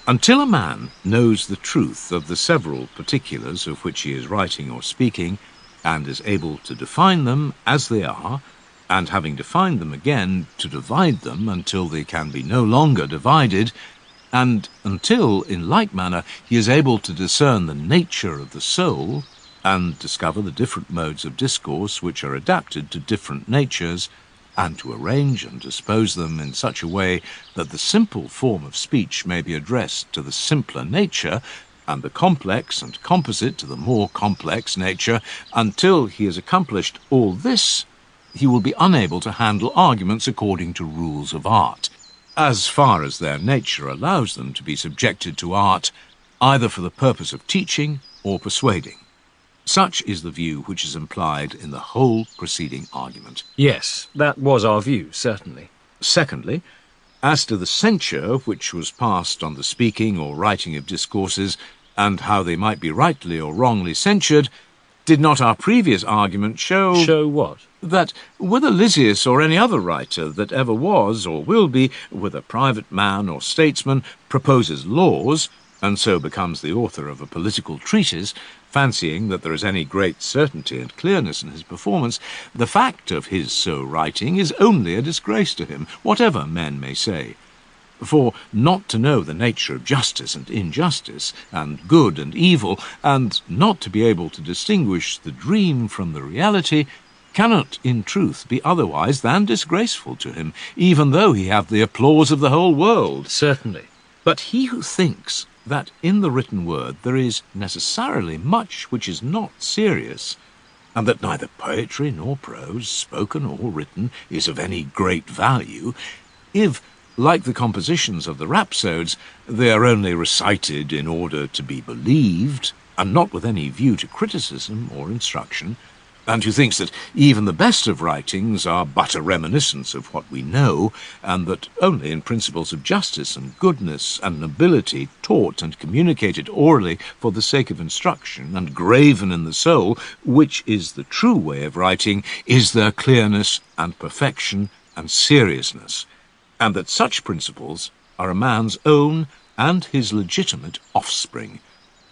Until a man knows the truth of the several particulars of which he is writing or speaking, and is able to define them as they are, and having defined them again, to divide them until they can be no longer divided, and until, in like manner, he is able to discern the nature of the soul, and discover the different modes of discourse which are adapted to different natures, and to arrange and dispose them in such a way that the simple form of speech may be addressed to the simpler nature, and the complex and composite to the more complex nature, until he has accomplished all this, he will be unable to handle arguments according to rules of art, as far as their nature allows them to be subjected to art, either for the purpose of teaching or persuading. Such is the view which is implied in the whole preceding argument. Yes, that was our view, certainly. Secondly, as to the censure which was passed on the speaking or writing of discourses, and how they might be rightly or wrongly censured, did not our previous argument show... Show what? that whether Lysias or any other writer that ever was or will be, whether private man or statesman, proposes laws, and so becomes the author of a political treatise, fancying that there is any great certainty and clearness in his performance, the fact of his so writing is only a disgrace to him, whatever men may say. For not to know the nature of justice and injustice, and good and evil, and not to be able to distinguish the dream from the reality, cannot in truth be otherwise than disgraceful to him, even though he have the applause of the whole world. Certainly. But he who thinks that in the written word there is necessarily much which is not serious, and that neither poetry nor prose, spoken or written, is of any great value, if, like the compositions of the rhapsodes, they are only recited in order to be believed, and not with any view to criticism or instruction, and who thinks that even the best of writings are but a reminiscence of what we know, and that only in principles of justice and goodness and nobility, taught and communicated orally for the sake of instruction, and graven in the soul, which is the true way of writing, is their clearness and perfection and seriousness, and that such principles are a man's own and his legitimate offspring,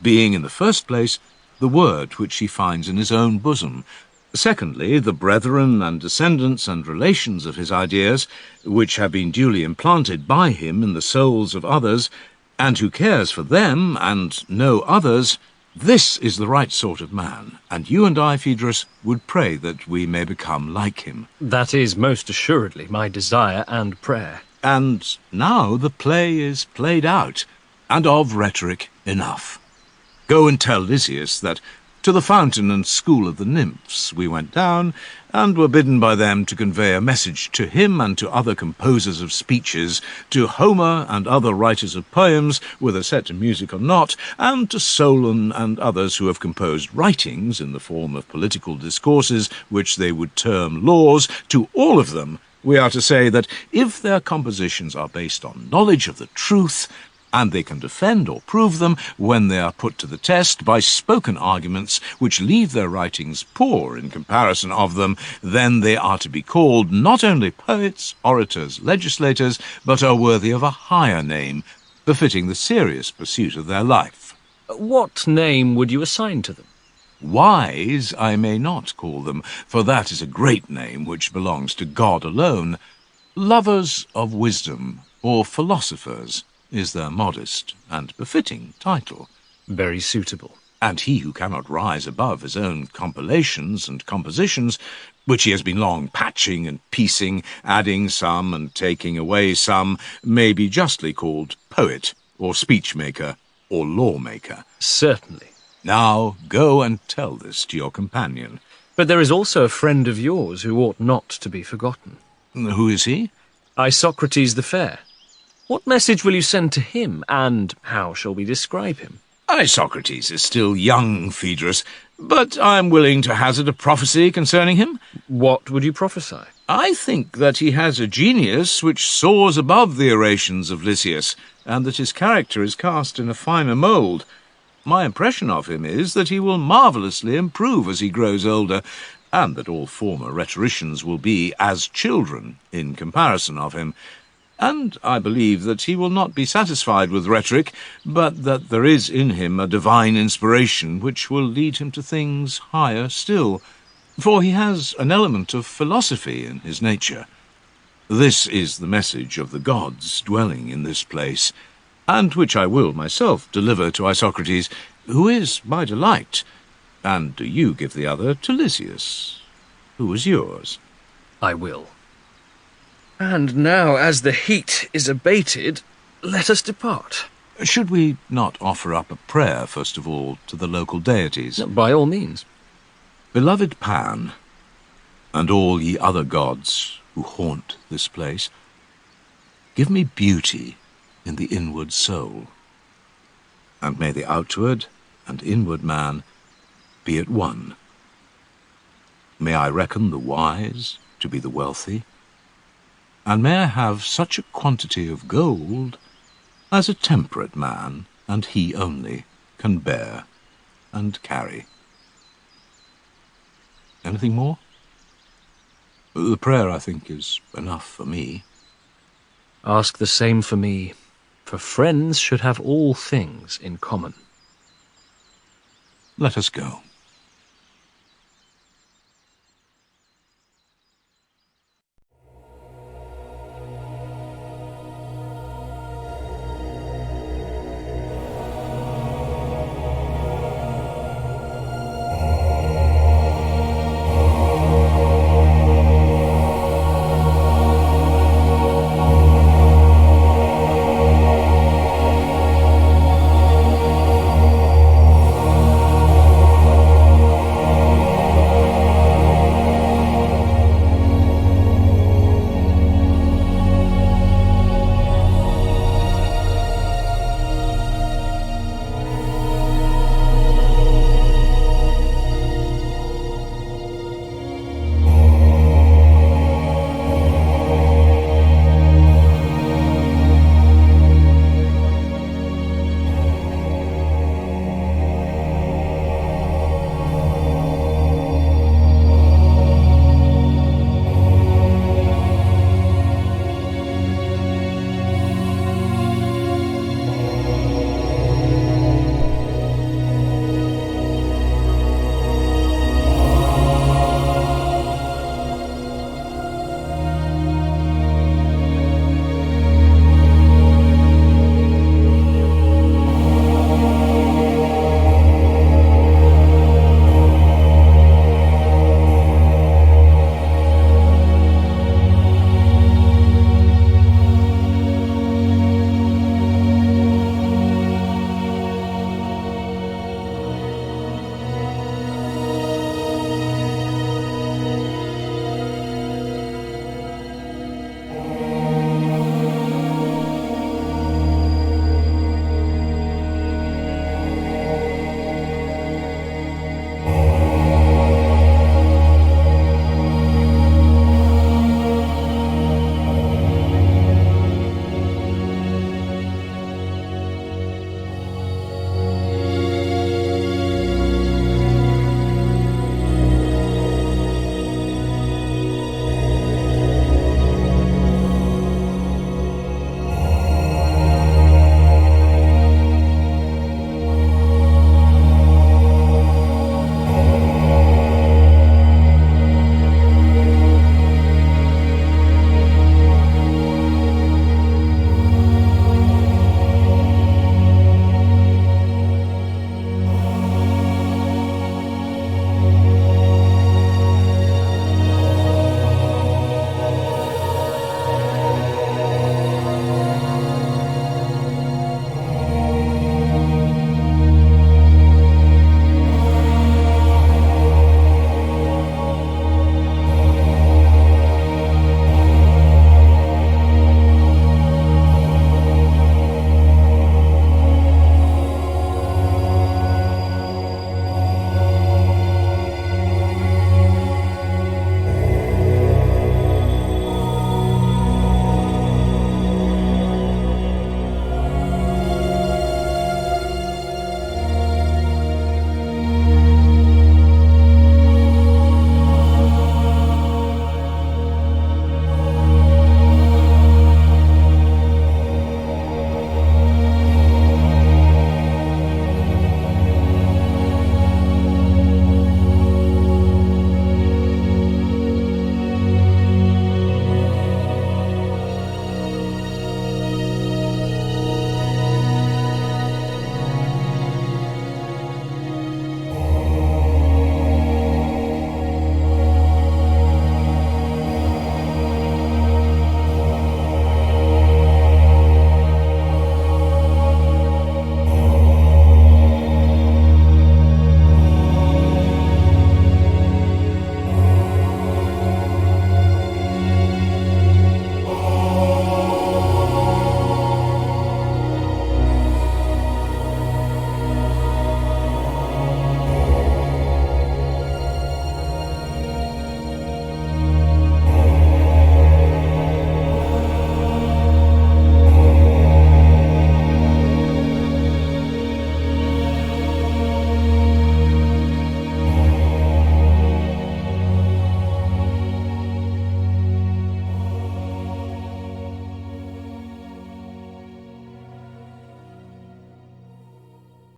being in the first place the word which he finds in his own bosom, secondly the brethren and descendants and relations of his ideas, which have been duly implanted by him in the souls of others, and who cares for them and no others. This is the right sort of man, and you and I, Phaedrus, would pray that we may become like him. That is most assuredly my desire and prayer. And now the play is played out, and of rhetoric enough. Go and tell Lysias that to the fountain and school of the nymphs we went down, and were bidden by them to convey a message to him and to other composers of speeches, to Homer and other writers of poems, whether set to music or not, and to Solon and others who have composed writings in the form of political discourses which they would term laws. To all of them we are to say that if their compositions are based on knowledge of the truth, and they can defend or prove them when they are put to the test by spoken arguments which leave their writings poor in comparison of them, then they are to be called not only poets, orators, legislators, but are worthy of a higher name, befitting the serious pursuit of their life. What name would you assign to them? Wise I may not call them, for that is a great name which belongs to God alone. Lovers of wisdom, or philosophers, is their modest and befitting title. Very suitable. And he who cannot rise above his own compilations and compositions, which he has been long patching and piecing, adding some and taking away some, may be justly called poet, or speech-maker, or law-maker. Certainly. Now go and tell this to your companion. But there is also a friend of yours who ought not to be forgotten. Who is he? Socrates the Fair. What message will you send to him, and how shall we describe him? Socrates is still young, Phaedrus, but I am willing to hazard a prophecy concerning him. What would you prophesy? I think that he has a genius which soars above the orations of Lysias, and that his character is cast in a finer mould. My impression of him is that he will marvellously improve as he grows older, and that all former rhetoricians will be as children in comparison of him. And I believe that he will not be satisfied with rhetoric, but that there is in him a divine inspiration which will lead him to things higher still, for he has an element of philosophy in his nature. This is the message of the gods dwelling in this place, and which I will myself deliver to Isocrates, who is my delight, and do you give the other to Lysias, who is yours. I will. And now, as the heat is abated, let us depart. Should we not offer up a prayer, first of all, to the local deities? By all means. Beloved Pan, and all ye other gods who haunt this place, give me beauty in the inward soul, and may the outward and inward man be at one. May I reckon the wise to be the wealthy, and may I have such a quantity of gold as a temperate man, and he only, can bear and carry. Anything more? The prayer, I think, is enough for me. Ask the same for me, for friends should have all things in common. Let us go.